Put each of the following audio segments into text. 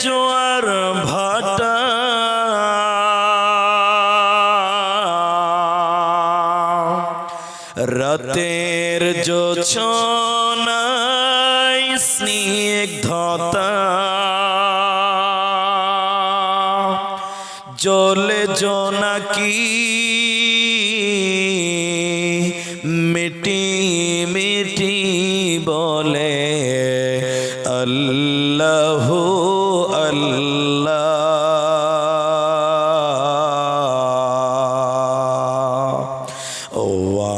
জোয়ার ভাটা রাতের জোছনায় স্নিগ্ধতা জলে জোনাকি মিটি মিটি বলে আল্লাহু আল্লাহ। ও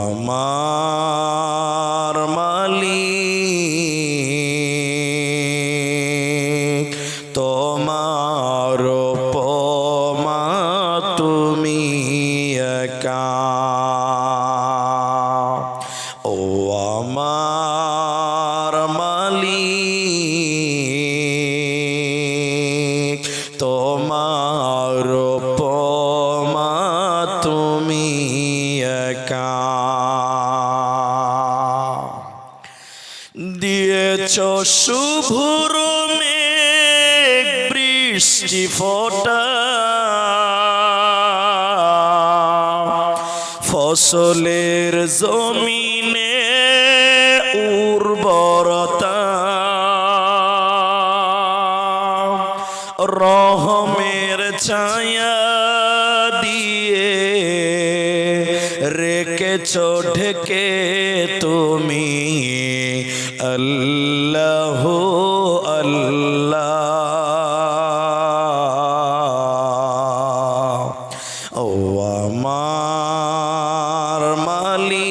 আমার মালিক তোমার উপমা তুমি একা। ও আমার মালিক তোমার উপমা তুমি একা। দিয়েছ শুভ্র মেঘ বৃষ্টি ফোঁটা ফসলের জমিনে উর্বরতা রহমের ছায়া দিয়ে রেখেছ ঢেকে তুমি আল্লাহু আল্লাহ। ও আমার মালিক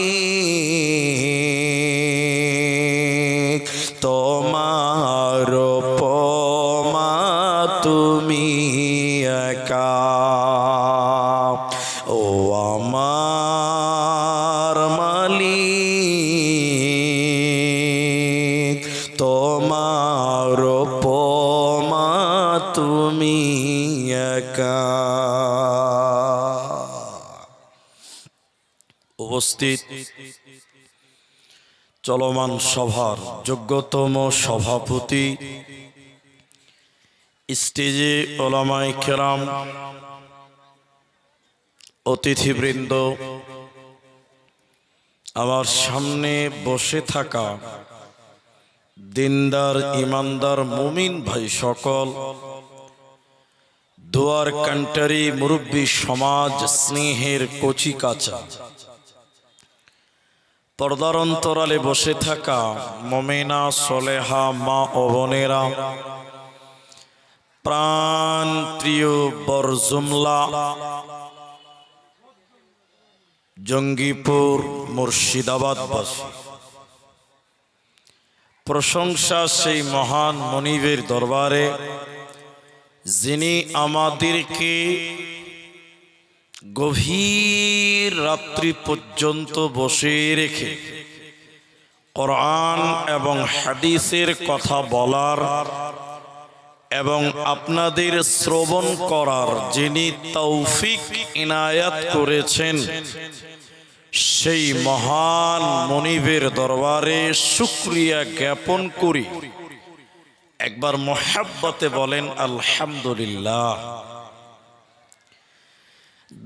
তোমার উপমা তুমি একা। ও আমার মালিক তোমার উপমা তুমি একা। উপস্থিত চলমান সভার যোগ্যতম সভাপতি, স্টেজে ওলামায়ে কেরাম, অতিথিবৃন্দ, আমার সামনে বসে থাকা দিনদার ইমানদার মুমিন ভাই সকল, দুয়ার কান্টারি মুরব্বী সমাজ, স্নেহের কচি কাঁচা, পর্দার অন্তরালে বসে থাকা মুমিনা সলেহা মা ও বোনেরা, প্রাণ প্রিয় বরজুমলা জঙ্গিপুর মুর্শিদাবাদবাসী, প্রশংসা সেই মহান মনিবের দরবারে যিনি আমাদেরকে গভীর রাত্রি পর্যন্ত বসে রেখে কোরআন এবং হাদিসের কথা বলার এবং আপনাদের শ্রবণ করার যিনি তৌফিক ইনায়াত করেছেন, সেই মহান মনিবের দরবারে শুকরিয়া জ্ঞাপন করি। একবার মুহাব্বতে বলেন আলহামদুলিল্লাহ।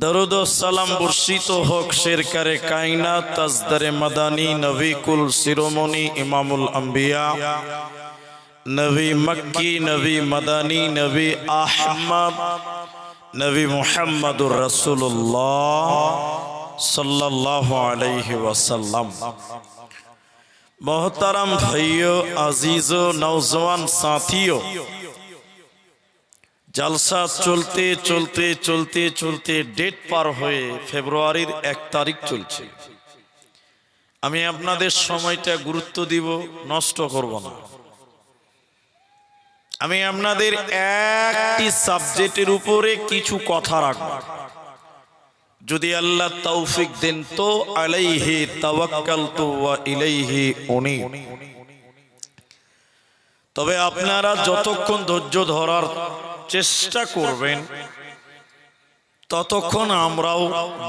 দরুদ ও সালাম বর্ষিত হোক শেরকারে কায়নাত তাজদারে মাদানী নবী কুল শিরোমণি ইমামুল আম্বিয়া নবী মক্কি নবী মাদানী নবী আহমদ নবী মুহাম্মদুর রাসূলুল্লাহ সাল্লাল্লাহু আলাইহি ওয়াসাল্লাম। मोहतरम भाइयों, अजीजों, नौजवान साथियों, जलसा चलते चलते चलते चलते डेट पार हुए फेब्रुआरिर 1 तारीख चलছে। আমি আপনাদের সময়টা গুরুত্ব দিব, নষ্ট করব না। আমি আপনাদের একটি সাবজেক্টের উপরে কিছু কথা রাখব। যদি আল্লাহ তৌফিক দেন তো আলাইহি তাওয়াক্কালতু ওয়া ইলাইহি উনীব। তবে আপনারা যতক্ষণ ধৈর্য ধরার চেষ্টা করবেন ততক্ষণ আমরাও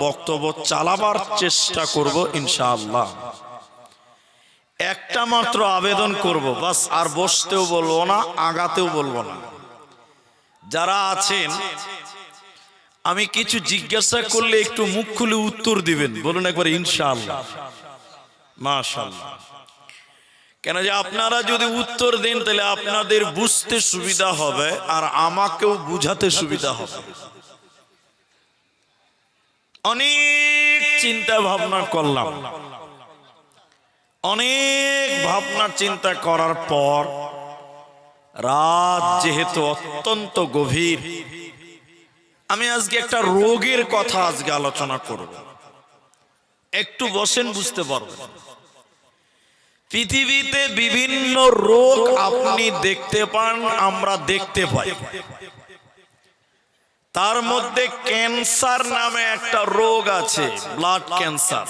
বক্তব্য চালাবার চেষ্টা করব ইনশাআল্লাহ। একটা মাত্র আবেদন করব, বাস, আর বসতেও বলবো না, আগাতেও বলবো না। যারা আছেন আমি কিছু জিজ্ঞাসা করলে একটু মুখ খুলে উত্তর দিবেন, বলুন একবার ইনশাআল্লাহ। মাশাআল্লাহ। কেন যে আপনারা যদি উত্তর দেন তাহলে আপনাদের বুঝতে সুবিধা হবে আর আমাকেও বুঝাতে সুবিধা হবে। অনেক চিন্তা ভাবনা করলাম, অনেক ভাবনা চিন্তা করার পর রাত যেহেতু অত্যন্ত গভীর, আমি আজকে একটা রোগের কথা আজকে আলোচনা করব। একটু বসেন, বুঝতে পারবেন। পৃথিবীতে বিভিন্ন রোগ আপনি দেখতে পান, আমরা দেখতে পাই। তার মধ্যে ক্যান্সার নামে একটা রোগ আছে, ব্লাড ক্যান্সার।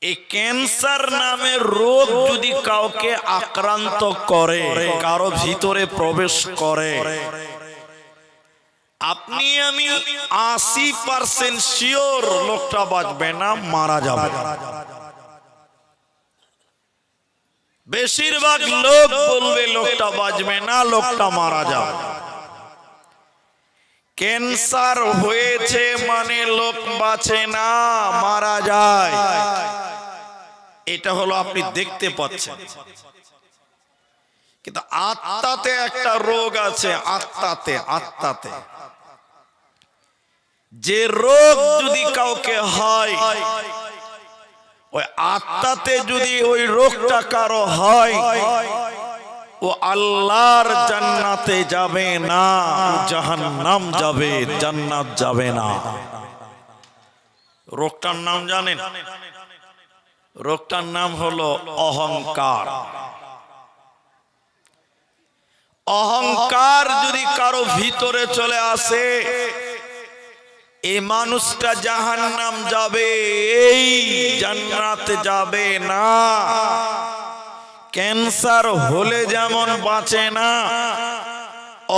এই ক্যান্সার নামে রোগ যদি কাউকে আক্রান্ত করে, কারো ভিতরে প্রবেশ করে, আপনি আমি 80% শিওর লোকটা বাঁচবে না, মারা যাবে। বেশিরভাগ লোক বলবে লোকটা বাঁচবে না, লোকটা মারা যাবে। ক্যান্সার হয়েছে মানে লোক বাঁচে না, মারা যায়। এটা হলো আপনি দেখতে পাচ্ছেন। কিন্তু আত্মাতে একটা রোগ আছে, আত্মাতে যে রোগ যদি কাউকে হয়, ওই আত্মাতে যদি ওই রোগটা কারো হয়, ও আল্লাহর জান্নাতে যাবে না, জাহান্নাম যাবে, জান্নাত যাবে না। রোগটার নাম জানেন? রোগটার নাম হলো অহংকার। অহংকার যদি কারো ভিতরে চলে আসে, এই মানুষটা জাহান্নাম যাবে, এই জান্নাতে যাবে না। ক্যান্সার হলে যেমন বাঁচে না,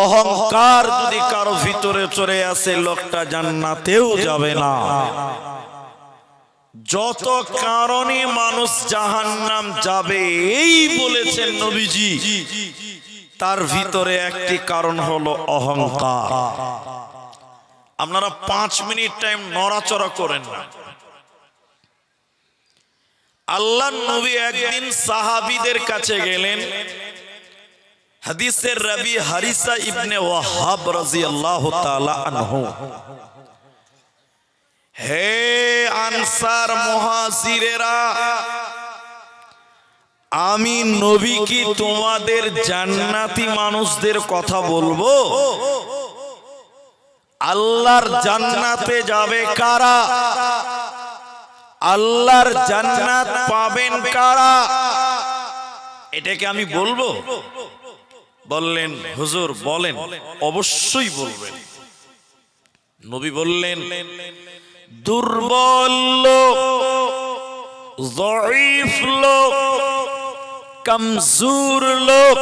অহংকার যদি কারো ভিতরে চলে আসে, লোকটা জান্নাতেও যাবে না। যত কারণে মানুষ জাহান্নাম যাবে এই বলেছেন নবীজি, তার ভিতরে একটি কারণ হলো অহংকার। আপনারা 5 মিনিট টাইম নড়াচড়া করেন না। আল্লাহর নবী একদিন সাহাবীদের কাছে গেলেন। হাদিসের রাবি হারিসা ইবনে ওয়াহাব রাদিয়াল্লাহু তাআলা আনহু, হে আনসার মুহাজিরেরা, আমি নবী কি তোমাদের জান্নাতি মানুষদের কথা বলবো? আল্লাহর জান্নাতে যাবে কারা? আল্লাহর জান্নাত পাবেন কারা? এটাকে আমি বলবো? বললেন, হুজুর বলেন। অবশ্যই বলবেন। নবী বললেন, দুর্বল লোক, যঈফ লোক, কমজোর লোক,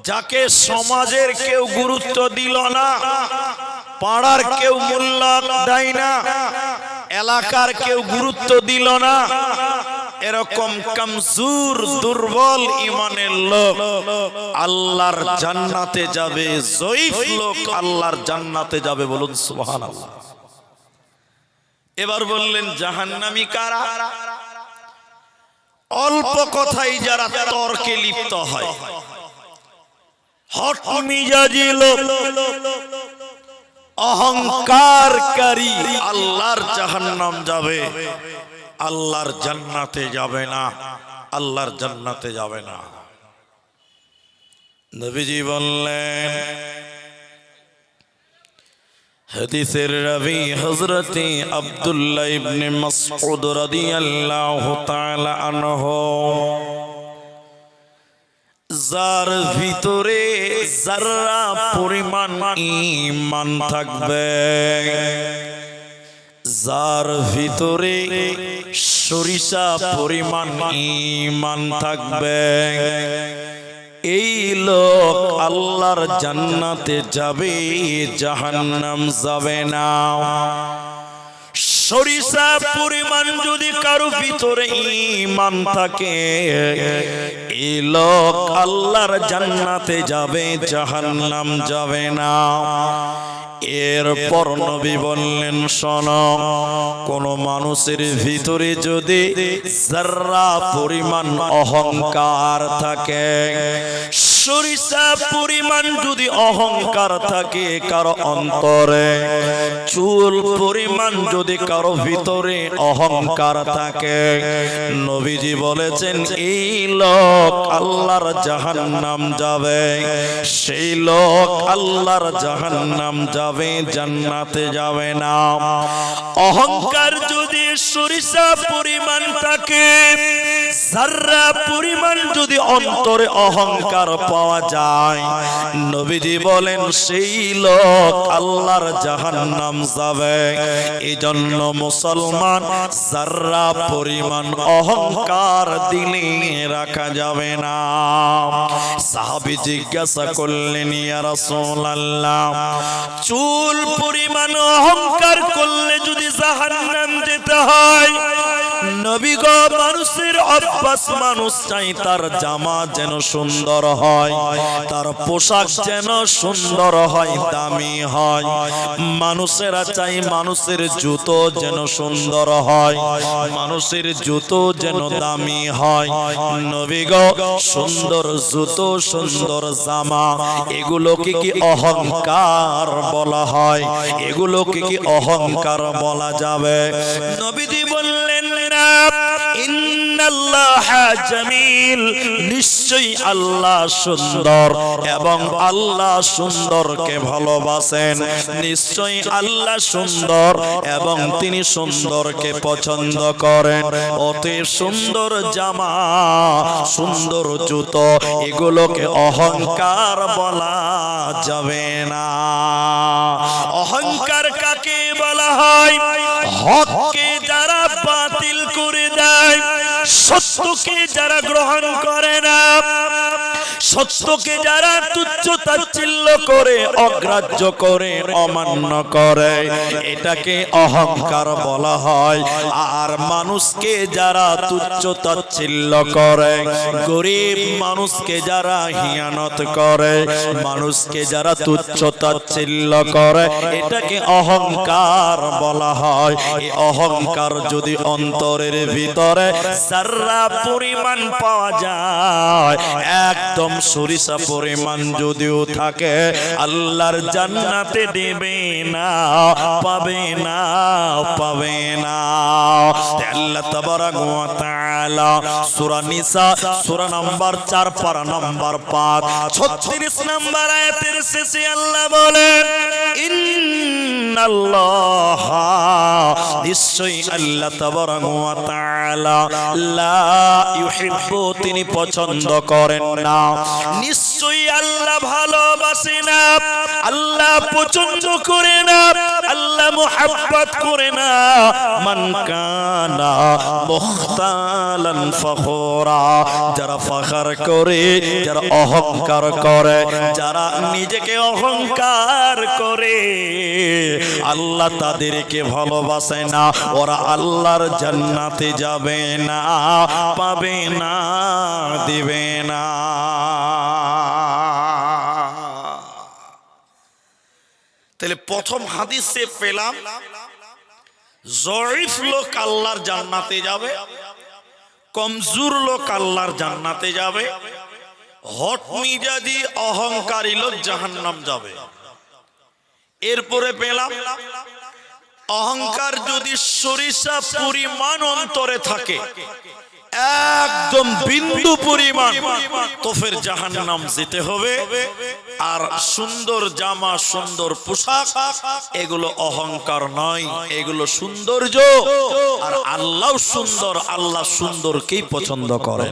যাকে সমাজের কেউ গুরুত্ব দিল না, পাড়ার কেউ মূল্য দেয় না, এলাকার কেউ গুরুত্ব দিল না, এরকম কমজোর দুর্বল ঈমানের লোক আল্লাহর জান্নাতে যাবে। যঈফ লোক আল্লাহর জান্নাতে যাবে। বলুন সুবহানাল্লাহ। এবার বললেন, জাহান্নামী কারা? অল্প কথাই যারা তর্কে লিপ্ত হয়, হট মিজাজি লোক, অহংকারকারী, আল্লাহর জাহান্নাম যাবে, আল্লাহর জান্নাতে যাবে না, আল্লাহর জান্নাতে যাবে না। নবীজি বললেন, হাদিসের রাবি হযরত আব্দুল্লাহ ইবনে মাসউদ রাদিয়াল্লাহু তাআলা আনহু, যার ভিতরে যারা পরিমাণ ঈমান থাকবে, যার ভিতরে সরিষা পরিমাণ ঈমান থাকবে, এই লোক আল্লাহর জান্নাতে যাবে, জাহান্নাম যাবে না। সরিষা পরিমাণ যদি কারো ভিতরে ঈমান থাকে, এই লোক আল্লাহর জান্নাতে যাবে, জাহান্নাম যাবে না। এরপর নবী বললেন, শোনো, কোন মানুষের ভিতরে যদি যারা পরিমাণ অহংকার থাকে, সরিষা পরিমাণ যদি অহংকার থাকে কারো অন্তরে, চুল পরিমাণ যদি কারো ভিতরে অহংকার থাকে, নবীজি বলেছেন এই লোক আল্লাহর জাহান্নাম যাবে, সেই লোক আল্লাহর জাহান্নাম যাবে, জান্নাতে যাবে না। অহংকার যদি সরিষা পরিমাণ থাকে, যারা পরিমাণ যদি অন্তরে অহংকার পাওয়া যায়, নবীজি বলেন সেই লোক আল্লাহর জাহান্নাম যাবে। এই জন্য মুসলমান যারা পরিমাণ অহংকার দিলে রাখা যাবে না। সাহাবী জিজ্ঞাসা করলেন, ইয়া রাসূলুল্লাহ, চুল পরিমাণ অহংকার করলে যদি জাহান্নাম যেতে হয়, নবী গো, মানুষের অভ্যাস, মানুষ চাই তার জামা যেন সুন্দর হয়, তার পোশাক যেন সুন্দর হয়, দামি হয়। মানুষেরা চাই মানুষের জুতো যেন সুন্দর হয়, মানুষের জুতো যেন দামি হয়। নবী গো, সুন্দর জুতো, সুন্দর জামা, এগুলোকে কি অহংকার বলা হয়? এগুলোকে কি অহংকার বলা যাবে? নবীজি বললেন না, ইন্নাল্লাহা জামিল, নিশ্চয়ই আল্লাহ সুন্দর এবং আল্লাহ সুন্দরকে ভালোবাসেন। নিশ্চয়ই আল্লাহ সুন্দর এবং তিনি সুন্দরকে পছন্দ করেন। অতি সুন্দর জামা, সুন্দর জুতো, এগুলোকে অহংকার বলা যাবে না। অহংকার কাকে বলা হয়? হককে যারা বাতিল করে দেয়, সত্যকে যারা গ্রহণ করে না, সত্যকে যারা তুচ্ছ তাচ্ছিল্য করে, অগ্রাহ্য করে, অমান্য করে, এটাকে অহংকার বলা হয়। আর মানুষকে যারা তুচ্ছ তাচ্ছিল্য করে, গরিব মানুষকে যারা হিয়ানত করে, মানুষকে যারা তুচ্ছ তাচ্ছিল্য করে, এটাকে অহংকার বলা হয়। এই অহংকার যদি অন্তরের ভিতরে যারা পরিমাণ পাওয়া যায়, একদম সরিষা পরিমাণ যদিও থাকে, আল্লাহর জান্নাতে দেবে না, পাবে না, পাবে না। আল্লাহ তাবারাক ওয়া তাআলা সূরা নিসা সূরা নাম্বার 4 পারা নাম্বার 5 36 নাম্বার আয়াতের শেষে আল্লাহ বলেন, ইন্নাল্লাহা, নিশ্চয়ই আল্লাহ তাবারাক ওয়া তাআলা, লা ইউহিব্বু, তিনি পছন্দ করেন না। নিশ্চয়ই আল্লাহ ভালোবাসে না, আল্লাহ পছন্দ করে না, আল্লাহ মুহাব্বত করে না। মান কানা মুখতালান ফখুরা, যারা ফখর করে, যারা অহংকার করে, যারা নিজেকে অহংকার করে, আল্লাহ তাদেরকে ভালোবাসে না। ওরা আল্লাহর জান্নাতে যাবে না, পাবে না, দিবে না। তাহলে প্রথম হাদিসে পেলাম জয়ীফ লোক আল্লাহর জান্নাতে যাবে, কমজোর লোক আল্লাহর জান্নাতে যাবে, হট মিজাজি অহংকারী লোক জাহান্নাম যাবে। এরপরে পেলাম অহংকার যদি সরিষা পরিমাণ অন্তরে থাকে, একদম বিন্দু পরিমাণ, তো ফের জাহান্নাম যেতে হবে। আর সুন্দর জামা, সুন্দর পোশাক, এগুলো অহংকার নয়, এগুলো সৌন্দর্য। আর আল্লাহ সুন্দর, আল্লাহ সুন্দরকেই পছন্দ করে।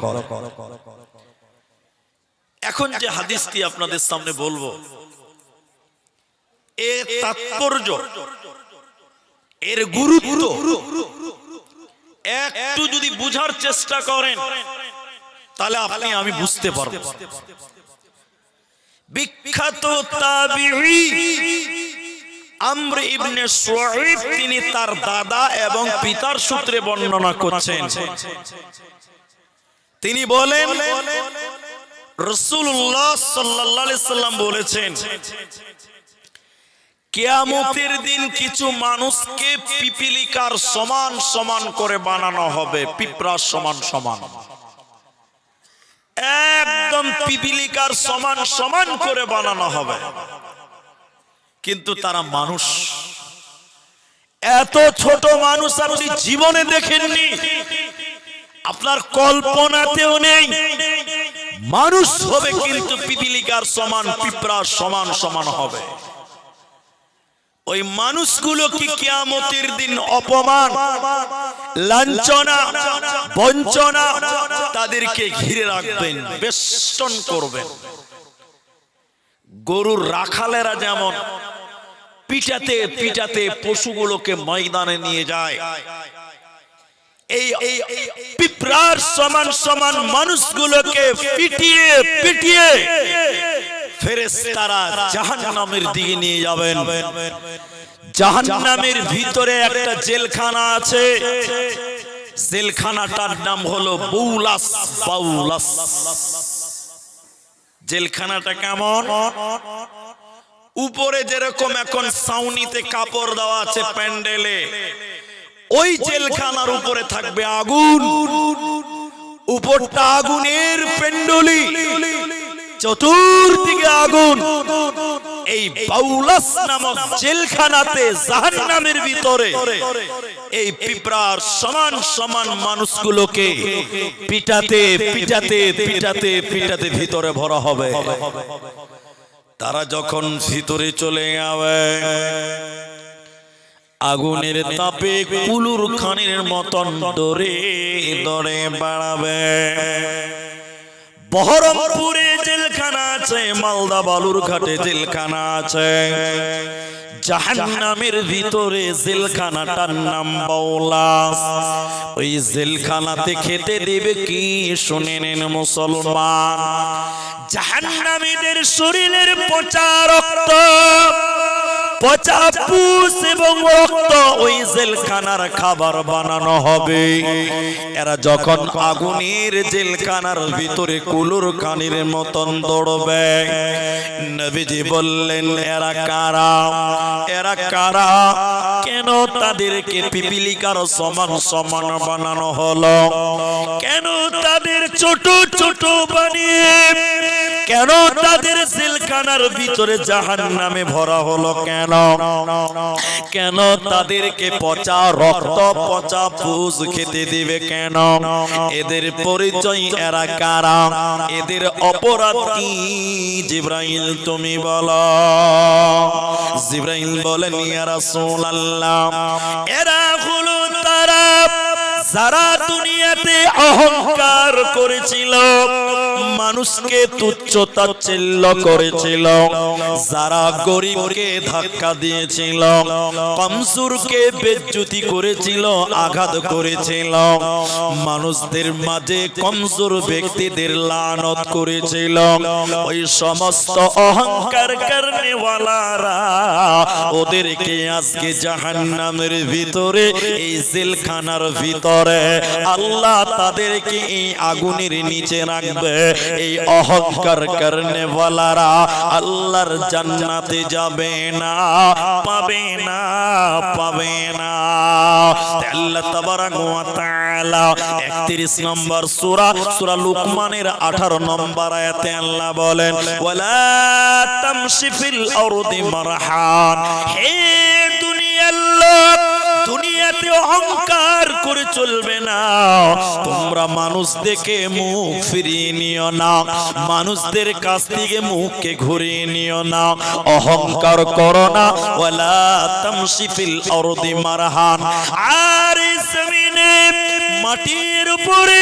এখন যে হাদিসটি আপনাদের সামনে বলবো, এর তাৎপর্য, এর গুরুত্ব একটু যদি বুঝার চেষ্টা করেন, তাহলে আপনি আমি বুঝতে পারবো। বিখ্যাত তাবিঈ আমর ইবনে শুআইব তিনি তার দাদা এবং পিতার সূত্রে বর্ণনা করছেন। তিনি বলেন রাসূলুল্লাহ সাল্লাল্লাহু আলাইহি সাল্লাম বলেছেন, কিয়ামতের দিন কিছু মানুষকে পিপিলিকার সমান সমান করে বানানো হবে, পিঁপড়ার সমান সমান, একদম পিপিলিকার সমান সমান করে বানানো হবে, কিন্তু তারা মানুষ। এত ছোট মানুষ আপনি জীবনে দেখেননি, আপনার কল্পনাতেও নেই। মানুষ হবে কিন্তু পিপিলিকার সমান, পিঁপড়ার সমান সমান হবে। ওই মানুষগুলো কি কিয়ামতের দিন অপমান, লাঞ্ছনা, বঞ্চনা তাদেরকে ঘিরে রাখবেন, বেষ্টন করবেন। গরুর রাখালেরা যেমন পিটাতে পিটাতে পশুগুলোকে ময়দানে নিয়ে যায়, এই পিঁপড়ার সমান সমান মানুষগুলোকে পিটিয়ে পিটিয়ে ফেরেশতারা জাহান্নামের দিকে নিয়ে যাবেন। জাহান্নামের ভিতরে একটা জেলখানা আছে, জেলখানাটার নাম হলো বাউলাস। বাউলাস জেলখানাটা কেমন? উপরে যেরকম এখন ছাউনিতে কাপড় দেওয়া আছে প্যান্ডেলে, ওই জেলখানার উপরে থাকবে আগুন, উপরটা আগুনের পেন্ডলি, চতুর্দিকে আগুন। এই বাউলাস নামক জেলখানাতে জাহান্নামের ভিতরে এই পিঁপড়ার সমান সমান মানুষগুলোকে পিটাতে পিটাতে পিটাতে পিটাতে ভিতরে ভরা হবে। তারা যখন ভিতরে চলে যাবে, আগুনের তাপে কুলুর খানির মতন দরে দরে বাড়াবে। বহরমপুরে জেলখানা আছে, মালদা বালুরঘাটে জেলখানা আছে, জাহান্নামের ভিতরে জেলখানাটার নাম বাউলাস। ওই জেলখানাতে খেতে দেবে কি শুনে নেন মুসলমান, জাহান্নামীদের শরীরের পচা রক্ত, পচা পুষ এবং রক্ত ওই জেলখানার খাবার বানানো হবে। এরা যখন আগুনের জেলখানার ভিতরে কুলুর কানির মতন দৌড়বে, নবীজি বললেন এরা কারা? এরা কারা? কেন তাদেরকে পিপিলিকার সমান সমান বানানো হলো? কেন তাদের ছোট ছোট বানিয়ে, কেন তাদের জেলখানার ভিতরে জাহান্নামে ভরা হলো? কেন কেন তাদেরকে পচা রক্ত পচা পুষ খেতে দিবে? কেন? এদের পরিচয় এরা কারা? এদের অপরাধ কি? জিবরাইল তুমি বলো। জিবরাইল বলেন ইয়া রাসূলুল্লাহ, এরা হলো তারা যারা দুনিয়াতে অহংকার করেছিল, মানুষকে তুচ্ছ তাচ্ছিল্য করেছিল, যারা গরিবকে ধাক্কা দিয়েছিল, কমজোরকে বেজ্জতি করেছিল, আঘাত করেছিল, মানুষদের মাঝে কমজোর ব্যক্তিদের লানত করেছিল, ওই সমস্ত অহংকার করনেওয়ালারা ওদেরকে আজকে জাহান্নামের ভিতরে, এই জেলখানার ভিতরে আল্লাহ তাদেরকে এই আগুনের নিচে রাখবে। এই অহংকার করনেওয়ালারা আল্লাহর জান্নাতে যাবে না, পাবে না, পাবে না। আল্লাহ তাবারাক ওয়া তাআলা 31 নম্বর সূরা সূরা লুকমানের 18 নম্বর আয়াতে আল্লাহ বলেন, ওয়ালা তামশি ফিল আরদি মারহান, হে দুনিয়ার লোক, দুনিয়াতে অহংকার করে চলবে না। তোমরা মানুষ দেখে মুখ ফিরিয়ে নিও না, মানুষদের কাছ থেকে মুখকে ঘুরিয়ে নিও না, অহংকার করো না। ওয়ালা তামশি ফিল আরদি মারহান, আর জমিনে মাটির উপরে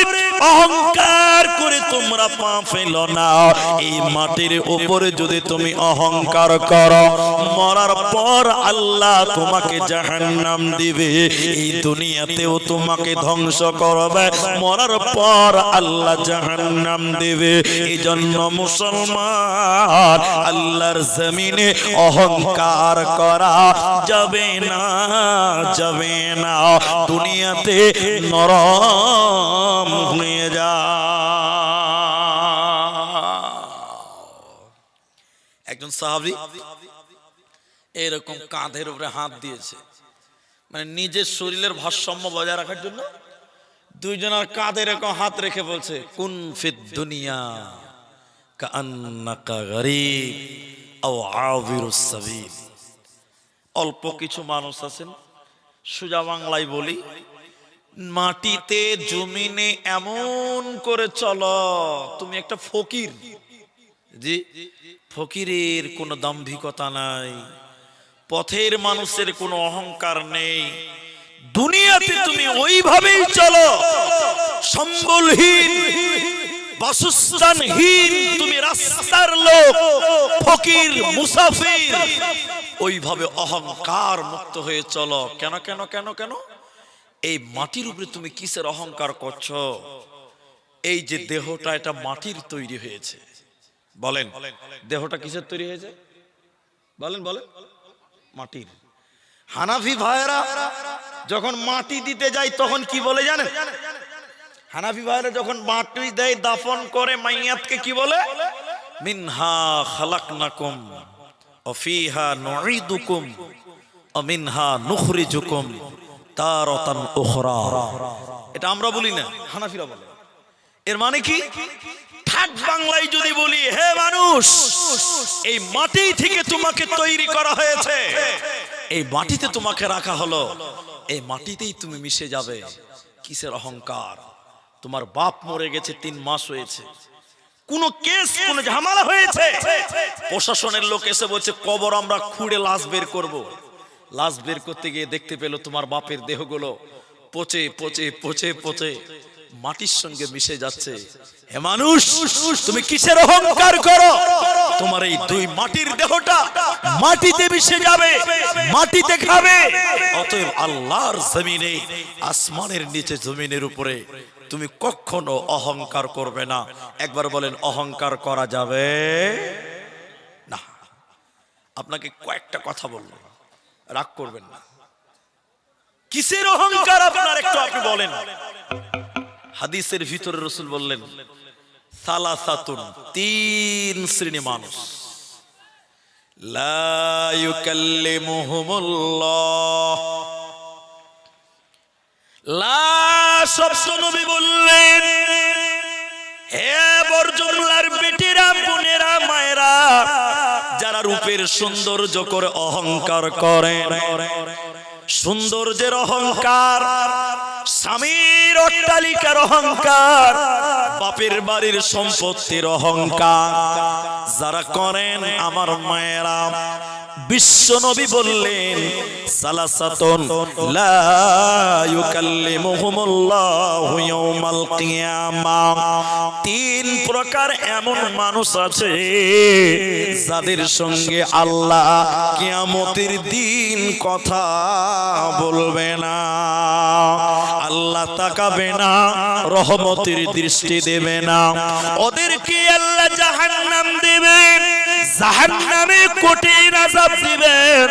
অহংকার করে তোমরা পা ফেলো না। এই মাটির উপরে যদি তুমি অহংকার করো, মরার পর আল্লাহ তোমাকে জাহান্নাম দিবে। এই দুনিয়াতেও তোমাকে ধ্বংস করবে, মরার পর আল্লাহ জাহান্নাম দিবে। এই জন্য মুসলমান আল্লাহর জমিনে অহংকার করা যাবে না, যাবে না। দুনিয়াতে নরম হয়ে যা। একজন সাহাবী এরকম কাঁধের উপরে হাত দিয়েছে, মানে নিজের শরীরের ভারসাম্য বজায় রাখার জন্য দুইজনের কাঁধে এরকম হাত রেখে বলছে, কুন ফিদ দুনিয়া কাআন্নাকা গরীব আও আবিরুস সাবিল। অল্প কিছু মানুষ আছেন, সোজা বাংলায় বলি, মাটিতে জমিনে এমন করে চলো তুমি একটা ফকির। জি, ফকিরের কোনো দাম্ভিকতা নাই, পথের মানুষের কোনো অহংকার নেই। দুনিয়াতে তুমি ওইভাবেই চলো, সম্বলহীন বাসস্থানহীন, তুমি রাস্তার লোক, ফকির মুসাফির, ওইভাবে অহংকার মুক্ত হয়ে চলো। কেন কেন কেন কেন? এই মাটির উপরে তুমি কিসের অহংকার করছো? এই যে দেহটা, এটা মাটির তৈরি হয়েছে। বলেন, দেহটা কিসের তৈরি হয়েছে? বলেন বলেন। মাটির। হানাফি ভাইরা যখন মাটি দিতে যায় তখন কি বলে জানেন? হানাফি ভাইরা যখন মাটি দেয়, দাফন করে মাইয়াতকে কি বলে? মিনহা খালাকনাকুম ওয়া ফিহা নুঈদুকুম ওয়া মিনহা নুখরিজুকুম তারাতান উখরা। এটা আমরা বলি না, হানাফিরা বলে। এর মানে কি? ঠাট বাংলায় যদি বলি, হে মানুষ, এই মাটি থেকে তোমাকে তৈরি করা হয়েছে, এই মাটিতে তোমাকে রাখা হলো, এই মাটিতেই তুমি মিশে যাবে। কিসের অহংকার? তোমার বাপ মরে গেছে, 3 মাস হয়েছে, কোন কেস, কোন ঝামেলা হয়েছে, প্রশাসনের লোক এসে বলছে কবর আমরা খুঁড়ে লাশ বের করব। লাশ বের করতে গিয়ে দেখতে পেল তোমার বাপের দেহগুলো পচে পচে পচে পচে মাটির সঙ্গে মিশে যাচ্ছে। হে মানুষ, তুমি কিসের অহংকার করো? তোমার এই 2 মাটির দেহটা মাটিতে মিশে যাবে, মাটিতে খাবে। অতএব আল্লাহর জমিনে, আসমানের নিচে, জমিনের উপরে তুমি কখনো অহংকার করবে না। একবার বলেন, অহংকার করা যাবে না। আপনাকে কয়েকটা কথা বলবো, রাগ করবেন না। কিসের অহংকার আপনার একটু আপনি বলেন। হাদিসের ভিতরে রাসূল বললেন, সালাসাতুন, 3 শ্রেণী মানুষ, লা ইউকাল্লিমুহুমুল্লাহ। লা শব্দ নবী বললেন, হে বরজুমলার বেটিরা, বোনেরা, মায়েরা, যারা রূপের সৌন্দর্য করে অহংকার করেন, সৌন্দর্যের অহংকার, স্বামীর অট্টালিকার অহংকার, বাপের বাড়ির সম্পত্তির অহংকার যারা করেন, আমার মায়েরা, বিশ্ব নবী বললেন, সালাসাতুন লা ইউকাল্লিমুহুমুল্লাহু ইয়াওমাল কিয়ামাহ। 3 প্রকার এমন মানুষ আছে যাদের সঙ্গে আল্লাহ কিয়ামতের দিন কথা বলবে না, আল্লাহ তাকাবে না, রহমতের দৃষ্টি দেবে না। ওদেরকে আল্লাহ জাহান্নাম দেবেন, জাহান্নামে কঠিন আযাব দিবেন।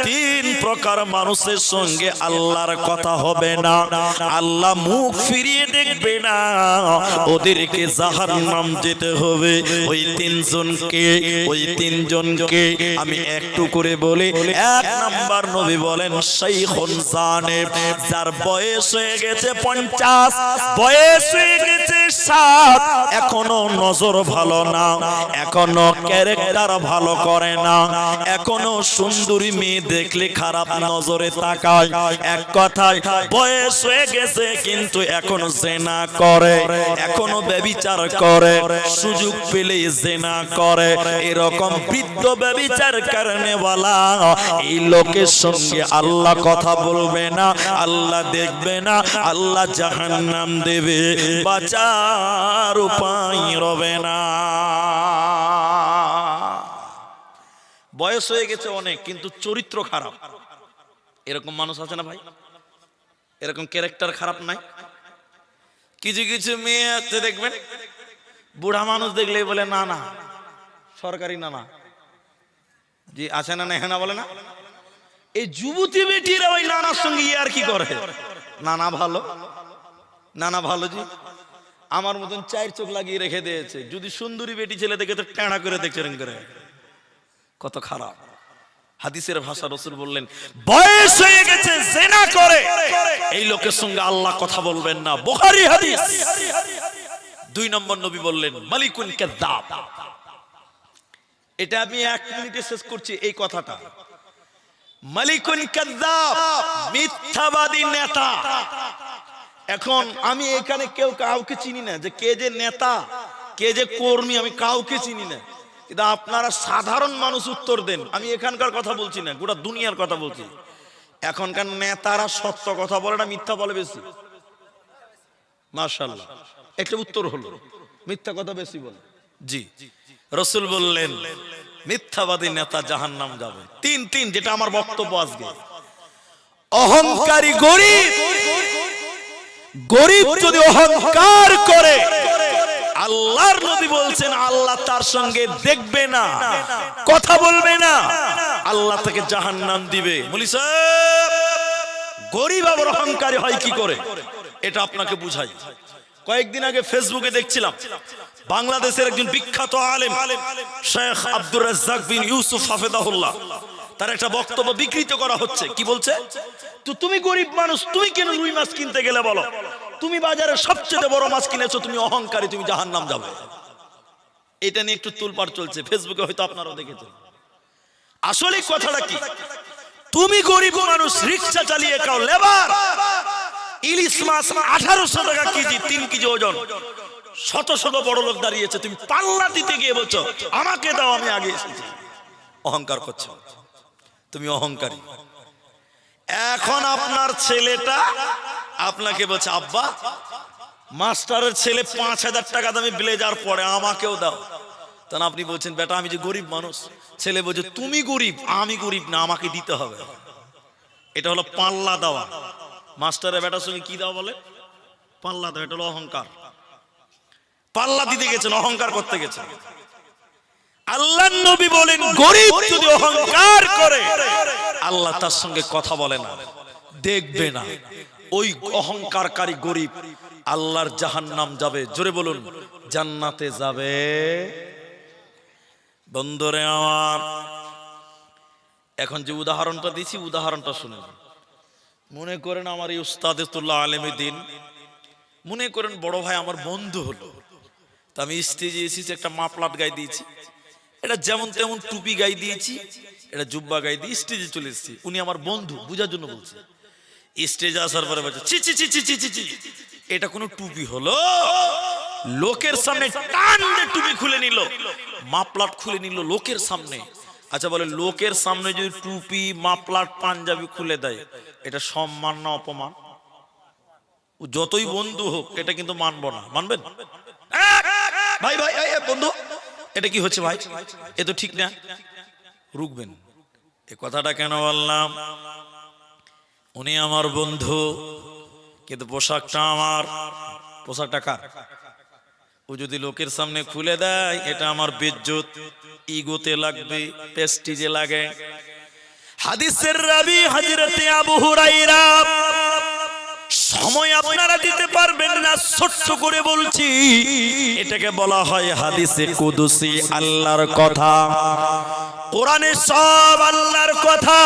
3 প্রকার মানুষের সঙ্গে আল্লাহর কথা হবে না, আল্লাহ মুখ ফিরিয়ে দেখবে না, ওদেরকে জাহান্নাম যেতে হবে। ওই 3 জনকে আমি একটু করে বলি। 1 নাম্বার নবী বলেন, শাইখুন জানেব, যার বয়স হয়ে গেছে 50, বয়স হয়ে গেছে 60, এখনো নজর ভালো না, এখনো ক্যারেক্টার ভালো করে না, এখনো সুন্দরী মেয়ে দেখলে খারাপ নজরে তাকায়। এক কথায় বয়স হয়ে গেছে কিন্তু এখনো জিনা করে, এখনো ব্যভিচার করে, সুযোগ পেলেই জিনা করে। এরকম বৃদ্ধ ব্যভিচার করনে ওয়ালা এই লোকের সঙ্গে আল্লাহ কথা বলবে না, আল্লাহ দেখবে না, আল্লাহ জাহান্নাম দেবে, বাঁচার উপায় রবে না। বয়স হয়ে গেছে অনেক কিন্তু চরিত্র খারাপ, এরকম মানুষ আছে না ভাই? এরকম ক্যারেক্টার খারাপ নাই? কিছু কিছু মেয়ে আছে দেখবেন, বুড়া মানুষ দেখলেই বলে না না, সরকারি না না, জি আছে না? না বলে না? এই যুবতী বেটিরা ওই নানার সঙ্গে আর কি করে? নানা ভালো, নানা ভালো জি, আমার মতন 4 চোখ লাগিয়ে রেখে দিয়েছে। যদি সুন্দরী বেটি ছেলে দেখে তো টেঁড়া করে দেখছে করে, কত খারাপ। হাদিসের ভাষা রাসূল বললেন, বয়স হয়ে গেছে জিনা করে এই লোকের সঙ্গে আল্লাহ কথা বলবেন না। বুখারী হাদিস। 2 নম্বর নবী বললেন মালিকুন কাযাব। এটা আমি 1 মিনিটে শেষ করছি এই কথাটা। মালিকুন কাযাব, মিথ্যাবাদী নেতা। এখন আমি এখানে কেউ কাউকে চিনি না, যে কে যে নেতা কে যে কর্মী আমি কাউকে চিনি না, কিন্তু আপনারা সাধারণ মানুষ উত্তর দেন। আমি এখানকার কথা বলছি না, গোটা দুনিয়ার কথা বলছি। এখনকার নেতারা সত্য কথা বলে না মিথ্যা বলে বেশি? মাশাআল্লাহ, একটা উত্তর হলো মিথ্যা কথা বেশি বলে। জি, রাসূল বললেন মিথ্যাবাদী নেতা জাহান্নাম যাবে। 3 যেটা আমার বক্তব্য আজকে। অহংকারী গরিব, গরিব যদি অহংকার করে আল্লাহর নবী বলছেন আল্লাহ তার সঙ্গে দেখবে না, কথা বলবে না, আল্লাহ তাকে জাহান্নাম দিবে। বলি সাহেব, গরিব আবার অহংকারী হয় কি করে এটা আপনাকে বুঝাই। কয়েকদিন আগে ফেসবুকে দেখছিলাম বাংলাদেশের একজন বিখ্যাত আলেম শেখ আব্দুর রাজ্জাক বিন ইউসুফ হাফেজাহুল্লাহ, তার একটা বক্তব্য বিকৃত করা হচ্ছে। কি বলছে? তো তুমি গরিব মানুষ, তুমি কেন রুই মাছ কিনতে গেলে বলো? তুমি বাজারে সবচেয়ে বড় মাছ কিনেছো, তুমি অহংকারী, তুমি জাহান্নাম যাবে। এটা নিয়ে একটু তুলপাড় চলছে ফেসবুকে, হয়তো আপনারাও দেখেছেন। আসলে কথাটা কি? তুমি গরিব মানুষ, রিকশা চালিয়ে খাও, লেবার, ইলিশ মাছ 1800 টাকা কেজি, 3 কেজি ওজন, শত শত বড় লোক দাঁড়িয়েছে, তুমি পাল্লা দিতে গিয়ে বলছো আমাকে দাও, আমি আগে এসেছি। অহংকার করছো, তুমি অহংকারী। এখন আপনার ছেলেটা আপনাকে বলছে আব্বা মাস্টারের ছেলে 5000 টাকা দামি ব্লেজার পরে, আমাকেও দাও। তখন আপনি বলছেন বেটা আমি যে গরিব মানুষ। ছেলে বলছে তুমি গরিব, আমি গরিব না, আমাকে দিতে হবে। এটা হলো পাল্লা দেওয়া। মাস্টারের বেটার সঙ্গে কি দাও বলে? পাল্লা দেওয়া। এটা হলো অহংকার। পাল্লা দিতে গেছেন, অহংকার করতে গেছেন। আল্লাহর নবী বলেন গরিব যদি অহংকার করে আল্লাহ তার সঙ্গে কথা বলে না, দেখবে না। ওই অহংকারকারী গরিব আল্লাহর জাহান্নাম যাবে। জোরে বলুন জান্নাতে যাবে। বন্ধুরে আমার, এখন যে উদাহরণটা দিছি উদাহরণটা শুনুন। মনে করেন আমার এই উস্তাদুল্লাহ আলেমে দিন, মনে করেন বড় ভাই আমার বন্ধু হলো, তা আমি স্টেজে এসেছি, একটা মাফলাট গায়ে দিয়েছি, এটা যেমন তেমন টুপি গায়ে দিয়েছি, এটা জুব্বা গায়ে দিয়ে স্টেজে চলে এসেছি। উনি আমার বন্ধু, বুঝার জন্য বলছে। স্টেজে আসার পরে বলছে ছি ছি ছি ছি ছি ছি, এটা কোনো টুপি হলো? লোকের সামনে টান দিয়ে টুপি খুলে নিল, মাফলাট খুলে নিল লোকের সামনে। আচ্ছা বলে লোকের সামনে যদি টুপি মাফলাট পাঞ্জাবি খুলে দেয়, এটা সম্মান না অপমান? যতই বন্ধু হোক এটা কিন্তু মানব না। মানবেন? ভাই ভাই বন্ধু এটা কি হচ্ছে ভাই, এ তো ঠিক না, রুকবেন। এ কথাটা কেন বললাম? উনি আমার বন্ধু, কিন্তু পোশাকটা আমার। পোশাকটা কার? ও যদি লোকের সামনে খুলে দেয় এটা আমার বেজ্জত, ইগোতে লাগবে, প্রেস্টিজে লাগে। হাদিসের রাবি হযরতে আবু হুরায়রা, সময় আপনারা দিতে পারবেন না, ছোট্ট করে বলছি। এটাকে বলা হয় হাদিসে কুদসি, আল্লাহর কথা। কোরআনে সব আল্লাহর কথা,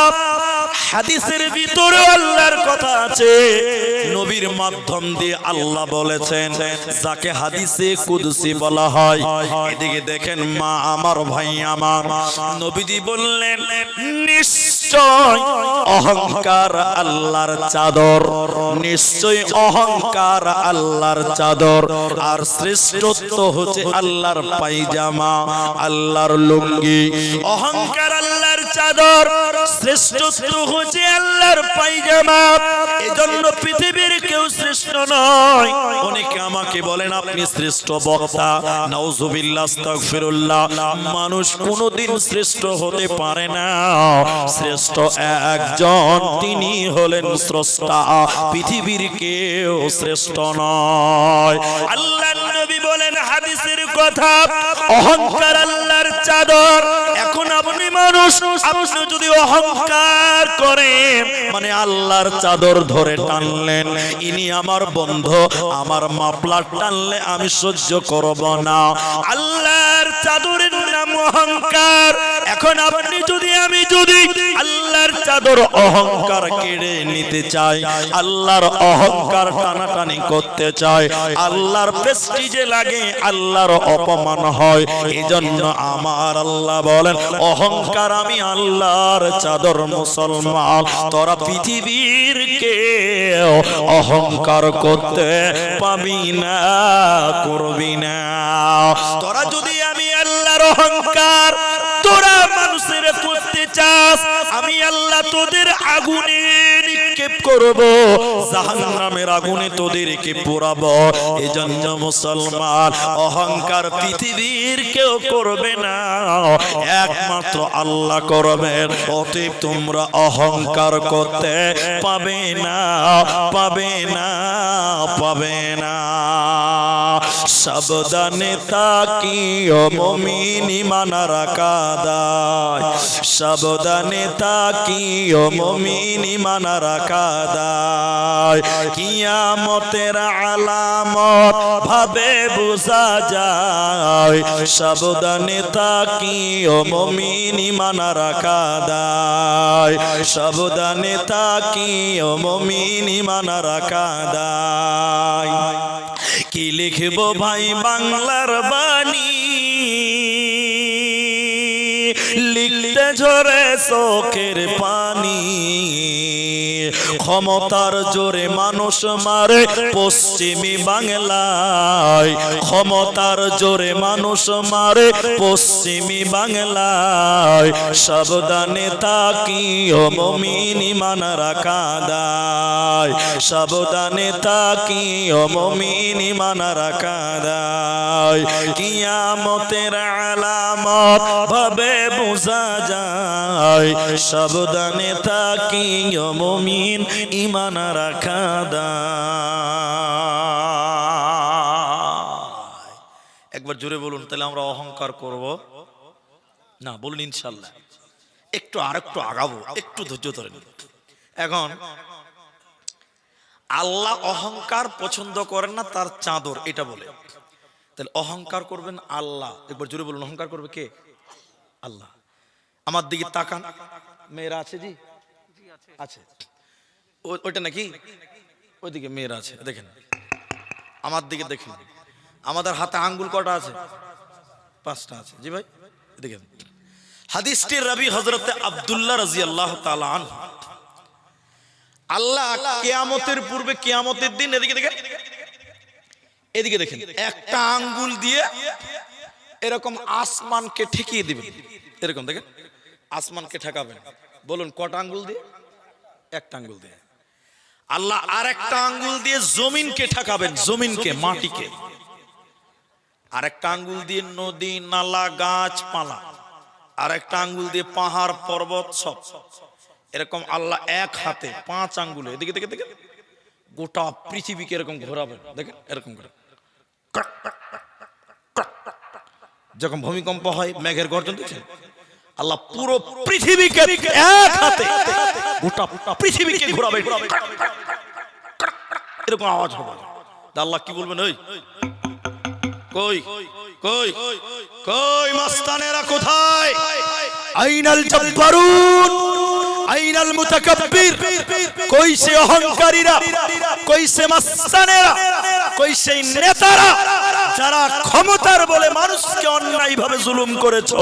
হাদিসের ভিতরে আল্লাহর কথা আছে। নবীর মাধ্যম দিয়ে আল্লাহ বলেছেন, যাকে হাদিসে কুদসি বলা হয়। এদিকে দেখেন মা আমার, ভাই আমার, নবীজি বললেন নিশ্চয় অহংকার আল্লাহর চাদর, নিশ্চয় অহংকার আল্লাহর চাদর, আর শ্রেষ্ঠত্ব হচ্ছে আল্লাহর পায়জামা, আল্লাহর লুঙ্গি। অহংকার আল্লাহর চাদর, শ্রেষ্ঠত্ব হচ্ছে আল্লাহর পায়জামা। এজন্য পৃথিবীর কেউ শ্রেষ্ঠ নয়। অনেকে আমাকে বলেন আপনি শ্রেষ্ঠ বক্তা, নাউজুবিল্লাহ, আস্তাগফিরুল্লাহ। মানুষ কোনোদিন শ্রেষ্ঠ হতে পারে না। শ্রেষ্ঠ একজন, তিনি হলেন স্রষ্টা, পৃথিবীর কেউ শ্রেষ্ঠ নয়। আল্লাহর নবী বলেন হাদিসের কথা, অহংকার আল্লাহর চাদর। এখন আপনি মানুষ আপনি যদি অহংকার করেন মানে আল্লাহর চাদর ধরে টানলেন, ইনি আমার বন্ধু, আমার মাফলার টানলে আমি সহ্য করব না। আল্লাহর চাদরের নাম অহংকার। এখন আপনি যদি আমি যদি আল্লাহর চাদর অহংকার কেড়ে নিতে চাই, আল্লাহর অহংকার টানাটানি করতে চাই, আল্লাহর প্রেস্টিজে লাগে, আল্লাহর অপমান হয়। এজন্য আমার আল্লাহ বলেন অহংকার আমি আল্লাহর চাদর। মুসলমান তোরা পৃথিবীর কেউ অহংকার করতে পাবি না, করবি না। তোরা যদি আমি আল্লাহর অহংকার তোরা মানুষের করতে চাস, আমি আল্লাহ তোদের আগুনে নিক্ষেপ করব, জাহান্নামের আগুনে তোদেরকে পোড়াবো। এজন্য মুসলমান অহংকার পৃথিবীর কেউ করবে না, একমাত্র আল্লাহ করবেন। অতএব তোমরা অহংকার করতে পাবে না, পাবে না, পাবে না। সাবধানে তাকিও মুমিন ঈমানার কাদায়, সাবধানে তাকিও মুমিন ঈমানার কাদায়। কিয়ামতের আলামত ভাবে বোঝা যায়, সাবধানে তাকিও মুমিন ঈমানার কাদায়, সাবধানে তাকিও মুমিন ঈমানার কাদায়। কি লিখবো ভাই বাংলার বাণী, লিখতে ঝরে চোখের পানি। ক্ষমতার জোরে মানুষ মারে পশ্চিমী বাংলায়, ক্ষমতার জোরে মানুষ মারে পশ্চিমী বাংলায়। সাবধানে তাকিও মুমিন ঈমানার কাদায়, সাবধানে তাকিও মুমিন ঈমানার কাদায়। কিয়ামতের আলামত ভাবে বোঝা যায়, সাবধানে তাকিও মুমিন ঈমানার কাদায়। একবার জোরে বলুন, তাহলে আমরা অহংকার করব না? বলুন ইনশাআল্লাহ। একটু আরেকটু আগাবো, একটু ধৈর্য ধরেন। এখন আল্লাহ অহংকার পছন্দ করেন না, তার চাদর এটা বলে। তাহলে অহংকার করবেন আল্লাহ। একবার জোরে বলুন, অহংকার করবে কে? আল্লাহ। আমার দিকে তাকান, মেয়েরা আছে জি? আছে। ওইটা নাকি? ওইদিকে মেয়েরা আছে, দেখেন। আমার দিকে দেখেন, আমাদের হাতে আঙ্গুল কটা আছে? 5টা আছে জি ভাই, দেখেন। হাদিসটির রাবী হযরত আব্দুল্লাহ রাদিয়াল্লাহু তাআলা আনহু। আল্লাহ কিয়ামতের পূর্বে, কিয়ামতের দিন, এদিকে দেখেন, এদিকে দেখেন, একটা আঙ্গুল দিয়ে এরকম আসমানকে ঠেকিয়ে দিবেন। এরকম দেখেন, আসমানকে ঠেকাবেন। বলুন কটা আঙ্গুল দিয়ে? একটা আঙ্গুল দিয়ে। আল্লাহ আর একটা আঙ্গুল দিয়ে জমিনকে ঠেকাবেন, জমিনকে, মাটিকে। আর একটা আঙ্গুল দিয়ে নদী নালা গাছপালা, আর একটা আঙ্গুল দিয়ে পাহাড় পর্বত সব। এরকম আল্লাহ এক হাতে 5 আঙ্গুলে, এদিকে দেখে দেখেন, গোটা পৃথিবীকে এরকম ঘোরাবেন। দেখেন এরকম করে, যখন ভূমিকম্প হয়, মেঘের গর্জন দেখছেন, আল্লাহ পুরো পৃথিবীকে এক হাতে, গোটা পৃথিবীকে ঘোরাবে, এরকম আওয়াজ হবে। আল্লাহ কি বলবেন? ওই কই কই কই মাস্তানেরা কোথায়? আইনাল জব্বারুন, আইনাল মুতাকাব্বির। কই সে অহংকারীরা, কই সে মাস্তানেরা, কই সেই নেতারা যারা ক্ষমতার বলে মানুষকে অন্যায় ভাবে জুলুম করেছো,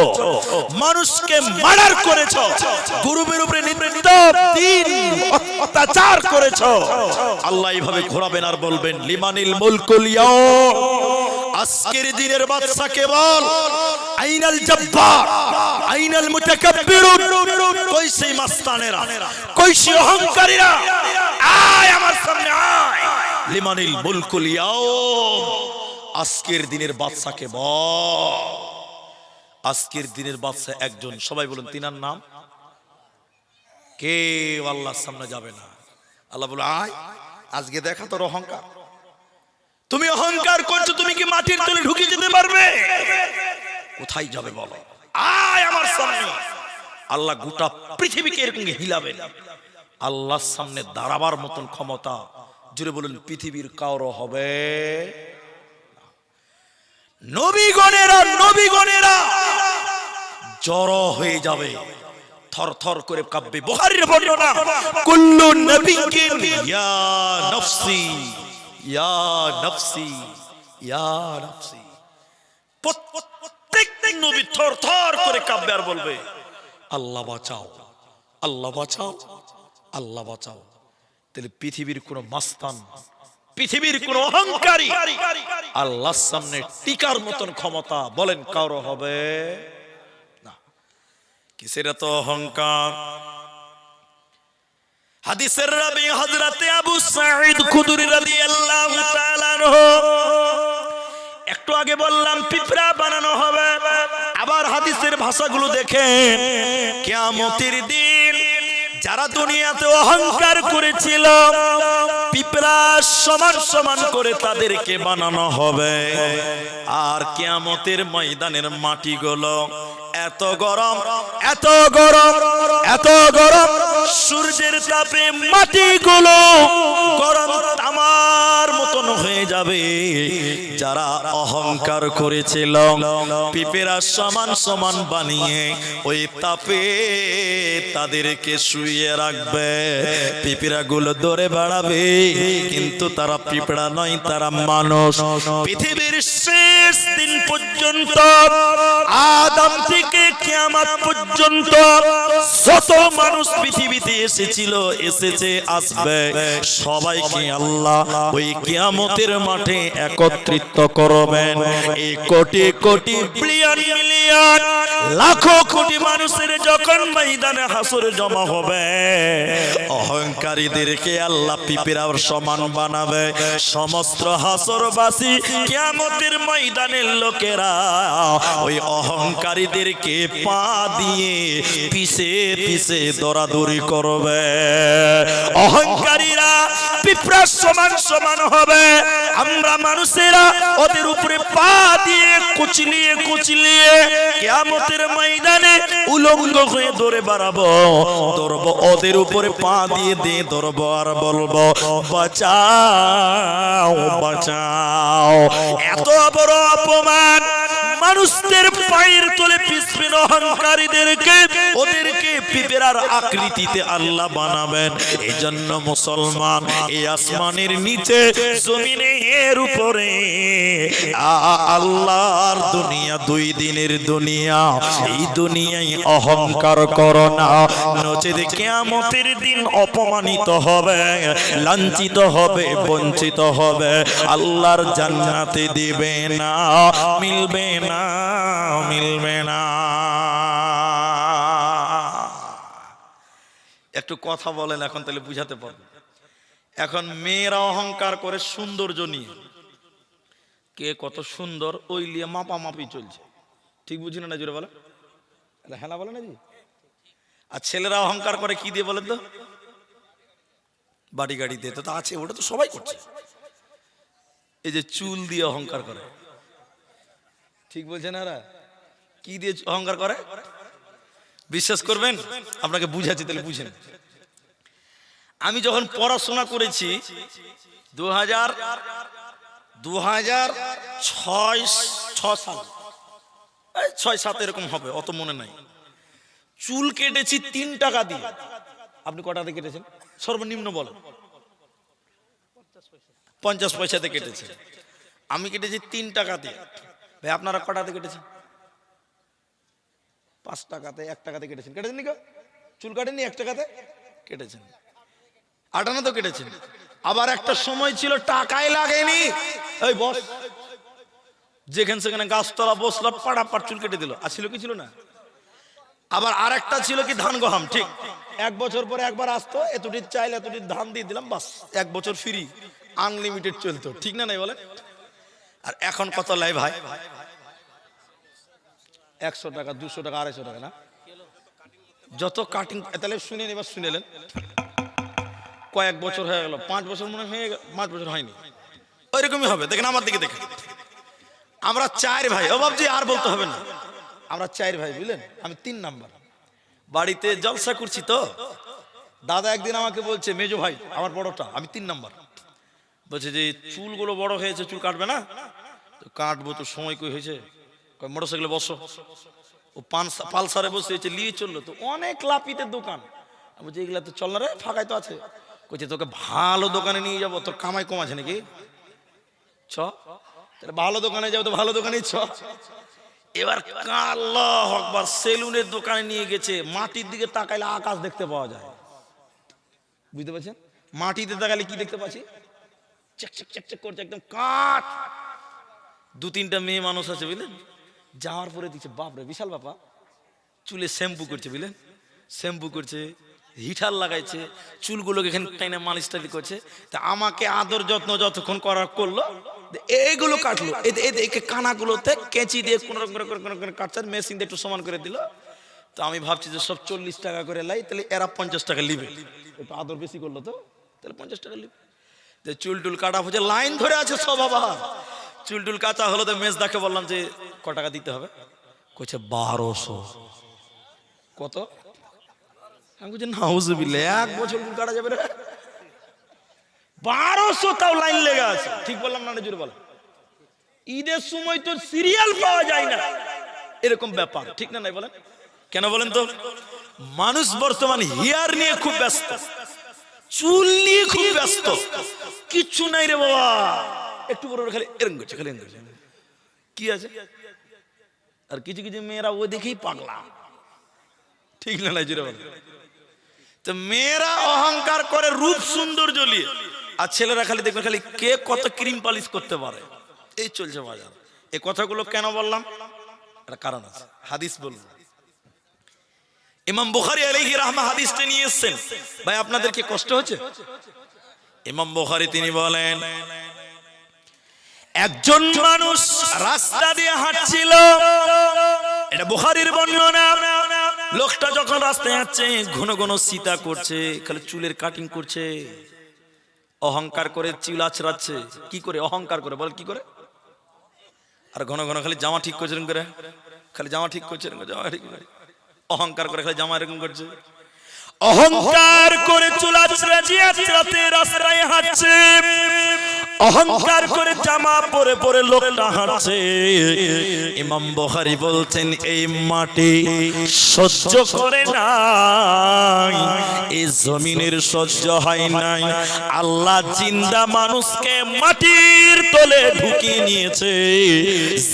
মানুষকে মার্ডার করেছো, গরিবের উপরে নির্যাতন অত্যাচার করেছো। আল্লাহ এইভাবে ঘোরাবেন আর বলবেন লিমানিল মুলকুল ইয়াউম। আজকের দিনের বাদশাকে বল আইনাল জব্বার, আইনাল মুতাকাব্বিরুন। কই সেই মাস্তানেরা, কই সেই অহংকারীরা? আয় আমার সামনে আয়। লিমানিল মুলকুল ইয়াউম। আজকের দিনের বাদশাকে বল। আজকের দিনের বাদশা একজন, সবাই বলুন তিনার নাম। কেউ আল্লাহর সামনে যাবে না। আল্লাহ বলে আয়, আজকে দেখা তোর অহংকার। তুমি অহংকার করছো, তুমি কি মাটির তলে ঢুকে যেতে পারবে? কোথায় যাবে বলো? আয় আমার সামনে। আল্লাহ গোটা পৃথিবীকে এরকম হিলাবেন। আল্লাহর সামনে দাঁড়াবার মতন ক্ষমতা, জুড়ে বলুন, পৃথিবীর কারো হবে। নবীগণেরা জড়ো হয়ে যাবে, থরথর করে কাঁপবে। বুখারীর বর্ণনা, কুল্লু নবিয়্যিন ইয়া নফসি ইয়া নফসি ইয়া নফসি। প্রত্যেক নবী থরথর করে কাঁপবে আর বলবে, আল্লাহ বাঁচাও, আল্লাহ বাঁচাও, আল্লাহ বাঁচাও। তাহলে পৃথিবীর কোন মাস্তান, পৃথিবীর কোন অহংকারী আল্লাহর সামনে টিকার মতন ক্ষমতা বলেন কারো হবে না। কিসের এত অহংকার? হাদিসের রাবী হযরতে আবু সাঈদ খুদরী রাদিয়াল্লাহু তাআলা আনহু, একটু আগে বললাম পিঁপড়া বানানো হবে, আবার হাদিসের ভাষাগুলো দেখেন, কিয়ামতের দিন যারা দুনিয়াতে অহংকার করেছিল পিঁপড়া সমান সমান করে তাদেরকে বানানো হবে। আর কিয়ামতের ময়দানের মাটিগুলো এত গরম, এত গরম, এত গরম, সূর্যের তাপে মাটিগুলো গরম তামার মতন হয়ে যাবে। যারা অহংকার করেছিল পিঁপড়া সমান সমান বানিয়ে ওই তাপে তাদেরকে শুইয়ে রাখবে। পিঁপড়া গুলো দৌড়ে বেড়াবে, কিন্তু তারা পিঁপড়া নয়, তারা মানুষ। পৃথিবীর শেষ দিন পর্যন্ত, আদম থেকে কিয়ামত পর্যন্ত যত মানুষ পৃথিবীতে এসেছিল, এসেছে, আসবে, সবাইকে আল্লাহ ওই কিয়ামতের মাঠে একত্রিত করবেন। এই কোটি কোটি বিলিয়ন মিলিয়ন লাখো কোটি মানুষের যখন ময়দানে হাসরে জমা হবে, অহংকারীদেরকে আল্লাহ পিঁপড়ার সমান বানাবে। সমস্ত হাসরবাসী কিয়ামতের ময়দানের লোকেরা ওই অহংকারীদেরকে পা দিয়ে পিছে পিছে দৌড়াদৌড়ি করবে। অহংকারীরা পিঁপড়ার সমান সমান হবে, আমরা মানুষেরা ওদের উপরে পা দিয়ে কুচলিয়ে কুচলিয়ে কিয়ামতের ময়দানে উলঙ্গ হয়ে দৌড়ে বেড়াবো। দৌড়বো ওদের উপরে পা দিয়ে দিয়ে দৌড়বো আর বলবো, বাঁচাও বাঁচাও। এত বড় অপমান মানুষদের পায়ের তলে পিছবেন অহংকারীদেরকে, ওদেরকে পিঁপড়ার আকৃতিতে আল্লাহ বানাবেন। এই জন্য মুসলমান এই আসমানের নিচে জমিনে এর উপরে আল্লাহর দুনিয়া, দুই দিনের দুনিয়া, এই দুনিয়ায় অহংকার করো না, নচেত কিয়ামতের দিন অপমানিত হবে, লাঞ্ছিত হবে, বঞ্চিত হবে, আল্লাহর জান্নাতে দিবে না, মিলবে না, মিলবে না। একটু কথা বলেন এখন, তাহলে বুঝাতে পারবেন। এখন মেয়েরা অহংকার করে সৌন্দর্য নিয়ে, কে কত সুন্দর ওই নিয়ে মাপামাপি চলছে, ঠিক বুঝি না? জোরে বলে, হ্যাঁ বলে না জি। আর ছেলেরা অহংকার করে কি দিয়ে বলেন তো? বাড়ি গাড়ি দিয়ে তো আছে, ওটা তো সবাই করছে। এই যে চুল দিয়ে অহংকার করে, ঠিক বলছেন এরা? কি দিয়ে অহংকার করে? বিশ্বাস করবেন, আপনাকে বুঝাচ্ছি, তাহলে বুঝেন। আমি যখন পড়াশোনা করেছি 2006-7 এরকম হবে, অত মনে নাই। চুল কেটেছি 3 টাকা দিয়ে। আপনি কটা দিয়ে কেটেছেন? সর্বনিম্ন বলেন। 50 পয়সাতে কেটেছে। আমি কেটেছি 3 টাকা দিয়ে। ভাই আপনারা কটাতে কেটেছেন? 5 টাকাতে, 1 টাকাতে কেটেছেন। কেটেছেন নি? চুল কাটেননি, 1 টাকাতে কেটেছেন। 58 তো কেটেছেন। আবার একটা সময় ছিল টাকাই লাগেনি, এই বস যেখানে সেখানে গাছতলা বসলাম, পাড়াপাড় চুল কেটে দিল। আর ছিল কি ছিল না? আবার আরেকটা ছিল কি ধান গহাম, ঠিক 1 বছর পরে একবার আসতো, এতটি চাইলে এতটি ধান দিয়ে দিলাম, বাস 1 বছর ফ্রি, আনলিমিটেড চলতো, ঠিক না? নাই বলে। আর এখন কত লাই ভাই? 100 টাকা, 200 টাকা, 250 টাকা না? যত কাটিং। তাহলে শুনেন, এবার শুনেলেন, কয়েক বছর হয়ে গেল, 5 বছর মনে হয়ে গেল, 5 বছর হয়নি, ওইরকমই হবে। দেখেন আমার দিকে দেখেন, আমরা 4 ভাই। ও বাবজি আর বলতে হবে না, আমরা 4 ভাই, বুঝলেন? আমি 3 নাম্বার। বাড়িতে জলসা করছি তো, দাদা একদিন আমাকে বলছে, মেজো ভাই আমার বড়টা, আমি 3 নাম্বার, বলছে যে চুলগুলো বড় হয়েছে, চুল কাটবে না? তো কাটবো, তো সময় কই হয়েছে, মোটরসাইকেলে বসো। ও পালসারে বসে নিয়ে চললো, তো অনেক লাপিতের দোকান। আমি বলছি এগুলা তো চল না রে, ফাঁকায় তো আছে। কইছে তোকে ভালো দোকানে নিয়ে যাবো, তোর কামাই কম আছে নাকি, চ তাহলে ভালো দোকানে যাবো, তো ভালো দোকানে চ। এবার আল্লাহু আকবার, সেলুনের দোকানে নিয়ে গেছে, মাটির দিকে তাকাইলে আকাশ দেখতে পাওয়া যায়, বুঝতে পারছেন? মাটিতে তাকালে কি দেখতে পাচ্ছি, চেক চেক চেক করছে, একদম কাঠ। 2-3টা মেয়ে মানুষ আছে বুঝলেন, যাওয়ার পরে দিচ্ছে, বাপরে বিশাল বাপা, চুলে শ্যাম্পু করছে বুঝলেন, শ্যাম্পু করছে, হিটার লাগাইছে, চুলগুলোকে এখানে টাইনা মালিশ টালি করছে। তা আমাকে আদর যত্ন যতক্ষণ করার করলো, এইগুলো কাটলো, এদিকে কানাগুলোতে কেঁচি দিয়ে কোন রকম করে কাটছে, মেশিন দিয়ে একটু সমান করে দিল। তো আমি ভাবছি যে সব 40 টাকা করে লাই, তাহলে এরা 50 টাকা লিবে, একটু আদর বেশি করলো তো, তাহলে 50 টাকা লিবে। যে চুল টুল কাটা হচ্ছে, লাইন ধরে আছে সব। আবার চুল টুল কাটা হলো, তো মেজদাকে বললাম যে ক টাকা দিতে হবে, কইছে 1200। কত? আমি বলছি নাউজুবিল্লাহ, 1 বছর চুল কাটা যাবে রে, 1200, তাও লাইন লেগে আছে। ঠিক বললাম না জোরে বল? ঈদের সময় তো সিরিয়াল পাওয়া যায় না, এরকম ব্যাপার, ঠিক না নাই বলেন? কেন বলেন তো? মানুষ বর্তমান হেয়ার নিয়ে খুব ব্যস্ত, চুল নিয়ে খুব ব্যস্ত, কিচ্ছু নাই রে বাবা। একটু বড় খালি এরকম করছে, খালি এরকম করছে, কি আছে? আর কিছু কিছু মেয়েরা ও দেখেই পাগলা, ঠিক না নাই জোরে বল? তো মেয়েরা অহংকার করে রূপ সৌন্দর্য নিয়ে, আর ছেলেরা খালি দেখবে খালি কে কত ক্রিম পালিশ করতে পারে, এই চলছে বাজার। এই কথাগুলো কেন বললাম? একটা কারণ আছে, হাদিস বলবো। ইমাম বুখারী আলাইহি রাহমাহ হাদিসটা নিয়ে এসেছেন। ভাই আপনাদের কি কষ্ট হচ্ছে? ইমাম বুখারী তিনি বলেন, একজন মানুষ রাস্তা দিয়ে হাঁটছিল, এটা বুখারীর বর্ণনা। লোকটা যখন রাস্তায় হাঁটছে, ঘন ঘন সিতা করছে, খালি চুলের কাটিং করছে, অহংকার করে চুল আছড়াচ্ছে। কি করে অহংকার করে? বল কি করে? আর ঘন ঘন খালি জামা ঠিক করছে, করে খালি জামা ঠিক করছে, জামা ঠিক করে অহংকার করে খালি জামা এরকম করছে, অহংকার করে চুল আছড়াতে রাস্তায় হাঁটছে, অহংকার করে জামা পরে পরে লোকটা হাঁটছে। ইমাম বুখারী বলছেন এই মাটি সহ্য করে নাই, এই জমিনের সহ্য হয় নাই। আল্লাহ জিন্দা মানুষকে মাটির তলে ঢুকিয়ে নিয়েছে,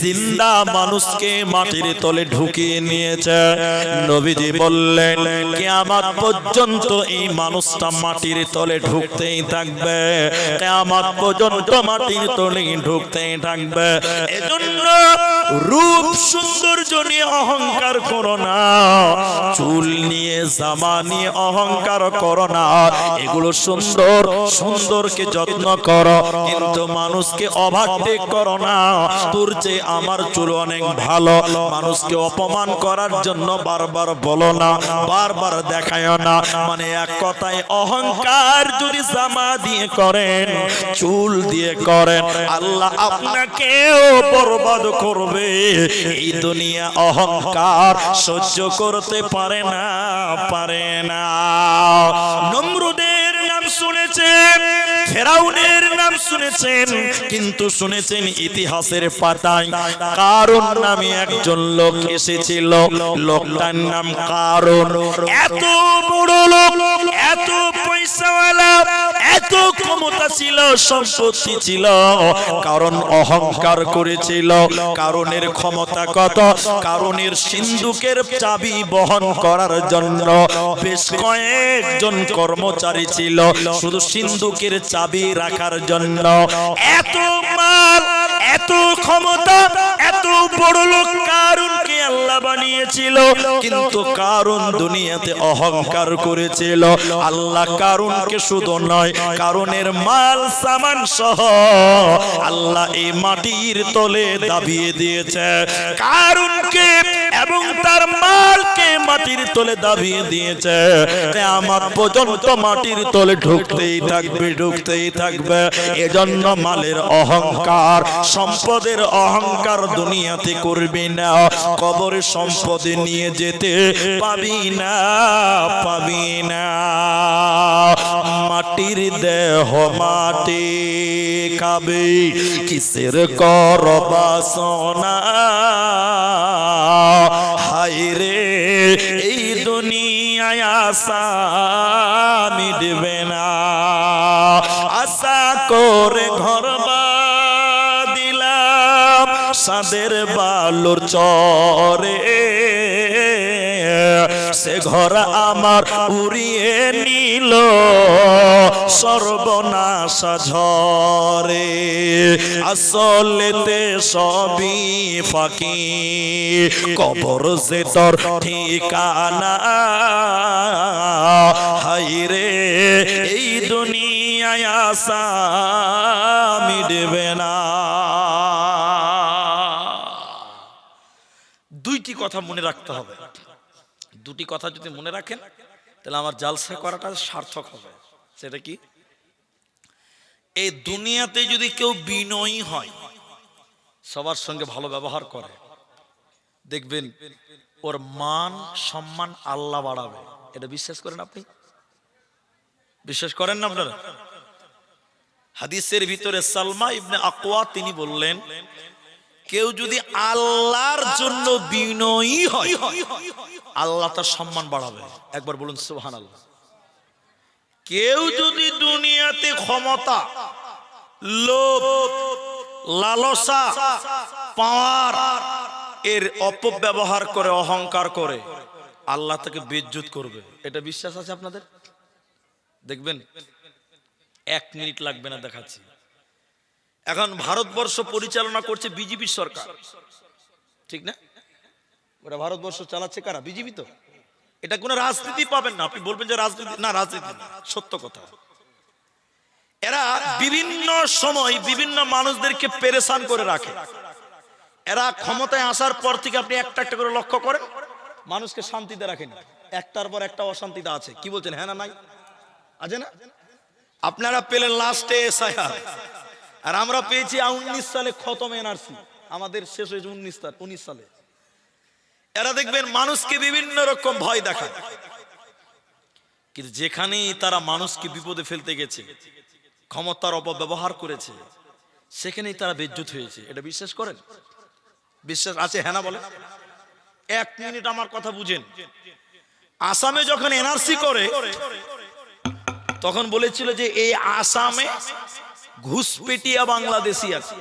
জিন্দা মানুষকে মাটির তলে ঢুকিয়ে নিয়েছে। নবীজি বললেন কিয়ামত পর্যন্ত এই মানুষটা মাটির তলে ঢুকতেই থাকবে, কিয়ামত পর্যন্ত মাটির তলে ঢুকতেই থাকবে। এজন্য রূপ সৌন্দর্য নিয়ে অহংকার করো না, চুল নিয়ে জামা নিয়ে অহংকার করো না। এগুলো সুন্দর, সুন্দরকে যত্ন করো, কিন্তু মানুষকে ওভারটেক করো না। তোর চেয়ে আমার চুল অনেক ভালো, মানুষকে অপমান করার জন্য বারবার বলো না, বারবার দেখায় না। মানে এক কথায় অহংকার যদি জামা দিয়ে করেন, চুল দিয়ে করেন, আল্লাহ আপনাকেও বরবাদ করবে। এই দুনিয়া অহংকার সহ্য করতে পারে না, পারে না। নমরুদের নাম শুনেছেন, ফেরাউনের নাম শুনেছেন, কিন্তু শুনেছেন ইতিহাসের পাতায় কারুন নামে একজন লোক এসেছিল। লোকটার নাম কারুন। এত বড় লোক, এত পয়সাওয়ালা, এত ক্ষমতা ছিল, সম্পত্তি ছিল, কারণ অহংকার করেছিল। কারণের ক্ষমতা কত? কারণের সিন্ধুকের চাবি বহন করার জন্য বেশ কয়েকজন কর্মচারী ছিল, শুধু সিন্ধুকের চাবি রাখার জন্য। এত মাল, এত ক্ষমতা, এত বড় লোক কারুনকে আল্লাহ বানিয়েছিল, কিন্তু কারুন দুনিয়াতে অহংকার করেছিল। আল্লাহ কারুনকে শুধু নয়, কারুনের মাল সামান সহ আল্লাহ এই মাটির তলে দাবিয়ে দিয়েছে। কারুন লোককে এবং তার মালকে মাটির তলে দাবিয়ে দিয়েছে। কিয়ামত পর্যন্ত মাটির তলে ঢুকতেই থাকবে, ঢুকতেই থাকবে। এজন্য মালের অহংকার, সম্পদের অহংকার দুনিয়াতে করবি না। কবরে সম্পদ নিয়ে যেতে পাবি না, পাবি না। মাটির দেহ মাটি খাবে, কিসের কর বাসনা। হায় রে এই দুনিয়ায় আশা মিটবে না। আশা করে ঘর বাঁধিলাম সাদের বালুর চরে, সে ঘর আমার উড়িয়ে নিল সর্বনাশ ঝরে। আসলেতে সবই ফাঁকি, কবর যে তোর ঠিকানা। হায় রে এই দুনিয়ায় আশা মিটবে না। দুইটি কথা মনে রাখতে হবে। দুটি কথা যদি মনে রাখেন তাহলে আমার জালসা করাটা সার্থক হবে। সেটা কি? এই দুনিয়াতে যদি কেউ বিনয়ী হয়, সবার সঙ্গে ভালো ব্যবহার করে, দেখবেন ওর মান সম্মান আল্লাহ বাড়াবে। এটা বিশ্বাস করেন আপনি? বিশ্বাস করেন না আপনারা? হাদিসের ভিতরে সালমা ইবনে আকওয়া তিনি বললেন, কেউ যদি আল্লাহর জন্য বিনয়ী হয় আল্লাহ তার সম্মান বাড়াবে। একবার বলুন সুবহানাল্লাহ। কেউ যদি দুনিয়াতে ক্ষমতা, লোভ, লালসা, পাওয়ার এর অপব্যবহার করে, অহংকার করে, আল্লাহ তাকে বেইজ্জত করবে। এটা বিশ্বাস আছে আপনাদের? দেখবেন 1 মিনিট লাগবে না, দেখাচ্ছি। এখন ভারতবর্ষ পরিচালনা করছে বিজেপি সরকার, ঠিক না? ওরা ভারতবর্ষ চালাচ্ছে কারা? বিজেপি। তো এটা কোনো রাজনীতি পাবেন না। আপনি বলবেন যে রাজনীতি না, রাজনীতি না, সত্য কথা। এরা বিভিন্ন সময় বিভিন্ন মানুষদেরকে পেরেশান করে রাখে। এরা ক্ষমতায় আসার পর থেকে আপনি একটা একটা করে লক্ষ্য করেন, মানুষকে শান্তিতে রাখেন। একটার পর একটা অশান্তিতে আছে। কি বলছেন? হ্যাঁ না নাই? আছে না? আপনারা পেলেন লাস্টে এসআইআর, আর আমরা পেয়েছি 19 সালে খতম এনআরসি। আমাদের শেষ হয়েছে 19 সালে। এরা দেখবেন মানুষকে বিভিন্ন রকম ভয় দেখায়, কিন্তু যেখানেই তারা মানুষকে বিপদে ফেলতে গেছে, ক্ষমতার অপব্যবহার করেছে, সেখানেই তারা বেইজ্জত হয়েছে। এটা বিশ্বাস করেন? বিশ্বাস আছে? হ্যাঁ না বলে? 1 মিনিট আমার কথা বুঝেন। আসামে যখন এনআরসি করে তখন বলেছিল যে এই আসামে ঘুষপেটিয়া বাংলাদেশি আছে।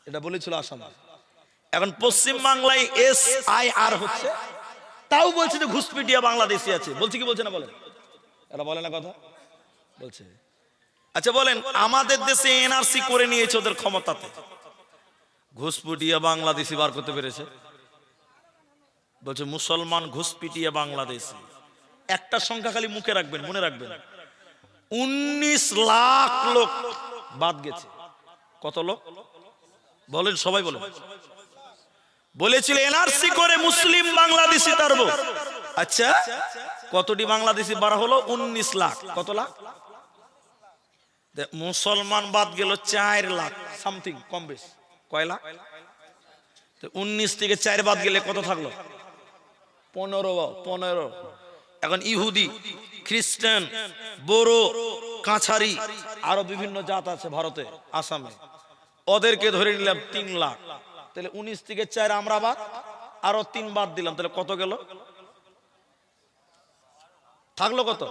এটা বলেছিল আসামে। এখন পশ্চিম বাংলায় এসআইআর হচ্ছে, তাও বলছে যে ঘুষপেটিয়া বাংলাদেশি আছে। বলছে কি বলছে না বলেন? এরা বলে না কথা? বলছে। আচ্ছা বলেন, আমাদের দেশে এনআরসি করে নিয়েছে ওদের ক্ষমতাতে, ঘুষপেটিয়া বাংলাদেশি বার করতে পেরেছে? বলছে মুসলমান ঘুষপেটিয়া বাংলাদেশি। একটা সংখ্যা খালি মুখে রাখবেন, মনে রাখবেন, 19 লাখ লোক বাদ গেছে। কত লোক বলেন? সবাই বলেন। বলেছিল এনআরসি করে মুসলিম বাংলাদেশি তারব। আচ্ছা কতটি বাংলাদেশি বাড়া হলো? 19 লাখ। কত লাখ? মুসলমান বাদ গেল 4 লাখ সামথিং, কম বেশ। কয় লাখ? 19 থেকে 4 বাদ গেলে কত থাকলো? 15। এখন ইহুদি, খ্রিস্টান, বড়ো, কাছারি, আরো বিভিন্ন জাত আছে ভারতে, আসামে, ওদেরকে ধরে নিলাম 3 লাখ। তাহলে 19 থেকে 4 আমরা বাদ, আরো 3 বাদ দিলাম, তাহলে কত গেল? থাকলো কত?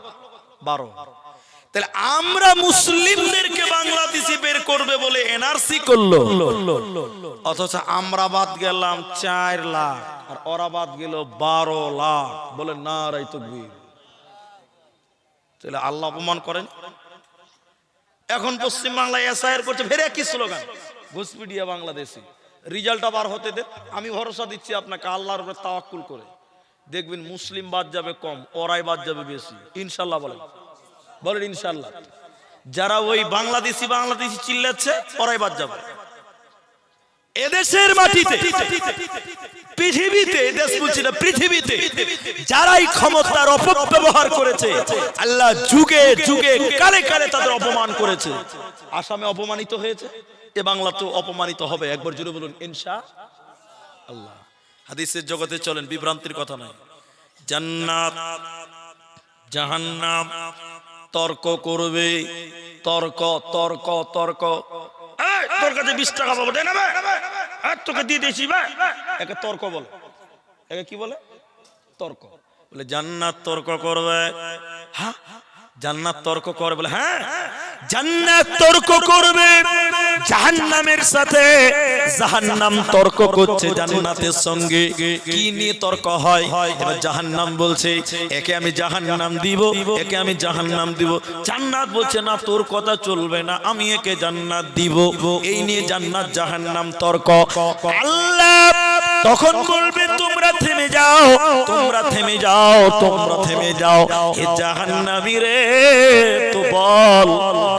12। তাহলে আমরা মুসলিমদেরকে বাংলাদেশি বের করবে বলে এনআরসি করলো, অথচ আমরা বাদ গেলাম 4 লাখ আর ওরা বাদ গেল 12 লাখ। বলে নারায়ে তাকবীর। তাহলে আল্লাহ অপমান করেন। এখন পশ্চিম বাংলায় এসআইআর করছে, ফের একই স্লোগান, ঘুষপেটিয়া বাংলাদেশি। রিজাল্টটা বার হতে দেন। আমি ভরসা দিচ্ছি আপনাকে, আল্লাহর উপরে তাওয়াক্কুল করে দেখবেন মুসলিম বাদ যাবে কম, ওরাই বাদ যাবে বেশি, ইনশাল্লাহ। বলেন বলেন ইনশাল্লাহ। যারা ওই বাংলাদেশি বাংলাদেশি চিল্লাচ্ছে ওরাই বাদ যাবে। এদেশের মাটিতে, পৃথিবীতে, দেশ বলছি না, পৃথিবীতে যারাই ক্ষমতার অপব্যবহার করেছে, আল্লাহ যুগে যুগে কালে কালে তাদের অপমান করেছে। আসামে অপমানিত হয়েছে, এ বাংলা তো অপমানিত হবে। একবার জুড়ে বলুন ইনশাআল্লাহ। হাদিসের জগতে চলেন, বিভ্রান্তির কথা নয়। জান্নাত জাহান্নাম তর্ক করবে, তর্ক তর্ক তর্ক। তোর কাছে 20 টাকা পাবো, দেন তোকে দিয়ে দিয়েছি, একে তর্ক বলে। একে কি বলে? তর্ক বলে। জান্নাত তর্ক করবে, হ্যাঁ জান্নাত তর্ক করবে, বলে হ্যাঁ জান্নাত তর্ক করবে জাহান্নামের সাথে। জাহান্নাম তর্ক করছে জান্নাতের সঙ্গে। কি নিয়ে তর্ক হয়? এবার জাহান্নাম বলছে একে আমি জাহান্নাম দিব, একে আমি জাহান্নাম দিব। জান্নাত বলছে না, তোর কথা চলবে না, আমি একে জান্নাত দিব। এই নিয়ে জান্নাত জাহান্নাম তর্ক। আল্লাহ তখন বলবে তোমরা থেমে যাও, তোমরা থেমে যাও, তোমরা থেমে যাও। এ জাহান্নামী রে, তো বল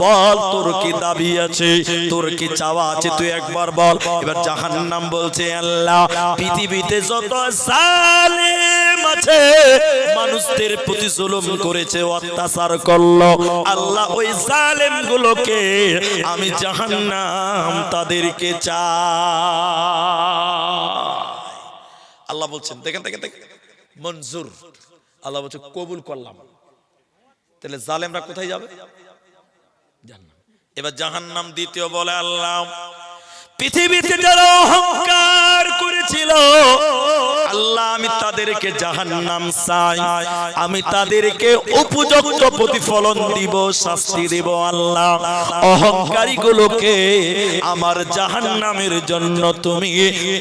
বল, তোর কি দাবি আছে, তোর কি চাওয়া আছে, তুই একবার বল। এবার জাহান্নাম বলছে আল্লাহ পৃথিবীতে যত জালেম আছে, মানুষদের প্রতি জুলুম করেছে, অত্যাচার করলো, আল্লাহ ওই জালেম গুলোকে আমি জাহান্নাম তাদেরকে চাই। আল্লাহ বলছেন দেখেন দেখেন দেখেন, মঞ্জুর। আল্লাহ বলছে কবুল করলাম। তাহলে জালেমরা কোথায় যাবে? জান্নাত। এবার জাহান্নাম দ্বিতীয় বলে আল্লাহ পৃথিবীতে যারা অহংকার করেছিল, আল্লাহ আমি তাদেরকে জাহান্নাম চাই, আমি তাদেরকে উপযুক্ত প্রতিফলন দিব, শাস্তি দিব। আল্লাহ অহংকারী গুলোকে আমার জাহান্নামের জন্য তুমি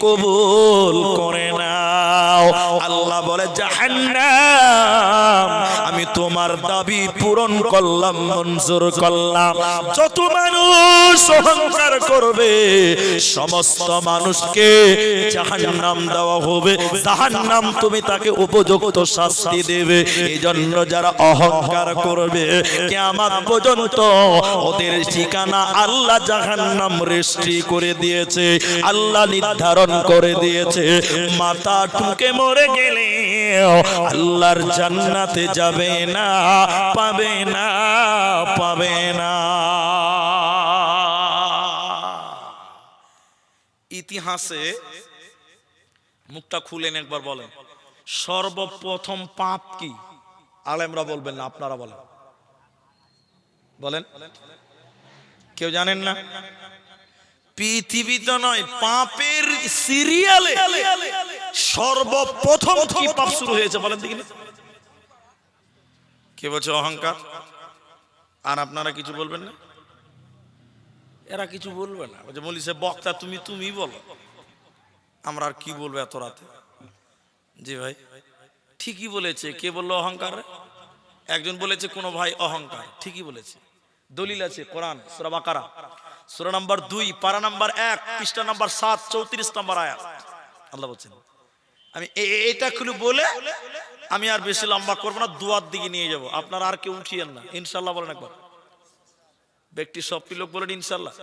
কবুল করে নাও। আল্লাহ বলে জাহান্নাম আমি তোমার দাবি পূরণ করলাম, মঞ্জুর করলাম। যত মানুষ অহংকার করবে সমস্ত মানুষকে জাহান্নাম দেওয়া হবে, জাহান্নাম তুমি তাকে উপযুক্ত শাস্তি দেবে। এই জন্য যারা অহংকার করবে কিয়ামত পর্যন্ত ওদের ঠিকানা আল্লাহ জাহান্নাম রেজিস্ট্রি করে দিয়েছে, আল্লাহ নির্ধারণ করে দিয়েছে। মাথা ঠুকে মরে গেলে আল্লাহর জান্নাতে যাবে না, পাবে না, পাবে না। ইতিহাসে মুখটা খুলেন একবার বলেন, সর্বপ্রথম পাপ কি? আলেমরা বলবেন না, আপনারা বলেন, বলেন। কেউ জানেন না? পৃথিবীতে নয়, পাপের সিরিয়ালে সর্বপ্রথম কি পাপ শুরু হয়েছে বলেন দেখি? কে বলছে? অহংকার। আর আপনারা কিছু বলবেন না? এরা কিছু বলবে না। বলিছে বক্তা তুমি, তুমি বলো, আমরা আর কি বলবো এত রাতে। জি ভাই ঠিকই বলেছে। কে বললো অহংকার? একজন বলেছে কোন ভাই অহংকার, ঠিকই বলেছে। দলিল আছে কোরআন সূরা বাকারা সূরা নাম্বার 2 পারা নাম্বার 1 পৃষ্ঠা নাম্বার 7 34 নম্বর আয়াত। আল্লাহ বলছেন, আমি এটা খুলে বলে আমি আর বেশি লম্বা করবো না, দুয়ার দিকে নিয়ে যাব। আপনারা আর কেউ উঠিয়েন না, ইনশাআল্লাহ বলেন একবার। ব্যক্তি সবটি লোক বলেন ইনশাআল্লাহ।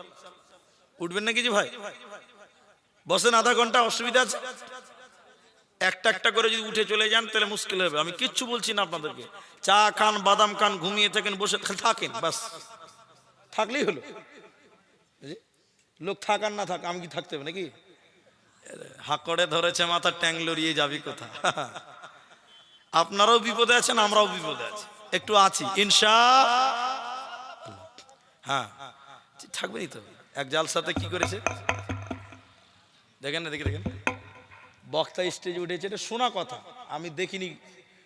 উঠবেন নাকি? জি ভাই বসেন, আধা ঘন্টা, অসুবিধা আছে? একটা একটা করে যদি উঠে চলে যান তাহলে মুশকিল হবে। আমি কিচ্ছু বলছি না আপনাদেরকে। চা খান, বাদাম খান, ঘুমিয়ে থাকেন, বসে থাকেন, বাস থাকলেই হলো। লোক থাকার না থাক, আমি কি থাকতে হবে নাকি? হাকড়ে ধরেছে মাথা, ট্যাং লড়িয়ে যাবি কোথা? আপনারাও বিপদে আছেন, আমরাও বিপদে আছি, একটু আছি ইনশাআল্লাহ। হ্যাঁ থাকবেই তো। এক জালসাতে কি করেছে দেখেন না, দেখে দেখেন, বক্তা স্টেজে উঠেছে, এটা শোনা কথা, আমি দেখিনি,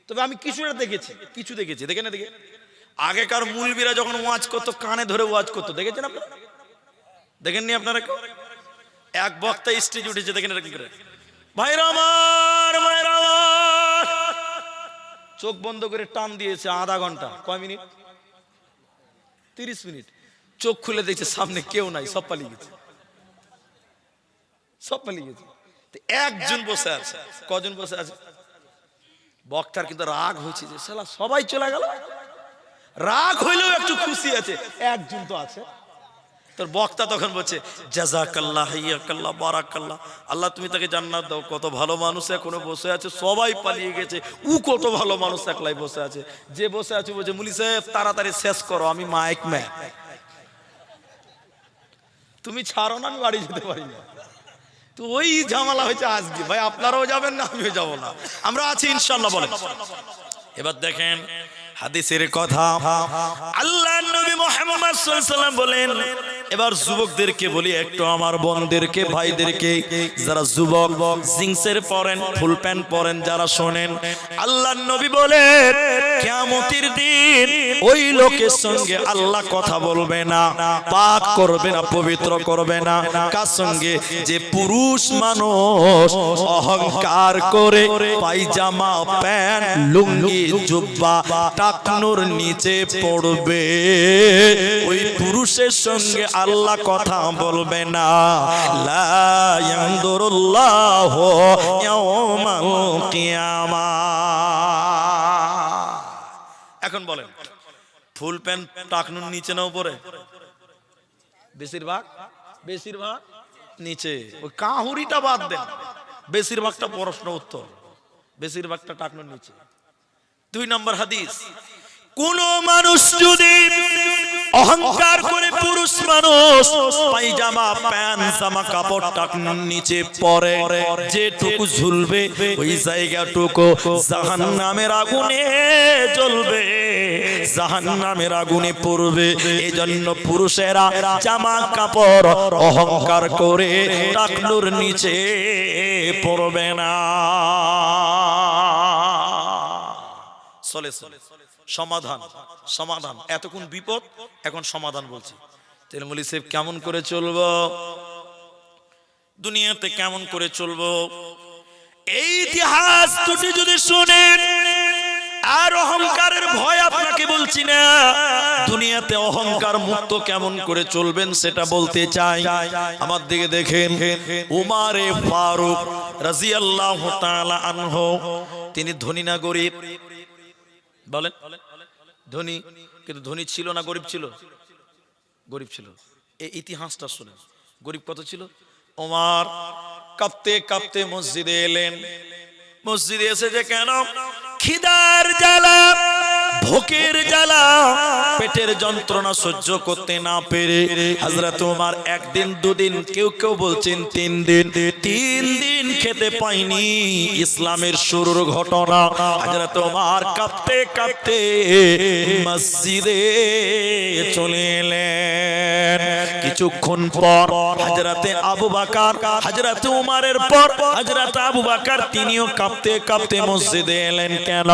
তবে আমি কিছুটা দেখেছি, কিছু দেখেছি। দেখেন না, দেখে আগেকার মুলবিরা যখন ওয়াজ করতো কানে ধরে ওয়াজ করতো, দেখেছেন আপনারা? দেখেননি আপনারা? এক বক্তা স্টেজে উঠেছে, দেখেন এটা কি করে, ভাইরা আমার, ভাইরা আমার, চোখ বন্ধ করে টান দিয়েছে আধা ঘন্টা। কয় মিনিট? 30 মিনিট। চোখ খুলে দেখছে সামনে কেউ নাই, সব পালিয়ে গেছে, সব পালিয়ে গেছে। একজন বসে আছে। কজন বসে আছে? বক্তার কিন্তু রাগ হয়েছে যে শালা সবাই চলে গেল। রাগ হইলেও একটু খুশি আছে, একজন তো আছে। তোর বক্তা তখন বলছে জাযাকাল্লাহ হাইয়াকাল্লাহ বারাকাল্লাহ, আল্লাহ তুমি তাকে জান্নাত দাও। কত ভালো মানুষ এখনো বসে আছে, সবাই পালিয়ে গেছে, কত ভালো মানুষ একলাই বসে আছে। যে বসে আছে বলছে মুলি সাহেব তাড়াতাড়ি শেষ করো, আমি মাইক ম্যান, তুমি ছাড়ো না, আমি বাড়ি যেতে পারি না। তো ওই ঝামেলা হয়েছে আজকে। ভাই আপনারাও যাবেন না, আমিও যাব না, আমরা আছি ইনশাআল্লাহ। বলেন এবার দেখেন হাদিসের কথা, আল্লাহ নবী মুহাম্মদ সাল্লাল্লাহু আলাইহি ওয়াসাল্লাম বলেন, এবার যুবকদেরকে বলি একটু, আমার বোনদেরকে ভাইদেরকে, যারা যুবক জিন্সের পরেন ফুল প্যান্ট পরেন যারা শোনেন, আল্লাহ নবী বলেন কিয়ামতের দিন ওই লোকের সঙ্গে আল্লাহ কথা বলবে না, পাক করবে না, পবিত্র করবে না। কার সঙ্গে? যে পুরুষ মানুষ অহংকার করে পায়জামা প্যান্ট লুঙ্গি জুব্বা টাকনুর নিচে পড়বে, ওই পুরুষের সঙ্গে আল্লাহ কথা বলবে না। লা ইয়ানদুরুল্লাহু ইয়াওমাল কিয়ামাহ। এখন বলেন ফুল প্যান্ট টাকনুর নিচে না উপরে? বেশিরভাগ নিচে। ওই কাহুরিটা বাদ দেন, বেশিরভাগটা প্রশ্ন উত্তর, বেশিরভাগটা টাকনুর নিচে। 2 নম্বর হাদিস, কোন মানুষ যদি অহংকার করে পুরুষ মানুষ পায়জামা প্যান্ট জামা কাপড় টাকনুর নিচে পরে, যেটুকু ঝুলবে ওই জায়গাটুকু জাহান্নামের আগুনে জ্বলবে, জাহান্নামের আগুনে পড়বে। এজন্য পুরুষেরা জামা কাপড় অহংকার করে টাকনুর নিচে পড়বে না। চলে সমাধান এতক্ষণ বিপদ, এখন সমাধান বলছি। তাহলে মৌলভী সাহেব কেমন করে চলবো দুনিয়াতে, কেমন করে চলবো? এই ইতিহাস দুটি যদি শুনেন, আর অহংকারের ভয় আপনাকে বলছি না, দুনিয়াতে অহংকার মুক্ত কেমন করে চলবেন সেটা বলতে চাই। আমার দিকে দেখেন, উমারে ফারুক রাদিয়াল্লাহু তাআলা আনহু, তিনি ধনী না গরিব? বলেন ধনী, কিন্তু ধনী ছিল না গরিব ছিল? গরিব ছিল। এই ইতিহাসটা শুনেন, গরিব কত ছিল? ওমর কাঁপতে কাঁপতে মসজিদে এলেন। মসজিদে এসে যে কেন? খিদার জ্বালা, ভোকের জ্বালা, পেটের যন্ত্রণা সহ্য করতে না পেরে হযরত ওমর একদিন দুদিন, কেউ কেউ বলছেন 3 দিন খেতে পায়নি। ইসলামের শুরুর ঘটনা। হযরত ওমর কাঁপতে কাঁপতে মসজিদে চলে এলেন। কিছুক্ষণ পর হযরতে আবু বকর, হযরত ওমরের পর হযরত আবু বকর, তিনিও কাঁপতে কাঁপতে মসজিদে এলেন। কেন?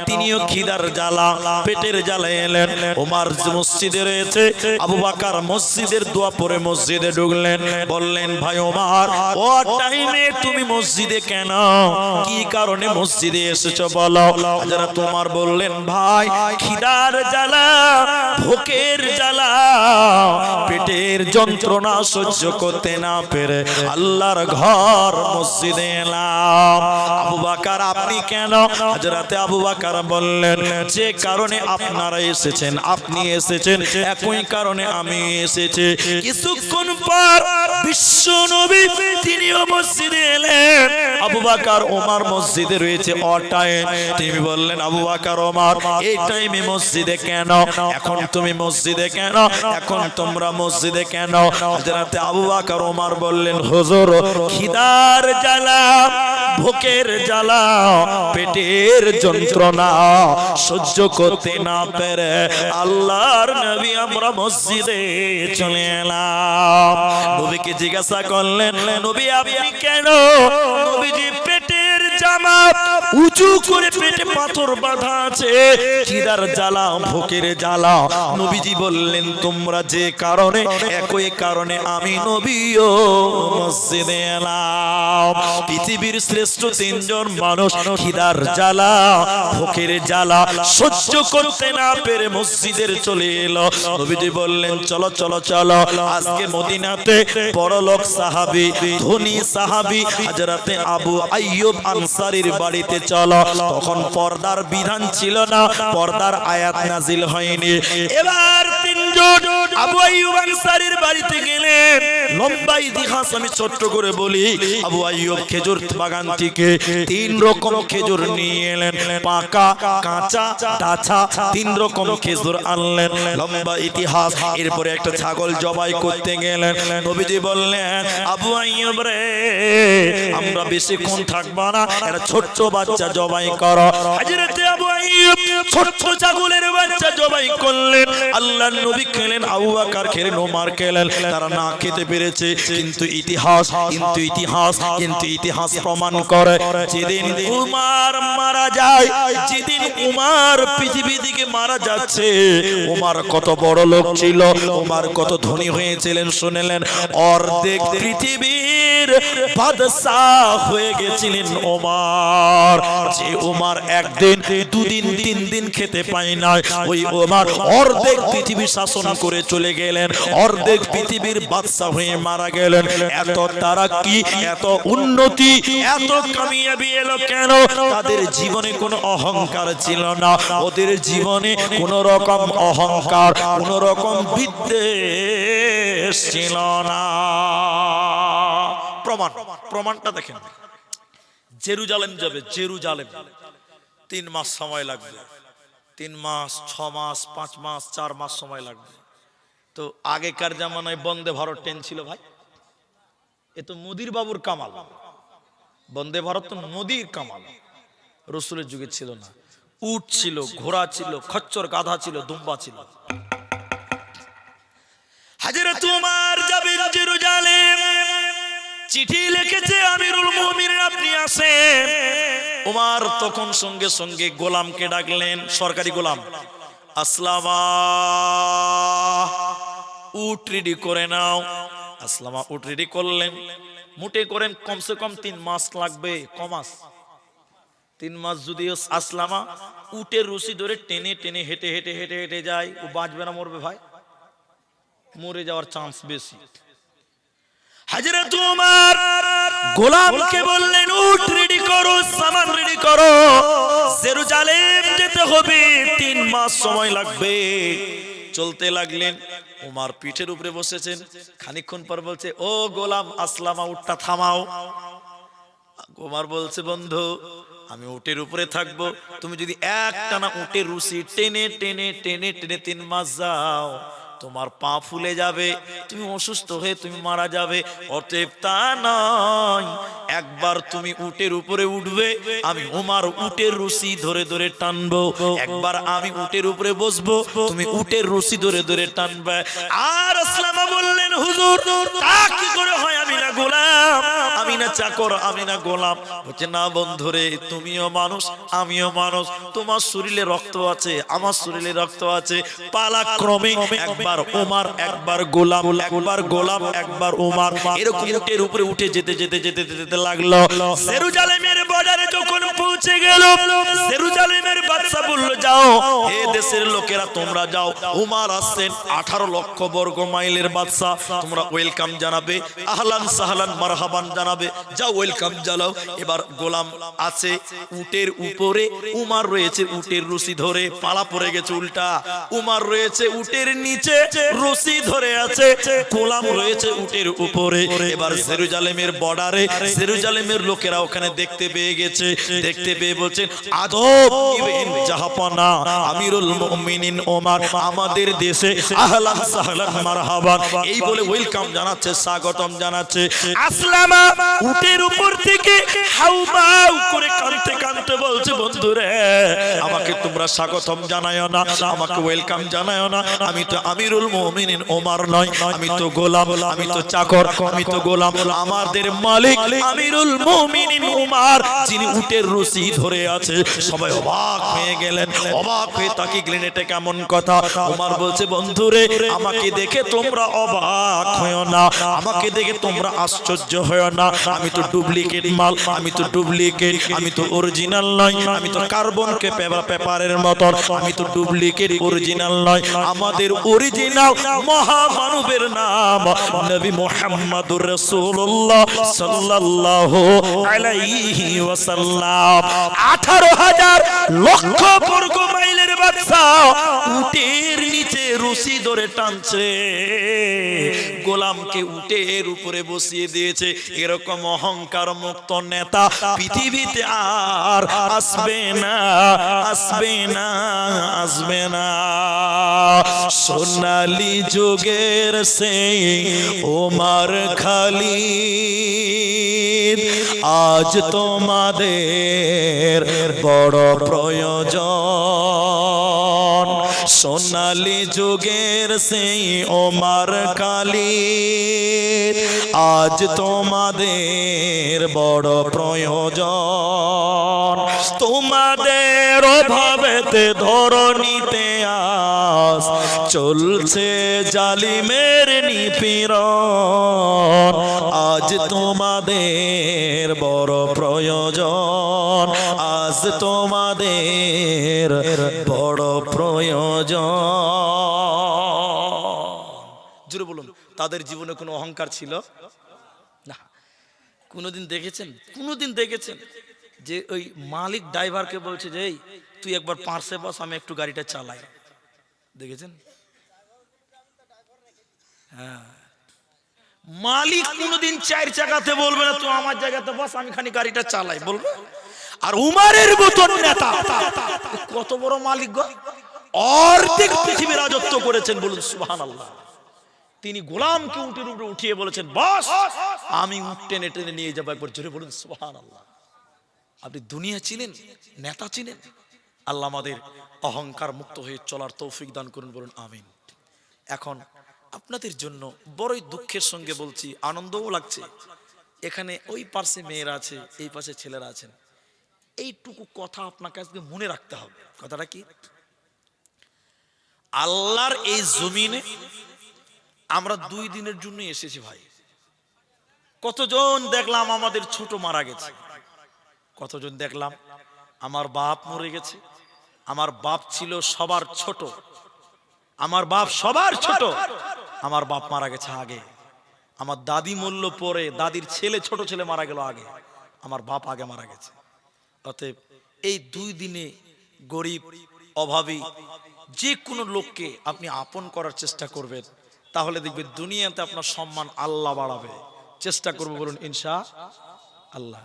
তিনিও খিদার জ্বালা, পেটের জ্বালা এলেন। ওমর মসজিদে রয়েছে, আবু বকর মসজিদের দোয়া পড়ে মসজিদে ঢুকলেন। বললেন, ভাই ওমর, ও টাইমে তুমি মসজিদে কেন? কি কারণে মসজিদে এসেছো বলো? হযরত ওমর বললেন, ভাই খিদার জ্বালা, ভোকের জ্বালা, পেটের যন্ত্রণা সহ্য করতে না পেরে আল্লাহর ঘর মসজিদে এলাম। আবু বকর, আপনি কেন? হযরতে আবু বকর বললেন, যে কারণে আপনারা এসেছেন, আপনি এসেছেন, একই কারণে আমি এসেছি। কিছুক্ষণ পর বিশ্ব নবী তিনিও মসজিদে এলেন। আবু বকর ওমর মসজিদে রয়েছে অটাইম। তিনি বললেন, আবু বকর ওমর, এই টাইমে মসজিদে কেন? এখন তুমি মসজিদে কেন? এখন তোমরা মসজিদে কেন? হযরতে আবু বকর ওমর বললেন, হুজুর খিদার জ্বালা, ভোকের জ্বালা, পেটের যন্ত্রণা সহ্য করতে না পেরে আল্লাহর নবী আমরা মসজিদে চলে এলাম। নবীকে জিজ্ঞাসা করলেন, নবী আপনি কেন? নবীজি, পেটের জামা উঁচু করে পেটে পাথর বাঁধা আছে, খিদার জ্বালা, ভোকের জ্বালা। নবীজি বললেন, তোমরা যে কারণে, একই কারণে আমি নবীও মসজিদে এলাম। পৃথিবীর শ্রেষ্ঠ 3 জন মানুষ খিদার জ্বালা, ভোকের জ্বালা সহ্য করতে না পেরে মসজিদের চলে এলো। নবীজি বললেন, চলো চলো চলো, আজকে মদিনাতে বড়লোক সাহাবী, ধনী সাহাবী হযরতে আবু আইয়ুব আনসারীর বাড়িতে চলো। তখন পর্দার বিধান ছিল না, পর্দার আয়াত নাজিল হয়নি। এবার 3 রঞ্জন আবু আইয়ুব আনসারীর বাড়িতে গেলেন। লম্বা ইতিহাস আমি ছোট্ট করে বলি। আবু আইয়ুব খেজুর বাগান থেকে 3 রকম খেজুর নিয়ে এলেন, পাকা, কাঁচা, ডাছা, 3 রকম খেজুর আনলেন। লম্বা ইতিহাস। এরপরে একটা ছাগল জবাই করতে গেলেন। নবীজি বললেন, আবু আইয়ুব রে, আমরা বেশিক্ষণ থাকবো না, একটা ছোট্ট বাচ্চা জবাই করো। হযরতে আবু আইয়ুব ছোট্ট ছাগলের বাচ্চা জবাই করলেন। আল্লাহর নবী খেলেন, আবু বকর খেলেন, ওমর খেলেন। তারা না খেতে পেরেছে, কিন্তু ইতিহাস প্রমাণ করে যেদিন উমর মারা যায়, যেদিন উমর পৃথিবী থেকে মারা যাচ্ছে, উমর কত বড় লোক ছিল, উমর কত ধনী হয়েছিলেন শুনলেন। অর্ধেক পৃথিবীর বাদশা হয়ে গেছিলেন উমর। যে উমর একদিন, 2 দিন, 3 দিন খেতে পায় না, ওই উমর অর্ধেক পৃথিবী শাসন করে চলে গেলেন, অর্ধেক পৃথিবীর বাদশা হয়ে মারা গেলেন। এত তারাক্কি, এত উন্নতি, এত কামিয়াবি এলো কেন? তাদের জীবনে কোনো অহংকার ছিল না, ওদের জীবনে কোনো রকম অহংকার, কোনো রকম বিদ্বেষ ছিল না। প্রমাণটা দেখেন। জেরুজালেম যাবে, জেরুজালেম 3 মাস সময় লাগবে, 3 মাস, 6 মাস, 5 মাস, 4 মাস সময় লাগবে। তো আগেকার জামানায় বন্দে ভারত ট্রেন ছিল ভাই, এ তো মোদির বাবুর কামাল। বন্দে ভারত তো মোদির কামাল, রসুলের যুগে ছিল না। উট ছিল, ঘোড়া ছিল, খচ্চর গাধা ছিল, দুম্বা ছিল। হযরত উমর যাবেন জেরুজালেম, চিঠি লিখেছে আমিরুল মুমিনিন আপনি আসেন। উমর তখন সঙ্গে সঙ্গে গোলামকে ডাকলেন, সরকারি গোলাম, আসলামা উট রেডি করে নাও। আসলামা উট রেডি করলেন, মুটে করেন কমসে কম 3 মাস লাগবে, কমাস 3 মাস। যদি আসলামা উটের রশি ধরে টেনে টেনে হেঁটে হেঁটে হেঁটে হেঁটে যায়, ও বাঁচবে না মরবে ভাই? মরে যাওয়ার চান্স বেশি। হযরত উমর গোলামকে বললেন, উট রেডি করো, সামান রেডি করো, জেরুজালেম যেতে হবে, 3 মাস সময় লাগবে। চলতে লাগলেন। উমর পিঠের উপরে বসেছেন। খানিকক্ষণ পর বলছে, ও গোলাম আসলামা, উটটা থামাও। উমর বলছে, বন্ধু আমি উটের উপরে থাকবো, তুমি যদি একটানা উটের রশি টেনে টেনে টেনে টেনে 3 মাস যাও, তোমার পা ফুলে যাবে, তুমি অসুস্থ হয়ে তুমি মারা যাবে। অতএব তা নয়, একবার তুমি উটের উপরে উঠবে, আমি উমর উটের রশি ধরে ধরে টানবো। একবার আমি উটের উপরে বসবো, তুমি উটের রশি ধরে ধরে টানবে। আর আসলামা বললেন, হুজুর তা কি করে হয়? আমি না গোলাম, আমি না চাকর, আমি না গোলাম। বলছে, না বন্ধুরে, তুমিও মানুষ, আমিও মানুষ, তোমার শরীরে রক্ত আছে, আমার শরীরে রক্ত আছে। পালাক্রমে একবার উমর, একবার গোলাম, একবার গোলাম, একবার উমর, এরকম উটের উপরে উঠে যেতে যেতে যেতে যেতে লাগলো। জেরুজালেমের বর্ডারে যখন পৌঁছে গেল, জেরুজালেমের বাদশা বলল, যাও হে দেশের লোকেরা তোমরা যাও। উমর আসছেন, 18 লক্ষ বর্গ মাইলের বাদশা, তোমরা ওয়েলকাম জানাবে, আহলান সাহলান মারহাবান জানাবে, যাও ওয়েলকাম জানাও। এবার গোলাম আছে উটের উপরে, উমর রয়েছে উটের রশি ধরে, পালা পড়ে গেছে উল্টা। উমর রয়েছে উটের নিচে, রশি ধরে আছে, গোলাম রয়েছে উটের উপরে। এবার জেরুজালেমের বর্ডারে, জেরুজালেমের লোকেরা ওখানে দেখতে পেয়ে গেছে। দেখতে পেয়ে বলছেন, আদব ইবনে জাহাপানা আমিরুল মুমিনিন ওমর আমাদের দেশে আহলান সাহলান মারহাবান, এই বলে ওয়েলকাম জানাচ্ছে, স্বাগতম জানাচ্ছে। আসলামা উটের উপর থেকে হাউমাউ করে কাঁদতে কাঁদতে বলছে, বন্ধুরে আমাকে তোমরা স্বাগতম জানায়ো না, আমাকে ওয়েলকাম জানায়ো না, আমি তো আমিরুল মুমিনিন ওমর নয়, আমি তো গোলাম, আমি তো চাকর, আমি তো গোলাম। আমাদের মালিক আমিরুল মুমিনিন ওমর, যিনি উটের রশি ধরে আছে। সবাই অবাক হয়ে গেলেন, অবাক হয়ে তাকিয়ে গেলেন, এটা কেমন কথা? ওমর বলছে, বন্ধুরে আমাকে দেখে তোমরা অবাক হয়ো না, আমাকে দেখে তোমরা আশ্চর্য হয়ো না, আমি তো ডুপ্লিকেট মাল, আমি তো ডুপ্লিকেট, আমি তো অরিজিনাল নয়, আমি তো কার্বনকে পেপারের মতন, আমি তো ডুপ্লিকেট, অরিজিনাল নয়। আমাদের অরিজিনাল মহামানবের নাম নবী মুহাম্মদুর রাসূলুল্লাহ সাল্লাল্লাহু আলাইহি ওয়াসাল্লাম। 18,000 লক্ষ বর্গ মাইলের বাদশা উটের নিচে রশি ধরে টানছে, গোলামকে উটের উপরে বসিয়ে দিয়েছে। এরকম অহংকার মুক্ত নেতা পৃথিবীতে আর আসবে না, আসবে না, আসবে না। সোনালী যুগের সেই ওমর খালিদ, আজ তোমাদের বড় প্রয়োজন। সোনালী যুগের সেই ওমর খালিদ, আজ তোমাদের বড় প্রয়োজন। তোমাদের অভাবেতে ধরণীতে আস চলছে জালিমের নিপীড়ন, আজ তোমাদের বড় প্রয়োজন, আজ তোমাদের বড় প্রয়োজন। জোরে বলুন, তাদের জীবনে কোনো অহংকার ছিল না। কোনোদিন দেখেছেন, কোনোদিন দেখেছেন যে ওই মালিক ড্রাইভারকে বলছে যে এই তুই একবার পার্শ্বে বস, আমি একটু গাড়িটা চালাই? দেখেছেন? হ্যাঁ, মালিক কোনোদিন চার চাকাতে বলবে না তুই আমার জায়গাতে বস, আমি খানি গাড়িটা চালাই, বলবে? আর উমারের মতন নেতা, কত বড় মালিক গো, অর্ধেক পৃথিবী রাজত্ব করেছেন, বলুন সুবহানাল্লাহ। তিনি গোলামকে উটের উপরে উঠিয়ে বলেছেন বস, আমি উট টেনে টেনে নিয়ে যাবো, একবার জোরে বলুন সুবহানাল্লাহ। আপনি দুনিয়া চিনেন, নেতা চিনেন। আল্লাহ আমাদের অহংকার মুক্ত হয়ে চলার তৌফিক দান করুন, বলুন আমিন। এখন আপনাদের জন্য বড়ই দুঃখের সঙ্গে বলছি, আনন্দও লাগছে। এখানে ওই পাশে মেয়েরা আছে, এই পাশে ছেলেরা আছেন। এইটুকু কথা আপনাকে আজকে মনে রাখতে হবে। কথাটা কি? আল্লাহর এই জমিনে আমরা 2 দিনের জন্য এসেছি ভাই। কতজন দেখলাম আমাদের ছোট মারা গেছে, কতজন দেখলাম আমার বাপ মরে গেছে। আমার বাপ ছিল সবার ছোট, আমার বাপ সবার ছোট, আমার বাপ মারা গেছে আগে। আমার দাদি মরল পরে, দাদির ছেলে ছোট ছেলে মারা গেল আগে, আমার বাপ আগে মারা গেছে। অতএব এই 2 দিনে গরিব অভাবী যে কোনো লোককে আপনি আপন করার চেষ্টা করবেন, তাহলে দেখবেন দুনিয়াতে আপনার সম্মান আল্লাহ বাড়াবে। চেষ্টা করবো, বলুন ইনশাআল্লাহ।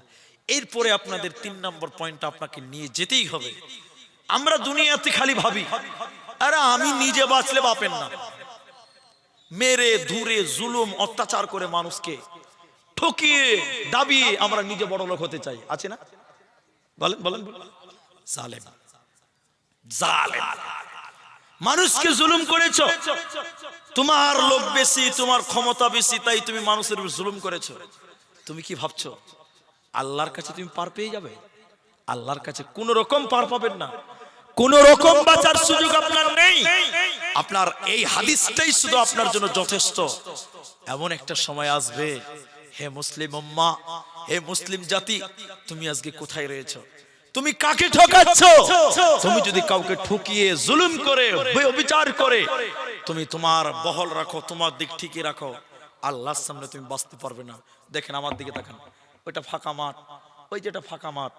এরপরে আপনাদের 3 নম্বর পয়েন্টটা আপনাকে নিয়ে যেতেই হবে। আমরা দুনিয়াতে খালি ভাবি আরে আমি নিজে বাঁচলে বাপের না, মেরে ধুরে জুলুম অত্যাচার করে মানুষকে ঠকিয়ে দাবিয়ে আমরা নিজে বড় লোক হতে চাই, আছে না? বলেন বলেন। জালেম, জালেম, মানুষকে জুলুম করেছো, তোমার লোক বেশি, তোমার ক্ষমতা বেশি, তাই তুমি মানুষের উপর জুলুম করেছো। তুমি কি ভাবছো আল্লাহর কাছে তুমি পার পেয়ে যাবে? আল্লাহর কাছে কোন রকম পার পাবেন না, কোন রকম বাঁচার সুযোগ আপনার নেই। আপনার এই হাদিসটাই শুধু আপনার জন্য যথেষ্ট। এমন একটা সময় আসবে, হে মুসলিম উম্মাহ, হে মুসলিম জাতি, তুমি আজকে কোথায় রয়েছো? তুমি কাকে ঠকাচ্ছ? তুমি যদি কাউকে ঠকিয়ে জুলুম করে অবিচার করে তুমি তোমার বহল রাখো, তোমার দিক ঠিকই রাখো, আল্লাহর সামনে তুমি বাঁচতে পারবে না। দেখেন আমার দিকে তাকান, ওইটা ফাঁকা মাঠ, ওই যেটা ফাঁকা মাঠ,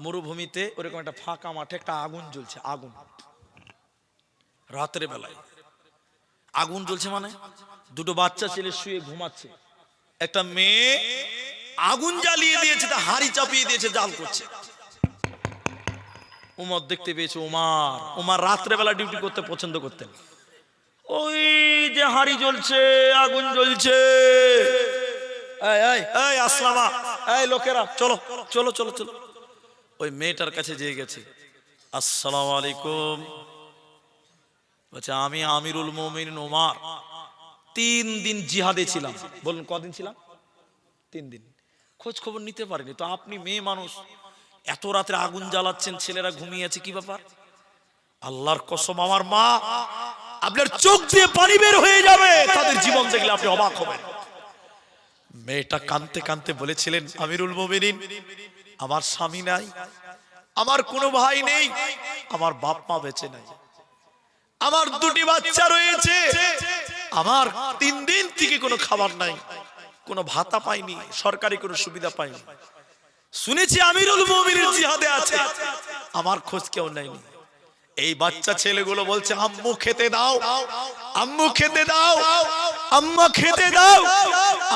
মরুভূমিতে ওরকম একটা ফাঁকা মাঠে একটা আগুন জ্বলছে। আগুন রাতের বেলায় আগুন জ্বলছে, মানে 2টো বাচ্চা ছেলে শুয়ে ঘুমাচ্ছে, একটা মেয়ে আগুন জ্বালিয়ে দিয়েছে, তা হাঁড়ি চাপিয়ে দিয়েছে, জাল করছে। উমর দেখতে পেয়েছে। উমার রাত্রে বেলা ডিউটি করতে পছন্দ করতেন। ওই যে হাঁড়ি জ্বলছে, আগুন জ্বলছে, এই আসলামা, এই লোকেরা চলো চলো চলো চলো। ওই মেয়েটার কাছে যেয়ে গেছে, আসসালামু আলাইকুম। বলছে আমি আমিরুল মুমিনিন উমর, 3 দিন জিহাদে ছিলাম। বলুন কদিন ছিলাম? 3 দিন। খোঁজ খবর নিতে পারিনি তো। আপনি মেয়ে মানুষ, এত রাতে আগুন জ্বালাচ্ছেন, ছেলেরা ঘুমিয়ে আছে, কি ব্যাপার? আল্লাহর কসম আমার মা, আপনার চোখ দিয়ে পানি বের হয়ে যাবে তাদের জীবন দেখলে, আপনি অবাক হবেন। মেয়েটা কাঁদতে কাঁদতে বলেছিলেন, আমিরুল মুমিনিন, আমার স্বামী নাই, আমার কোনো ভাই নেই, আমার বাপ মা বেঁচে নাই, আমার 2টি বাচ্চা রয়েছে, আমার 3 দিন থেকে কোনো খাবার নাই, কোনো ভাতা পাইনি, সরকারি কোনো সুবিধা পাইনি। শুনেছি আমিরুল মুমিনিন জিহাদে আছে, আমার খোঁজ কেউ নেয়নি। এই বাচ্চা ছেলেগুলো বলছে আম্মু খেতে দাও, আম্মু খেতে দাও, আম্মা খেতে দাও।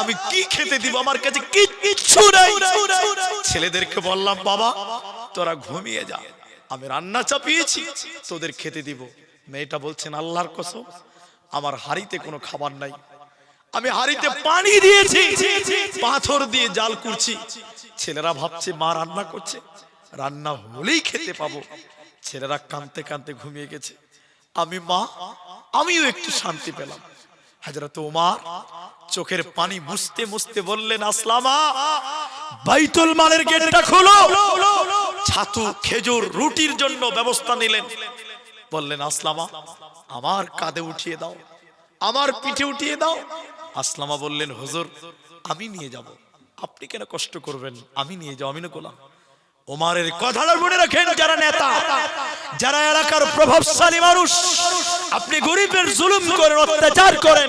আমি কি খেতে দিব, আমার কাছে কিচ্ছু নাই। ছেলেদেরকে বললাম বাবা তোরা ঘুমিয়ে যা, আমি রান্না চাপিয়েছি তোদের খেতে দিব। মেয়েটা বলছেন আল্লাহর কসম আমার হাড়িতে কোনো খাবার নাই, আমি হাড়িতে পানি দিয়েছি, পাথর দিয়ে জাল করছি। ছেলেরা ভাবছে মা রান্না করছে, রান্না হলেই খেতে পাবো। ছেলেরা কাঁদতে কাঁদতে ঘুমিয়ে গেছে। আমি মা আমিও একটু শান্তি পেলাম। হযরত ওমর চোখের পানি মুছতে মুছতে বললেন আসলামা বাইতুল মালের গেটটা খোলো। ছাতু খেজুর রুটির জন্য ব্যবস্থা নিলেন। বললেন আসলামা আমার কাঁধে উঠিয়ে দাও, আমার পিঠে উঠিয়ে দাও। আসলামা বললেন হুজুর আমি নিয়ে যাব, আপনি কেন কষ্ট করবেন, আমি নিয়ে যাও, আমি না গোলাম। ওমরের কথাটা মনে রাখেন, যারা নেতা, যারা এলাকার প্রভাবশালী মানুষ, আপনি গরিবের জুলুম করেন, অত্যাচার করেন,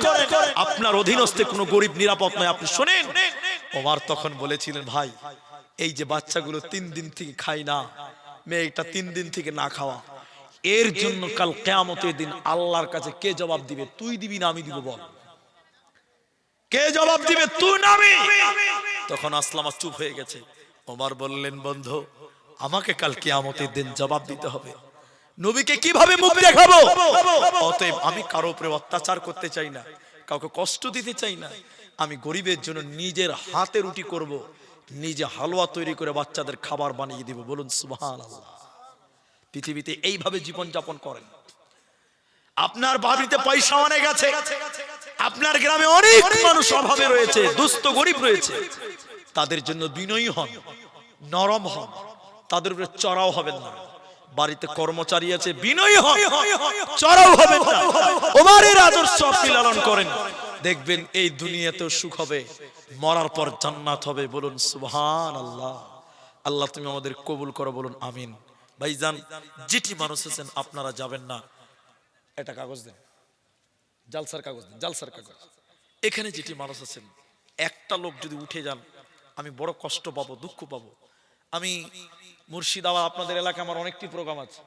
আপনার অধীনস্থে কোনো গরিব নিরাপদ নয়। আপনি শুনেন ওমর তখন বলেছিলেন ভাই এই যে বাচ্চাগুলো 3 দিন থেকে খায় না, মেয়েটা 3 দিন থেকে না খাওয়া, এর জন্য কাল কিয়ামতের দিন আল্লাহর কাছে কে জবাব দিবে? তুই দিবি না আমি দিব? বল কে জবাব দিবে, তুই না আমি? তখন আসলামা চুপ হয়ে গেছে। ওমর বললেন বন্ধু আমাকে কাল কিয়ামতের দিন জবাব দিতে হবে, নবীকে কিভাবে মুখ দেখাবো? অতএব আমি কারো উপরে অত্যাচার করতে চাই না, কাউকে কষ্ট দিতে চাই না। আমি গরিবের জন্য নিজের হাতে রুটি করব, নিজে হালুয়া তৈরি করে বাচ্চাদের খাবার বানিয়ে দিব। বলুন সুবহানাল্লাহ। পৃথিবীতে এইভাবে জীবন যাপন করেন। আপনার বাড়িতে পয়সা অনেক আছে, আপনার গ্রামে অনেক মানুষ অভাবে রয়েছে, দুস্থ গরিব রয়েছে, তাদের জন্য বিনয়ী হন, নরম হন, তাদের উপরে চড়াও হবেন না। বাড়িতে কর্মচারী আছে, বিনয়ী হন, চড়াও হবেন না। ওমরের আদর্শ আপনি লালন করেন, দেখবেন এই দুনিয়াতেও সুখ হবে, মরার পর জান্নাত হবে। বলুন সুবহানাল্লাহ। আল্লাহ তুমি আমাদের কবুল করো, বলুন আমিন। ভাইজান যেটি মানুষ আছেন আপনারা যাবেন না, এটা কাগজ দেন, জালসার কাগজ দেন, জালসার কাগজ। এখানে যেটি মানুষ আছেন একটা লোক যদি উঠে যান আমি বড় কষ্ট পাবো, দুঃখ পাবো। আমি মুর্শিদাবাদ, আপনাদের এলাকায় আমার অনেকটি প্রোগ্রাম আছে,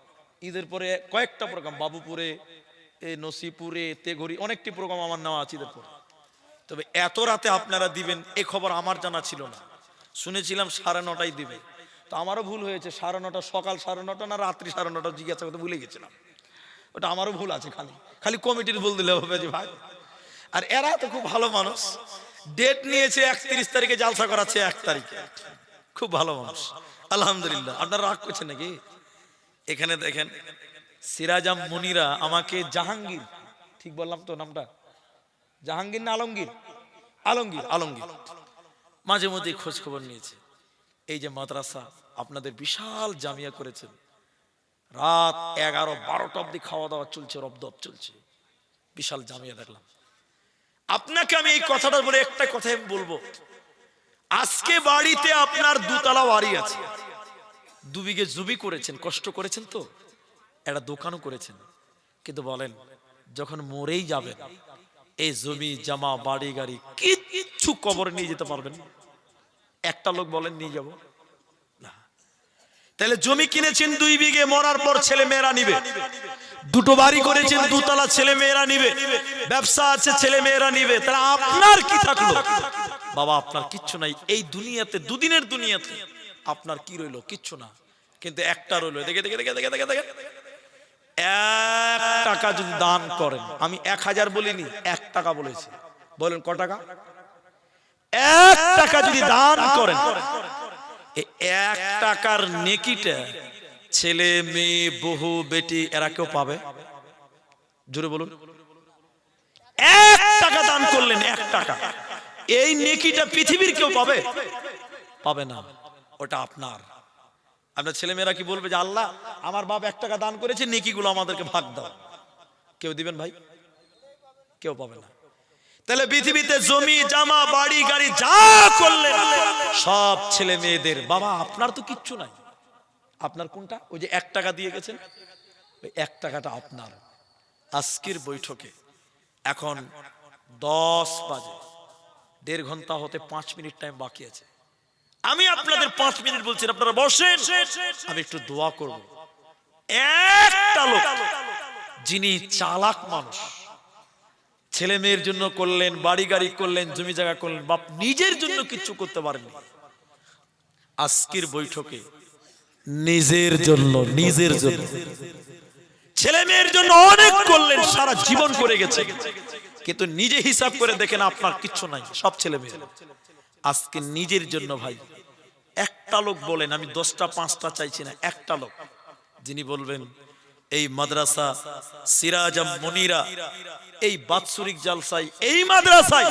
ঈদের পরে কয়েকটা প্রোগ্রাম, বাবুপুরে, নসিপুরে, তেঘরি, অনেকটি প্রোগ্রাম আমার নেওয়া আছে ঈদের পরে। তবে এত রাতে আপনারা দিবেন এ খবর আমার জানা ছিল না, শুনেছিলাম 9:30টায় দিবে। তো আমারও ভুল হয়েছে, 9:30, সকাল 9:30 না রাত্রি 9:30 জিজ্ঞাসা করতে ভুলে গেছিলাম। ওটা আমারও ভুল আছে, খালি কমিটির ভুল দিলে হবে যে ভাই। আর এরা তো খুব ভালো মানুষ, ডেট নিয়েছে 31 তারিখে, জালসা করাচ্ছে 1 তারিখে, খুব ভালো মানুষ আলহামদুলিল্লাহ। আপনারা রাগ করছেন নাকি? এখানে দেখেন সিরাজাম মুনিরা আমাকে জাহাঙ্গীর, ঠিক বললাম তো নামটা? জাহাঙ্গীর না আলমগীর? আলমগীর, আলমগীর মাঝে মধ্যে খোঁজ খবর নিয়েছে। এই যে মাদ্রাসা আপনাদের বিশাল জামিয়া করেছেন, রাত 11-12টা অব্দি খাওয়া দাওয়া চলছে, রবদব চলছে, বিশাল জামিয়া দেখলাম। আপনাকে আমি এই কথাটা বলে একটা কথাই বলবো, আজকে বাড়িতে আপনার 2 তলা বাড়ি আছে, 2 বিঘে জমি করেছেন, কষ্ট করেছেন, তো একটা দোকানও করেছেন, কিন্তু বলেন যখন মরেই যাবেন এই জমি জামা বাড়ি গাড়ি কিচ্ছু কবরে নিয়ে যেতে পারবেন? একটা লোক বলেন নিয়ে যাব না। তাহলে জমি কিনেছেন 2 বিঘে, মরার পর ছেলে মেয়েরা নিবে। 2টো বাড়ি করেছেন 2 তলা, ছেলে মেয়েরা নিবে। ব্যবসা আছে, ছেলে মেয়েরা নিবে। তাহলে আপনার কি থাকলো? বাবা আপনার কিচ্ছু নাই এই দুনিয়াতে, দুদিনের দুনিয়াতে আপনার কি রইলো? কিচ্ছু না। কিন্তু একটা রইলো, দেখে দেখে দেখে দেখে দেখে দেখে 1 টাকা যদি দান করেন, আমি 1000 বলিনি, 1 টাকা বলেছি, বলেন ক টাকা? 1 টাকা যদি দান করেন, 1 টাকার নেকিটা ছেলে মেয়ে বহু বেটি এরা কেউ পাবে? জোরে বলুন। 1 টাকা দান করলেন, 1 টাকা, এই নেকিটা পৃথিবীর কেউ পাবে? পাবে না। ওটা আপনার। আপনার ছেলে মেয়েরা কি বলবে যে আল্লাহ আমার বাপ 1 টাকা দান করেছে, নেকিগুলো আমাদেরকে ভাগ দাও? কেউ দিবেন ভাই? কেউ পাবে না। তাহলে পৃথিবীতে জমি জামা বাড়ি গাড়ি যা করলেন সব ছেলে মেয়েদের। বাবা আপনার তো কিচ্ছু নাই। আপনার কোনটা? ওই যে 1 টাকা দিয়ে গেছেন, ওই 1 টাকাটা আপনার। আজকের বৈঠকে এখন 10 বাজে, 1.5 ঘন্টা হতে 5 মিনিট টাইম বাকি আছে। আমি আপনাদের 5 মিনিট বলছি, আপনারা বসেন, আমি একটু দোয়া করব। একটা একটা লোক যিনি চালাক মানুষ, ছেলে মেয়ের জন্য করলেন, বাড়ি গাড়ি করলেন, জমি জায়গা করলেন, বাপ নিজের জন্য কিচ্ছু করতে পারেননি। আজকের বৈঠকে নিজের জন্য ছেলে মেয়ের জন্য অনেক করলেন, সারা জীবন করে গেছে, কিন্তু নিজে হিসাব করে দেখেন আপনার কিচ্ছু নাই, সব ছেলে মেয়ে। আজকে নিজের জন্য ভাই একটা লোক বলেন, আমি 10টা 5টা চাইছি না, একটা লোক যিনি বলবেন এই মাদ্রাসা সিরাজাম মুনিরা, এই বাৎসরিক জালসায়, এই মাদ্রাসায়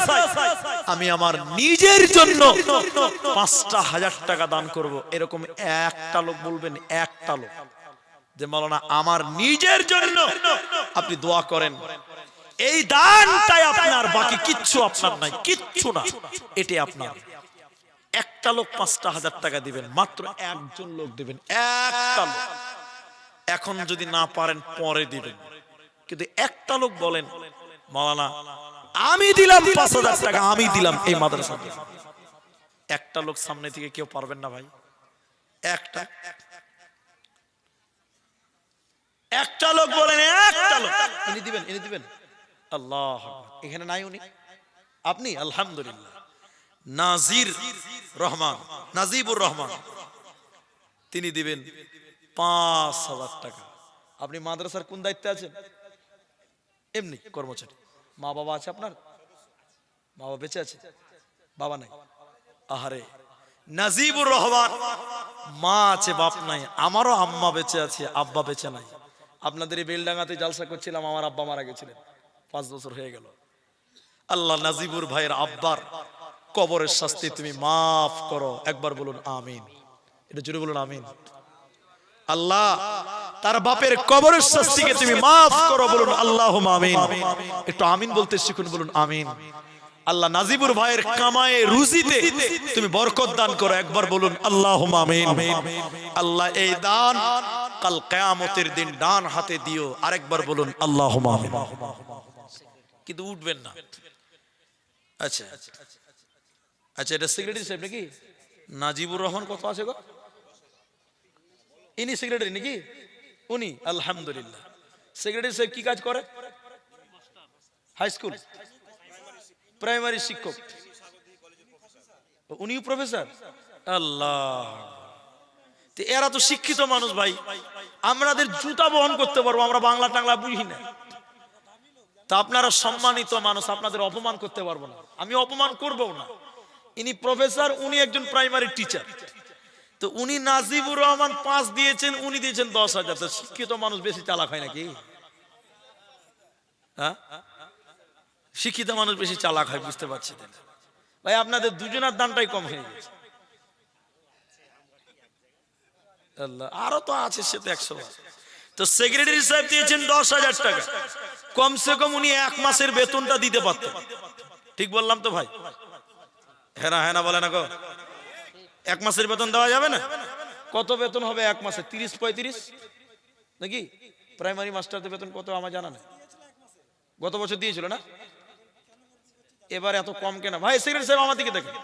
আমি আমার নিজের জন্য 5,000 টাকা দান করব, এরকম একটা লোক বলবেন? একটা লোক যে মাওলানা আমার নিজের জন্য আপনি দোয়া করেন, এই দানটাই আপনার, বাকি কিচ্ছু আপনার নাই, কিচ্ছু না, এটাই আপনার। একটা লোক 5,000 টাকা দিবেন, মাত্র একজন লোক দিবেন, একটা লোক। এখন যদি না পারেন পরে দিবেন, কিন্তু একটা লোক বলেন মাওলানা আমি দিলাম 5,000 টাকা, আমি দিলাম এই মাদ্রাসাতে। একটা লোক সামনে থেকে কেউ পারবেন না ভাই? একটা লোক বলেন, একটা লোক ইনি দিবেন। আল্লাহ, এখানে নাই উনি, আপনি? আলহামদুলিল্লাহ। নাজিবুর রহমান তিনি দিবেন 5,000 টাকা। আপনি মাদ্রাসার কোন দায়িত্বে আছেন? এমনি কর্মচারী। মা বাবা আছে আপনার? মা বাবা বেঁচে আছে? বাবা নাই? আহারে, নাজিবুর রহমান মা আছে বাপ নাই, আমারও আম্মা বেঁচে আছে, আব্বা বেঁচে নাই। আপনাদের এই বেলডাঙ্গাতে জালসা করছিলাম, আমার আব্বা মারা গেছিলেন, 5 বছর হয়ে গেল। আল্লাহ নাজিবুর ভাইয়ের আব্বার কবরের শাস্তি তুমি মাফ করো, একবার বলুন আমিন। এটা জোরে বলুন আমিন। আল্লাহ তার বাপের কবরের শাস্তিকে তুমি মাফ করো, বলুন আল্লাহুম্মা আমিন। একটু আমিন বলতে শিখুন, বলুন আমিন। আল্লাহ নাজিবুর ভাইয়ের কামায়ে রুজিতে তুমি বরকত দান করো, একবার বলুন আল্লাহুম্মা আমিন। আল্লাহ এই দান কাল কিয়ামতের দিন ডান হাতে দিও, আরেকবার বলুন আল্লাহুম্মা আমিন। কিন্তু উঠবেন না। আচ্ছা, এটা সেক্রেটারি সাহেব নাকি? নাজিবুর রহমান কত আছে গো? ইনি সেক্রেটারি নাকি? উনি? আলহামদুলিল্লাহ। সেক্রেটারি সাহেব কি কাজ করে? হাই স্কুল, প্রাইমারি শিক্ষক। উনিও প্রফেসর? আল্লাহ, এরা তো শিক্ষিত মানুষ ভাই, আমাদের জুতা বহন করতে পারবো, আমরা বাংলা টাংলা বুঝি না। তা আপনারা সম্মানিত মানুষ, আপনাদের অপমান করতে পারবো না, আমি অপমান করবো না। ইনি প্রফেসর, উনি একজন প্রাইমারি টিচার। তো উনি নাজিবুর রহমান 5 দিয়েছেন, উনি দিয়েছেন 10,000। তো শিক্ষিত মানুষ বেশি চালাক হয় নাকি? হ্যাঁ, শিক্ষিত মানুষ বেশি চালাক হয়, বুঝতে পারছি ভাই। আপনাদের দুজনের দানটাই কম হয়ে গেছে। আল্লাহ, আরো তো আছে, সে তো 100। তো সেক্রেটারি সাহেব দিয়েছেন 10,000 টাকা, কমসে কম উনি 1 মাসের বেতনটা দিতে পারতেন। ঠিক বললাম তো ভাই? হ্যাঁ না বলে না গো? 1 মাসের বেতন দেওয়া যাবে না? কত বেতন হবে 1 মাসে? 30-35 নাকি? প্রাইমারি মাস্টারদের বেতন কত আমার জানা নেই। গত বছর দিয়েছিল না? এবার এত কম কেন ভাই? সেক্রেটারি সাহেব আমার দিকে দেখেন,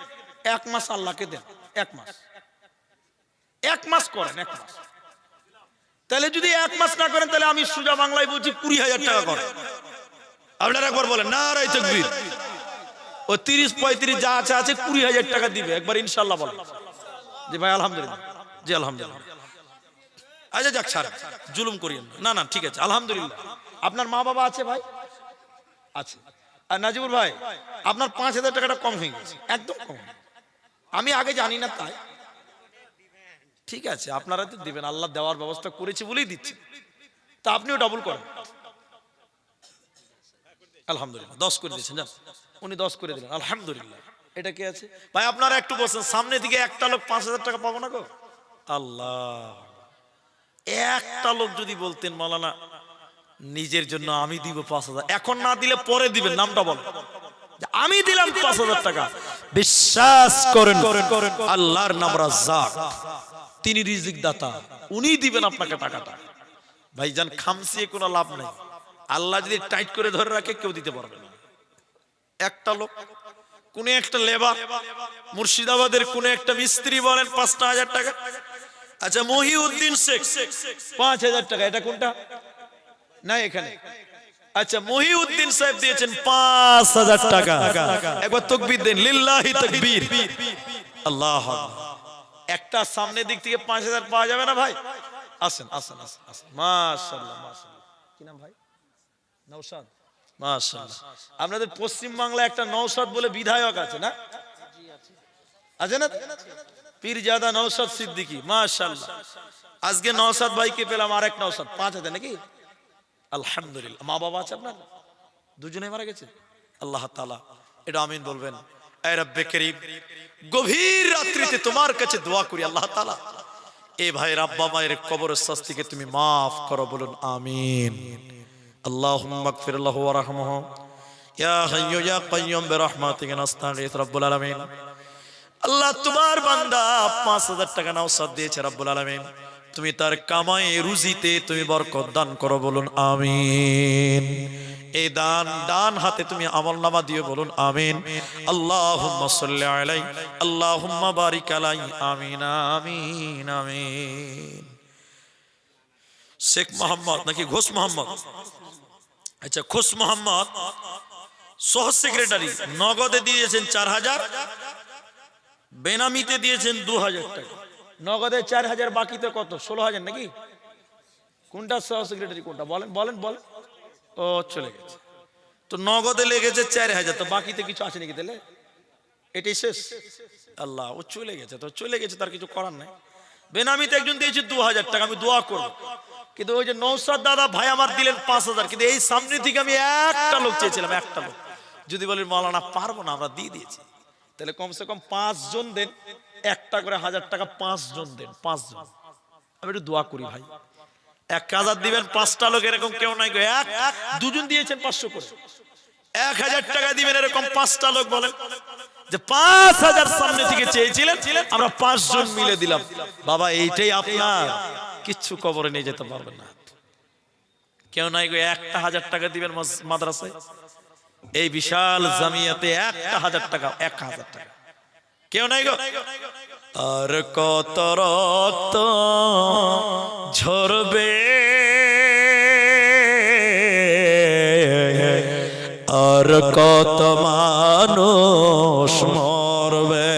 1 মাস আল্লাহকে দেন, 1 মাস করেন, 1 মাস। তাহলে যদি 1 মাস না করেন, তাহলে আমি সোজা বাংলায় বলছি 20,000 টাকা করেন। আপনারা একবার বলেন নারায়ে তাকবীর। ও 30-35 যা আছে 20,000 টাকা দিবে, একবার ইনশাআল্লাহ বলেন। জি ভাই, আলহামদুলিল্লাহ। জি আলহামদুলিল্লাহ। আচ্ছা যাক, ছাড়, জুলুম করিয়েন না। না ঠিক আছে, আলহামদুলিল্লাহ। আপনার মা বাবা আছে ভাই? আছে। আর নাজিবুর ভাই, আপনার 5,000 টাকাটা কম হয়ে গেছে, একদম কম। আমি আগে জানি না তাই। ঠিক আছে, আপনারা তো দিবেন, আল্লাহ দেওয়ার ব্যবস্থা করেছে বলেই দিচ্ছে। তা আপনিও ডাবল করেন। আলহামদুলিল্লাহ, 10 করে দিয়েছেন। জান, উনি 10 করে দিলেন, আলহামদুলিল্লাহ। এটা কি আছে ভাই? আপনারা একটু বসেন, সামনে দিকে একটা লোক 5,000 টাকা পাবো না গো? আল্লাহ, একটা লোক যদি বলতেন মাওলানা নিজের জন্য আমি দিব 5,000, এখন না দিলে পরে দিবেন, নামটা বল, আমি দিলাম 5,000 টাকা। বিশ্বাস করেন আল্লাহর নাম রাজ্জাক, তিনি রিজিক দাতা, উনি দিবেন আপনাকে টাকাটা। ভাইজান, খামসিয়ে কোনো লাভ নাই। আল্লাহ যদি টাইট করে ধরে রাখে, কেউ দিতে পারবে না। একটা লোক, কোন একটা লেবার, মুর্শিদাবাদের কোন একটা মিস্ত্রি বলেন 5,000 টাকা। আচ্ছা, মহিউদ্দিন শেখ 5,000 টাকা। এটা কোনটা? না এখানে। আচ্ছা, মহিউদ্দিন সাহেব দিয়েছেন 5000 টাকা। একবার তাকবীর দেন, লিল্লাহি তাকবীর, আল্লাহু আকবার। একটা সামনের দিক থেকে 5000 পাওয়া যাবে না ভাই? আসেন আসেন আসেন আসেন, মাশাআল্লাহ মাশাআল্লাহ। কি নাম ভাই? নওশাদ, মাশাআল্লাহ। আপনাদের পশ্চিম বাংলায় একটা নওশাদ বলে বিধায়ক আছে না? আছে না? পীরজাদা নওশাদ সিদ্দিকী, মাশাআল্লাহ। আজকে নওশাদ ভাইকে পেলাম, আরেক নওশাদ 5000 নাকি? আলহামদুলিল্লাহ। মা বাবা আছে আপনার? দুজনেই মারা গেছে? আল্লাহ তাআলা এটা আমিন বলবেন। এ রব্বে করিম, গভীর রাত্রিতে তোমার কাছে দোয়া করি আল্লাহ তাআলা এই ভাইয়ের আব্বা মায়ের কবরের শাস্তিকে তুমি মাফ করো, বলুন আমিন। আল্লাহুম্মা গফির লাহু ওয়ারহামহু ইয়া হাইয়্যু ইয়া কাইয়্যুম বিরহমাতিকা নাস্তাগীথ রব্বুল আলামিন। আল্লাহ তোমার বান্দা 5000 টাকা নওশাদ দিয়েছে রব্বুল আলামিন, তুমি তার কামায়ে রুজিতে তুমি বরকত দান করো, বলুন আমিন। এই ডান হাতে তুমি আমলনামা দিও, বলুন আমিন। আল্লাহুম্মা সাল্লি আলাইহি আল্লাহুম্মা বারিক আলাইহি, আমিন আমিন আমিন। শেখ মোহাম্মদ নাকি ঘোষ মোহাম্মদ? আচ্ছা, ঘোষ মোহাম্মদ সহ সেক্রেটারি, নগদে দিয়েছেন 4000, বেনামিতে দিয়েছেন 2000 টাকা। নগদে 4000, বাকিতে কত? 16000 নাকি? কোনটা সহ সেক্রেটারি, কোনটা বলেন বলেন বলেন? ও চলে গেছে তো, নগদে লেগেছে 4000, তো বাকিতে কিছু আছে নাকি? তাহলে এটাই শেষ। আল্লাহ, ও চলে গেছে তো চলে গেছে, তার কিছু করার নাই। বেনামিতে একজন দিয়েছে 2000 টাকা, আমি দোয়া করব, কিন্তু ওই যে নওশাদ দাদা ভাই আমার দিলেন 5000, কিন্তু এই সামনে থেকে আমি একটা লোক চেয়েছিলাম, একটা লোক। যদি বলেন মাওলানা পারবো না, আমরা দিয়ে দিয়েছি, তাহলে কমসে কম 5 জন দেন, একটা করে 1000 টাকা, 5 জন দেন, 5 জন। আমি একটু দোয়া করি ভাই, 1000 দিবেন, 5টা লোক, এরকম কেউ নাই গো। দুজন দিয়েছেন 500 করে, 1000 টাকা দিবেন, এরকম 5টা লোক বলেন যে 5000 সামনে থেকে চেয়েছিলেন, আমরা 5 জন মিলে দিলাম। বাবা এইটাই আপনার, কিচ্ছু কবরে নিয়ে যেতে পারবেন না। কেউ নাই গো, 1000 টাকা দিবেন মাদ্রাসায়, এই বিশাল জামিয়াতে 1000 টাকা, 1000 টাকা কেউ নাই গো। আর কত রক্ত ঝরবে, আর কত মানুষ মরবে,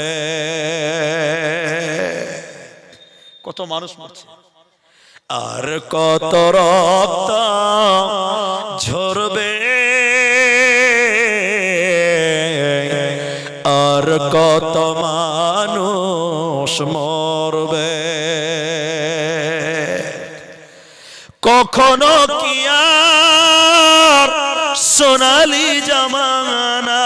কত মানুষ মরছে, আর কত রক্ত ঝরবে, আর কত মানুষ মরবে। কখনো কি আর সোনালি জামানা,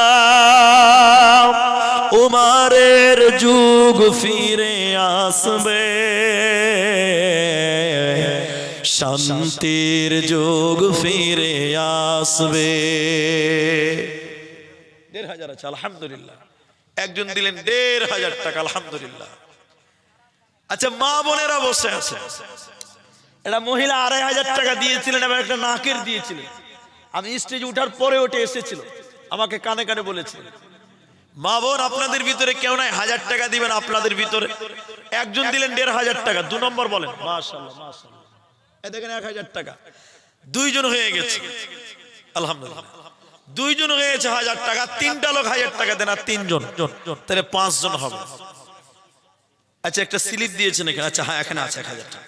উমারের যুগ ফিরে আসবে, শান্তির যুগ ফিরে আসবে। 1500 আছে আলহামদুলিল্লাহ। একজন দিলেন 1500 টাকা, আলহামদুলিল্লাহ। আচ্ছা, মা বোনেরা বসে আছে, একটা মহিলা 2500 টাকা দিয়েছিলেন, এবং একটা নাকের দিয়েছিলেন। আমি স্টেজে উঠার পরে ওটা এসেছিল, আমাকে কানে কানে বলেছিলেন, মা বোন আপনাদের ভিতরে কেউ নাই 1000 টাকা দিবেন আপনাদের ভিতরে। একজন দিলেন 1500 টাকা, 2 নম্বর বলেন মাশাআল্লাহ মাশাআল্লাহ। এই দেখেন 1000 টাকা, 2 জন হয়ে গেছে আলহামদুলিল্লাহ। 2 জন হয়ে গেছে 1000 টাকা, 3টা লোক 1000 টাকা দেন, আর 3 জন, তাহলে 5 জন হবে। আচ্ছা, একটা স্লিপ দিয়েছেন এখানে, আচ্ছা হ্যাঁ এখানে আছে 1000 টাকা।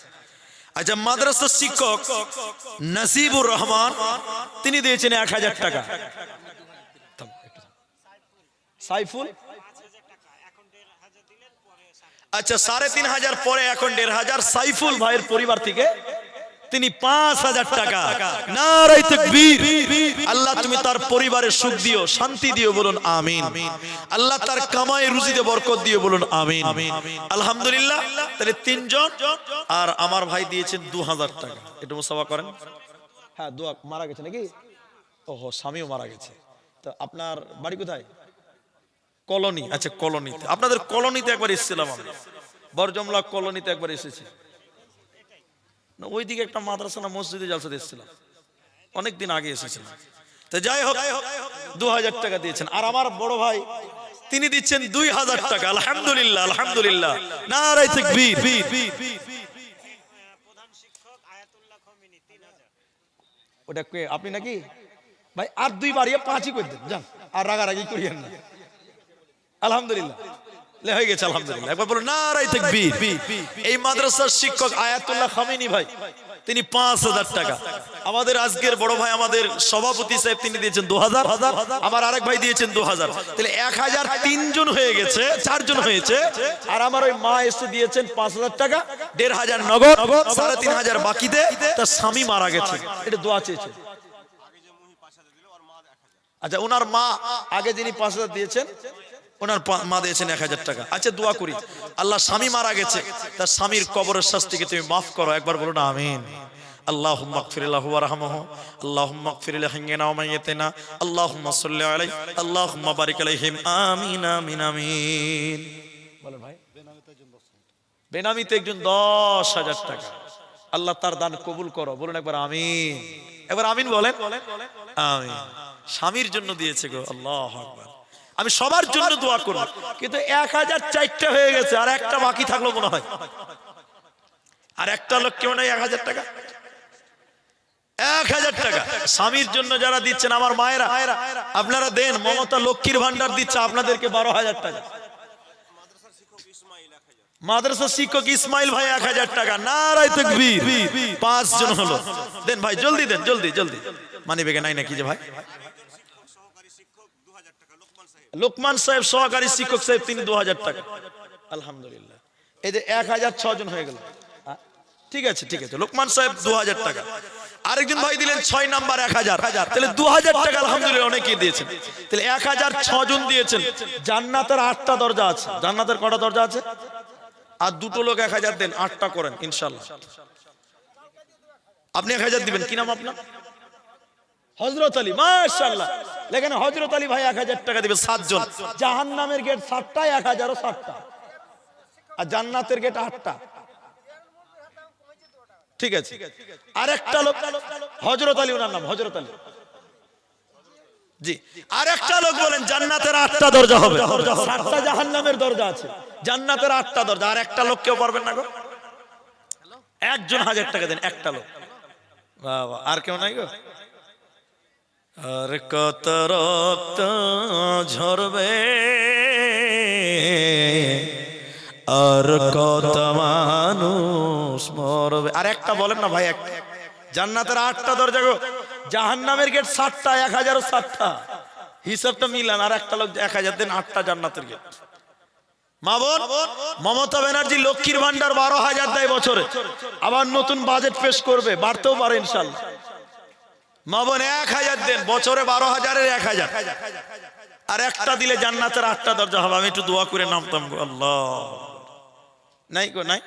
আচ্ছা, মাদ্রাসার শিক্ষক নাসিবুর রহমান, তিনি দিয়েছেন 1000 টাকা। সাইফুল, আচ্ছা 3500 পরে এখন 1500। সাইফুল ভাইয়ের পরিবার থেকে তিনি 5000 টাকা। নারে তাকবীর। আল্লাহ তুমি তার পরিবারে সুখ দিও, শান্তি দিও, বলুন আমিন। আল্লাহ তার কামাই রুজিতে বরকত দিও, বলুন আমিন। আলহামদুলিল্লাহ। তাহলে 3 জন, আর আমার ভাই দিয়েছেন 2000 টাকা। একটু মুসাফা করেন। হ্যাঁ, দোয়া মারা গেছে নাকি? ওহো, স্বামীও মারা গেছে। তো আপনার বাড়ি কোথায়? কলোনি। আচ্ছা, কলোনিতে, আপনাদের কলোনিতে একবার এসেছিলাম আমি, বরজমলা কলোনিতে একবার এসেছি। না, ওইদিকে একটা মাদ্রাসা না মসজিদে জালসাতে এসেছিলাম, অনেকদিন আগে এসেছিলাম। তো যাই হোক, 2000 টাকা দিয়েছেন। আর আমার বড় ভাই তিনি দিচ্ছেন 2000 টাকা। আলহামদুলিল্লাহ আলহামদুলিল্লাহ, নারে তাকবীর। প্রধান শিক্ষক আয়াতুল্লাহ খমিনী 3000। ওটা কে আপনি নাকি ভাই? আর 2 বাড়িয়ে 5ই করে দেন, যান আর রাগারাগি করিয়েন না। আলহামদুলিল্লাহ হয়ে গেছে, আলহামদুলিল্লাহ। একবার বলুন নারায়ে তাকবীর। এই মাদ্রাসার শিক্ষক আয়াতুল্লাহ খামেনি ভাই, তিনি 5000 টাকা। আমাদের আজকের বড় ভাই আমাদের সভাপতি সাহেব তিনি দিয়েছেন 2000, আমার আরেক ভাই দিয়েছেন 2000, তাহলে 1000 3জন হয়ে গেছে, 4 জন হয়েছে। আর আমার ওই মা এসে দিয়েছেন 5000 টাকা, 1500 নগদ, 3500 বাকিতে। তার স্বামী মারা গেছে, এটা দোয়া চেয়েছে। আচ্ছা, ওনার মা আগে যিনি 5000 দিয়েছেন, ওনার মা দিয়েছেন 1000 টাকা। আচ্ছা, দোয়া করি আল্লাহ, স্বামী মারা গেছে, তার স্বামীর কবরের শাস্তিকে তুমি মাফ করো। একবার বলুন আমিন। আল্লাহুম্মা গফির লাহু ওয়ারহামহু, আল্লাহুম্মা গফির লিহাইয়িনা ওয়া মাইয়িতিনা, আল্লাহুম্মা সাল্লি আলাইহি, আল্লাহুম্মা বারিক আলাইহিম, আমিন আমিন আমিন। বলেন ভাই, বেনামিতে একজন 10000 টাকা, আল্লাহ তার দান কবুল করো। বলুন একবার আমিন, একবার আমিন বলেন। আমিন। স্বামীর জন্য দিয়েছে গো, আল্লাহু আকবার। আমি সবার জন্য দোয়া করব, কিন্তু 1004টা হয়ে গেছে, আর একটা বাকি থাকলো মনে হয়। আর একটা লোক কেউ নাই 1000 টাকা, 1000 টাকা স্বামীর জন্য যারা দিচ্ছেন আমার মায়েরা, আপনারা দেন। মমতা লক্ষ্মীর ভান্ডার দিচ্ছে আপনাদেরকে 12000 টাকা। মাদ্রাসা শিক্ষক ইসমাইল ভাই 1000 টাকা। নারায়ে তাকবীর। 5 জন হলো, দেন ভাই জলদি দেন, জলদি জলদি। মানি বেগে নাই নাকি যে ভাই? লোকমান সাহেব সহকারী শিক্ষক সাহেব তিনি 2000 টাকা। আলহামদুলিল্লাহ, এই যে 1006 জন হয়ে গেল। ঠিক আছে, ঠিক আছে। লোকমান সাহেব 2000 টাকা। আরেকজন ভাই দিলেন 6 নাম্বার 1000, তাহলে 2000 টাকা আলহামদুলিল্লাহ অনেকেই দিয়েছেন। তাহলে 1006 জন দিয়েছেন। জান্নাতের 8টা দরজা আছে। জান্নাতের কটা দরজা আছে? আর 2টো লোক 1000 দেন, 8টা করেন ইনশাআল্লাহ। আপনি 1000 দিবেন, কি নাম আপনার? হযরত আলী, মাশাআল্লাহ। লেখেন হযরত আলী ভাই 1000 টাকা দিবে। 7 জন। জাহান্নামের গেট 7টা, 1000 ও 7টা, আর জান্নাতের গেট 8টা। ঠিক আছে। আরেকটা লোক হযরত আলী, ওনার নাম হযরত আলী জি। আরেকটা লোক বলেন জান্নাতের 8টা দরজা হবে, 7টা জাহান্নামের দরজা আছে, জান্নাতের 8টা দরজা। আর একটা লোক কেউ পারবেন না গো? একজন 1000 টাকা দেন, একটা লোক। বাবা, আর কেউ নাই গো? আর কত রক্ত ঝরবে, আর কত মানুষ মরবে। আর একটা বলেন না ভাই, একটা। জান্নাতের 8টা দরজা গো, জাহান্নামের গেট 7টা, 1000 ও 7টা। হিসাবটা মিলান। আর একটা লোক 1000 দেন, 8টা জান্নাতের গেট। মা বোন, মমতা ব্যানার্জি লক্ষ্মীর ভান্ডার 12000 দেয় বছরে, আবার নতুন বাজেট পেশ করবে, বাড়তেও পারে ইনশাআল্লাহ। মা বোন 1000 দেন, বছরে 12000-এর 1000। আর একটা দিলে জান্নাতের 8টা দরজা হবে। আমি একটু দোয়া করে নামতাম গো। আল্লাহ, নাই গো, নাই।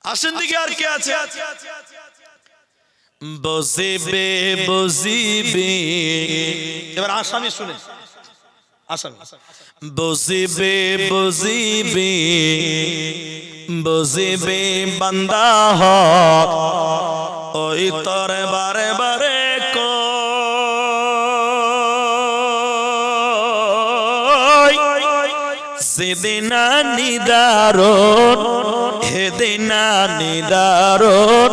আসেন দিকে, আর কে আছে? বসিবে বসিবে, এবার আসামি শুনে, আসামি। বসিবে বসিবে বসিবে বান্দা হক, ওই তরে বারে বারে সেদিনা নিদারণ, হেদিনা নিদারণ,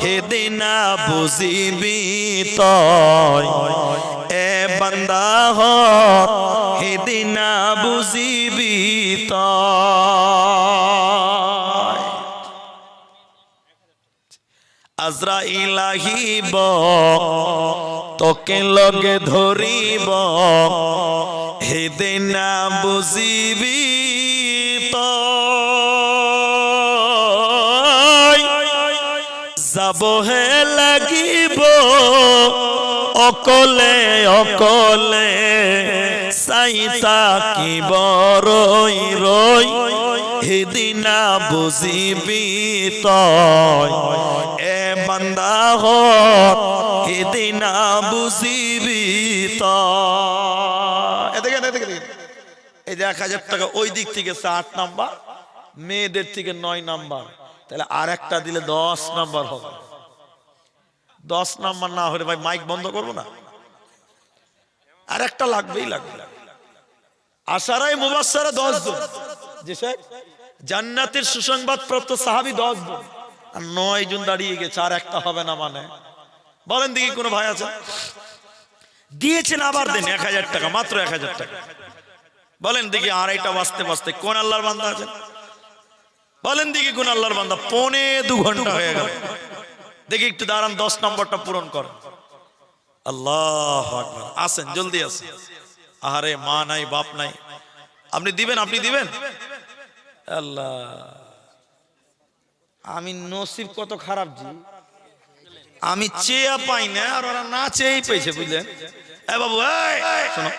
হেদিনা বুঝিবি তয়, এ বান্দা হক হেদিনা বুঝিবি তয়। আজরাইল আহিব, তোকে লগে ধরিব, হেদিনা বুঝিবি তয়। যাব হে লাগিব অকলে অকলে, চাইতা কি বরই রই, হেদিনা বুঝিবি তয়, এ বান্দা হক হেদিনা বুঝিবি তয়। দেখেন, এই যে 1000 টাকা ওই দিক থেকে 8 নাম্বার, মেয়েদের থেকে 9 নাম্বার, তাহলে আর একটা দিলে 10 নাম্বার হবে। 10 নাম্বার না হলে ভাই মাইক বন্ধ করবো না, আর একটা লাগবেই লাগবে। আশারায়ে মুবাশশারা 10 জন, যে জান্নাতের সুসংবাদ প্রাপ্ত সাহাবী 10 জন, আর 9 জন দাঁড়িয়ে গেছে, আর একটা হবে না মানে? বলেন দেখি কোনো ভাই আছে? দিয়েছেন আবার দেন 1000 টাকা, মাত্র 1000 টাকা। বলেন দেখি আড়াইটা বাজতে বাজতে কোন আল্লাহর বান্দা আছেন? বলেন দেখি কোন আল্লাহর বান্দা? 2.25 ঘন্টা হয়ে গেল। দেখি একটু দাঁড়ান, 10 নম্বরটা পূরণ করেন। আল্লাহু আকবার। আসেন, জলদি আসেন। আরে মা নাই, বাপ নাই, আপনি দিবেন, আপনি দিবেন। আল্লাহ, আমি নসিব কত খারাপ জি, আমি চেয়ে পাই না, আর ওরা না চেয়েই পেয়েছে, বুঝলেন? এ বাবু, এই শোনো,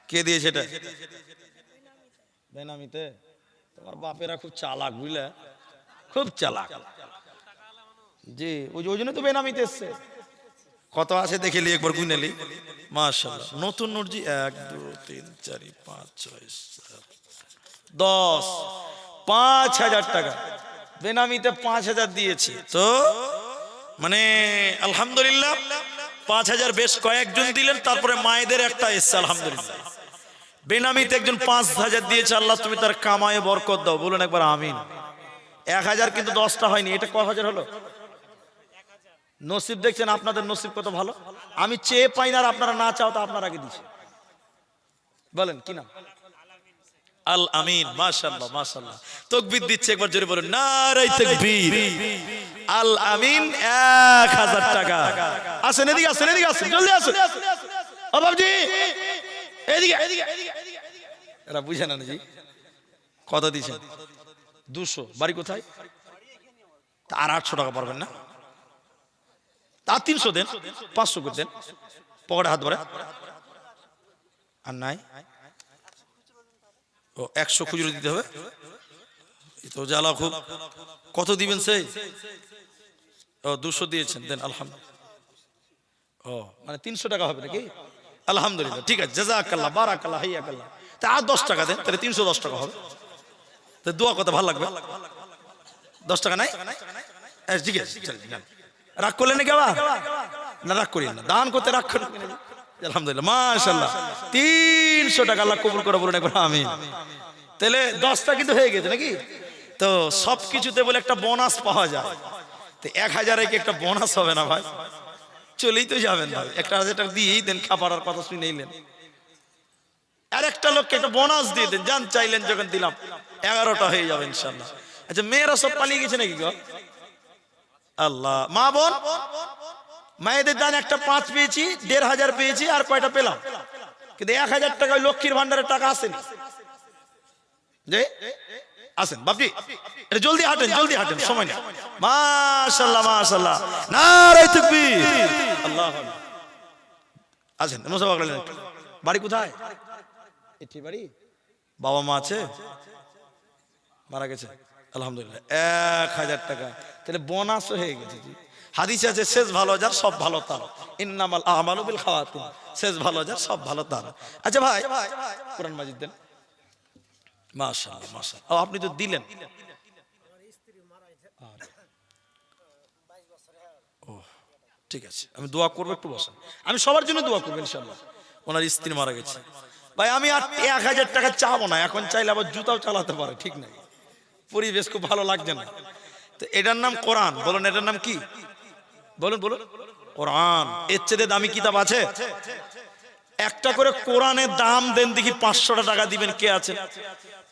কে দিয়েছে এটা? বেনামিতে? তোমার বাপেরা খুব চালাক, বুঝলে, খুব চালাক জি। ওই জন্য তো বেনামিতে এসছে। কত আছে দেখেলি, একবার গুনেলি। মাশাআল্লাহ, নতুন নোট জি। 1 2 3 4 5 6 7 10, 5000 টাকা বেনামিতে 5000 দিয়েছে তো, মানে আলহামদুলিল্লাহ 5000 বেশ কয়েকজন দিলেন, তারপরে মায়েদের একটা এসছে আলহামদুলিল্লাহ। বেনামিতে একজন 5000 দিয়েছে, আল্লাহ তুমি তার কামায়ে বরকত দাও, বলুন একবার আমিন। 1000 কিন্তু 10টা হয়নি, এটা কয় হাজার হলো? নসিব দেখছেন, আপনাদের নসিব কত ভালো। আমি চেয়ে পাই না, আর আপনারা না চাও তো আপনারা আগে দিচ্ছে। বলেন কি নাম? আল আমিন। মাশাআল্লাহ মাশাআল্লাহ, তাকবীর দিচ্ছে, একবার জোরে বলুন নারে তাকবীর। আল আমিন 1000 টাকা। আসেন এদিকে, আসেন এদিকে, আসেন জলদি আসেন। ও বাবজি এদিকে, এরা বুঝে না জি। কত দিয়েছেন? 200। বাড়ি কোথায়? আর 800 টাকা পারবেন না? তা 300 দেন, 500 করে দেন, পকেটে হাত ভরে। আর নাই? ও 100 খুচরো দিতে হবে তো, জ্বালা খুব। কত দিবেন সেই? ও 200 দিয়েছেন, দেন আলহামদুলিল্লাহ। ও মানে 300 টাকা হবে নাকি? আলহামদুলিল্লাহ, ঠিক আছে, জাযাকাল্লাহ, বারাকাল্লাহ, হাইয়াকাল্লাহ। তা আর 10 টাকা দেন, তাহলে 310 টাকা হবে। তো দোয়া করতে ভালো লাগবে। 10 টাকা নাই? ঠিক আছে, রাগ করলেন নাকি আবার? না, রাগ করি না, দান করতে রাগ করেন। আলহামদুলিল্লাহ মাশাআল্লাহ, 300 টাকা আল্লাহ কবুল করে, বলুন একবার আমিন। তাহলে 10টা কিন্তু হয়ে গেছে নাকি? তো সবকিছুতে বলে একটা বোনাস পাওয়া যায়, তো 1000 কি একটা বোনাস হবে না ভাই? চলেই তো যাবেন ভাই, 1000 টাকা দিয়েই দেন, খাবার কথা শুনে নিলেন। আর একটা লোককে একটা বোনাস দিয়ে দেন, জান চাইলেন যখন দিলাম, 11টা হয়ে যাবে ইনশাআল্লাহ। আচ্ছা, মেয়েরা সব পালিয়ে গেছে নাকি গো? আল্লাহ, মা বোন, মায়েদের দান একটা 5 পেয়েছি, 1500 পেয়েছি, আর কয়টা পেলাম? কিন্তু 1000 টাকা লক্ষ্মীর ভান্ডারের টাকা আসেনি। যে আসেন বাপজি, এটা জলদি হাঁটেন, জলদি হাঁটেন, সময় নেই। মাশাআল্লাহ মাশাআল্লাহ, নারে তাকবীর, আল্লাহু আকবার। আসেন মুসাফা করলেন। বাড়ি কোথায়? এটি বাড়ি। বাবা মা আছে? মারা গেছে আলহামদুলিল্লাহ। 1000 টাকা, তাহলে বোনাস হয়ে গেছে জি। হাদিস আছে, শেষ ভালো যার সব ভালো তার, ইন্নামাল আমালু বিল খাওয়াতিম। শেষ ভালো যার সব ভালো তার। আচ্ছা ভাই, কোরআন মাজিদ দেন। মাশাআল্লাহ মাশাআল্লাহ, আপনি তো দিলেন। ও ঠিক আছে, আমি দোয়া করবো, একটু বসেন, আমি সবার জন্য দোয়া করবো ইনশাআল্লাহ। ওনার স্ত্রী মারা গেছে ভাই, আমি আর 1000 টাকা চাবো না, এখন চাইলে আবার জুতাও চালাতে পারে, ঠিক নাই, পরিবেশ খুব ভালো লাগছে না। তো এটার নাম কোরআন, বলুন এটার নাম কি? বলুন বলুন, কোরআন। এর চেয়ে দামি কিতাব আছে? একটা করে কোরআনের দাম দেন দেখি, 500 টাকা দিবেন কে আছে?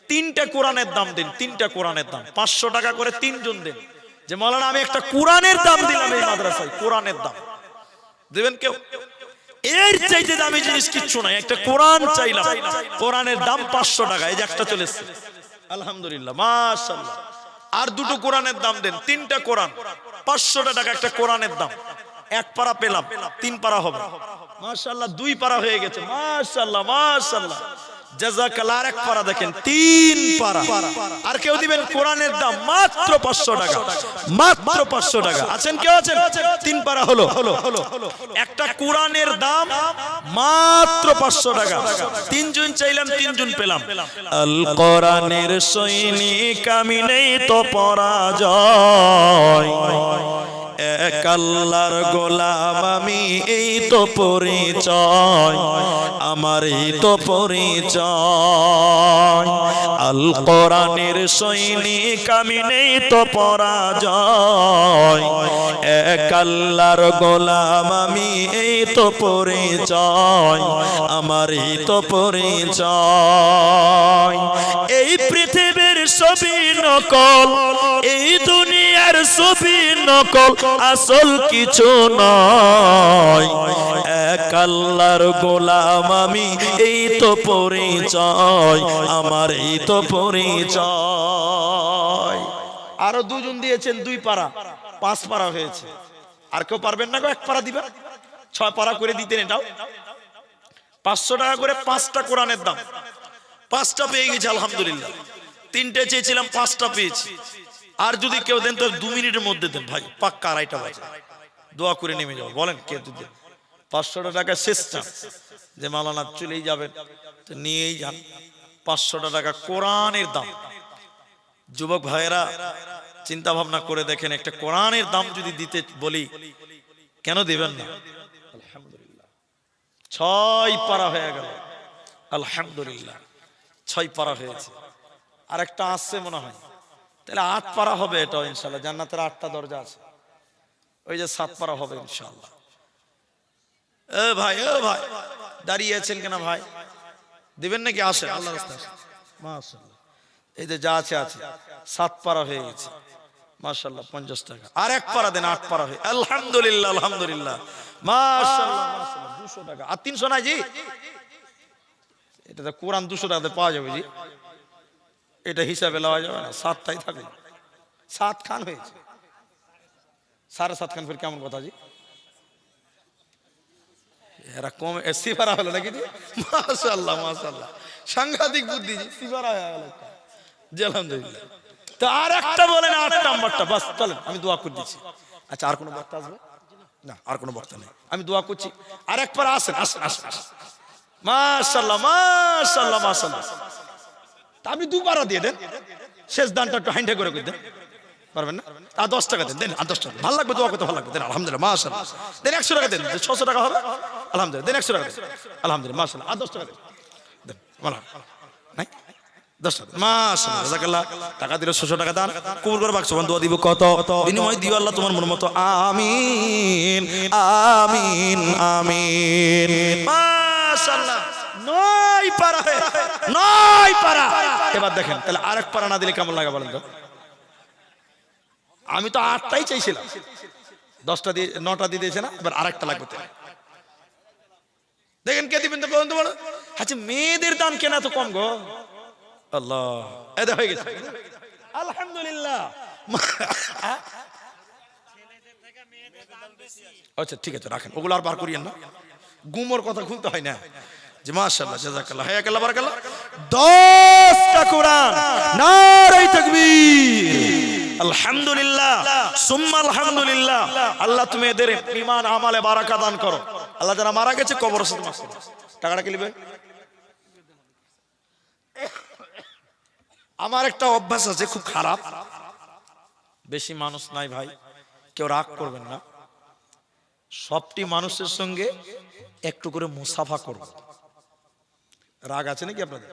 3টা কোরআনের দাম দেন, 3টা কোরআনের দাম 500 টাকা করে, 3 জন দেন। যে মাওলানা আমি একটা কোরআনের দাম দিলাম এই মাদ্রাসায়, কোরআনের দাম দিবেন কেউ? এর চাইতে দামি জিনিস কিচ্ছু নাই, একটা কোরআন চাইলাম, কোরআনের দাম 500 টাকা। এই যে একটা চলে এসেছে আলহামদুলিল্লাহ মাশাআল্লাহ। আর 2টো কোরআনের দাম দেন, 3টা কোরআন, 500 টাকা একটা কোরআনের দাম। 1 পারা পেলাম, 3 পারা হবে মাশাআল্লাহ, 2 পারা হয়ে গেছে মাশাআল্লাহ মাশাআল্লাহ, জাযাকাল্লাহ। আর 1 পারা দেখেন, 3 পারা। আর কেউ দিবেন? কোরআনের দাম মাত্র 500 টাকা, মাত্র 500 টাকা। আছেন কেউ? আছেন? 3 পারা হলো, একটা কোরআনের দাম মাত্র 500 টাকা। 3 জন চাইলাম, 3 জন পেলাম। আল কোরআনের সৈনিক আমি নেই তো পরাজয়, এক আল্লাহর গোলাম আমি, এই তো পরিচয় আমার, এই তো পরিচয়। আল কোরআনের সৈনিক আমি, নেই তো পরাজয়। এক আল্লাহর গোলাম আমি, এই তো পরিচয় আমার, এই তো পরিচয়। এই পৃথিবীর ছবি নকল, এই দুনিয়ার ছবি নকল, আসল কিছু নয়। এক আল্লাহর গোলাম আমি, এই তো পরিচয় আমার, এই তো পরিচয়। আরো দুজন দিয়েছেন 2 পারা, 5 পারা হয়েছে। আর কেউ পারবেন না গো? 1 পারা দিবেন, 6 পারা করে দিতেন। এটাও 500 টাকা করে 5টা কোরআনের দাম। 5টা পেয়ে গেছে আলহামদুলিল্লাহ। 3টে চেয়েছিলাম, 5টা পেয়েছি। আর যদি কেউ দেন তো 2 মিনিটের মধ্যে দেন ভাই, পাক্কা 2:30 বাজে। দোয়া করে নেমে যাও, বলেন কে দিতে। 500 টাকা শেষ চান, যে মাওলানা চলেই যাবেন তো নিয়েই যান। 500 টাকা কোরআনের দাম। যুবক ভাইয়েরা চিন্তা ভাবনা করে দেখেন, একটা কোরআনের দাম যদি দিতে বলি, কেন দিবেন না? আলহামদুলিল্লাহ 6 পারা হয়ে গেল, আলহামদুলিল্লাহ 6 পারা হয়েছে। আর একটা আসছে মনে হয়, তাহলে 8 পারা হবে। এটাও ইনশাআল্লাহ, জান্নাতের 8টা দরজা আছে, ওই যে 7 পারা হবে ইনশাআল্লাহ। এ ভাই, ও ভাই দাঁড়িয়ে আছেন কেন ভাই? দিবেন নাকি? আসেন, আল্লাহর রাস্তায় আসেন। মাশাআল্লাহ, এই যে যা আছে আছে। 7 পারা হয়ে গেছে মাশাআল্লাহ, 50 টাকা। আর 1 পারা দেন, 8 পারা হয়ে, আলহামদুলিল্লাহ আলহামদুলিল্লাহ মাশাআল্লাহ মাশাআল্লাহ। 200 টাকা আর 300 নাই জি? এটা তো কোরআন 200 টাকাতে পাওয়া যাবে জি, এটা হিসাবে লওয়া যাবে না। 7টাই থাকবে, 7 খান হয়েছে, 7.5 খান ফির কেমন কথা জি? এরা কম সিফারা হলো নাকি জি? মাশাআল্লাহ মাশাআল্লাহ, সাংঘাতিক বুদ্ধি জি, সিফারা হয়ে গেল জি আলহামদুলিল্লাহ। তো আর একটা বলেন, 8 নাম্বারটা বাস। চলেন আমি দোয়া করে দিচ্ছি। আচ্ছা, আর কোনো বক্তা আসবে না? আর কোনো বক্তা নেই, আমি দোয়া করছি। আর একবার আসেন আসেন আসেন। মাশাআল্লাহ মাশাআল্লাহ মাশাআল্লাহ। তা আপনি 2 পারা দিয়ে দেন, শেষ দানটা একটু হাইন্ডা করে দেন, পারবেন না? আর 10 টাকা দেন, দেন আর 10 টাকা, ভালো লাগবে, দোয়া করতে ভালো লাগবে, দেন আলহামদুলিল্লাহ মাশাআল্লাহ। দেন 100 টাকা দেন, 600 টাকা হবে আলহামদুলিল্লাহ। দেন 100 টাকা দেন আলহামদুলিল্লাহ মাশাআল্লাহ। আর 10 টাকা দেন, দেন ভালো নাই 10 টাকা মাশাআল্লাহ জাযাকাল্লাহ। টাকা দিলে 600 টাকা দান, কবুল করে বাক্স দোয়া দিব কত বিনিময় দিও আল্লাহ তোমার মন মতো। আমিন আমিন আমিন মাশাআল্লাহ। 9 পারা, 9 পারা। এবার দেখেন, তাহলে আরেক পারা না দিলে কেমন লাগে বলেন তো? আমি তো 8টাই চাইছিলাম, 10টা দিয়ে 9টা দিয়ে দিয়েছে না, এবার আরেকটা লাগবে। দেখেন কে দিবেন তো বলুন তো? বলো। আচ্ছা, মেয়েদের দান কেন এত কম গো? আল্লাহ, এটা হয়ে গেছে আলহামদুলিল্লাহ। আচ্ছা ঠিক আছে, রাখেন ওগুলো, আর বার করিয়েন না, গুমর কথা খুলতে হয় না জি। মাশাআল্লাহ জাযাকাল্লাহ, হায়াকাল্লাহ বারাকাল্লাহ। 10টা কোরআন, নারে তাকবীর, আলহামদুলিল্লাহ সুম্মা আলহামদুলিল্লাহ। আল্লাহ তুমি এদের ঈমান আমলে বারাকা দান করো। আল্লাহ যারা মারা গেছে কবরের সাথে মাফ করো। টাকাটা কি নেবে? আমার একটা অভ্যাস আছে খুব খারাপ, বেশি মানুষ নাই ভাই, কেউ রাগ করবেন না, সবটি মানুষের সঙ্গে একটু করে মুসাফা করব। রাগ আছে নাকি আপনাদের?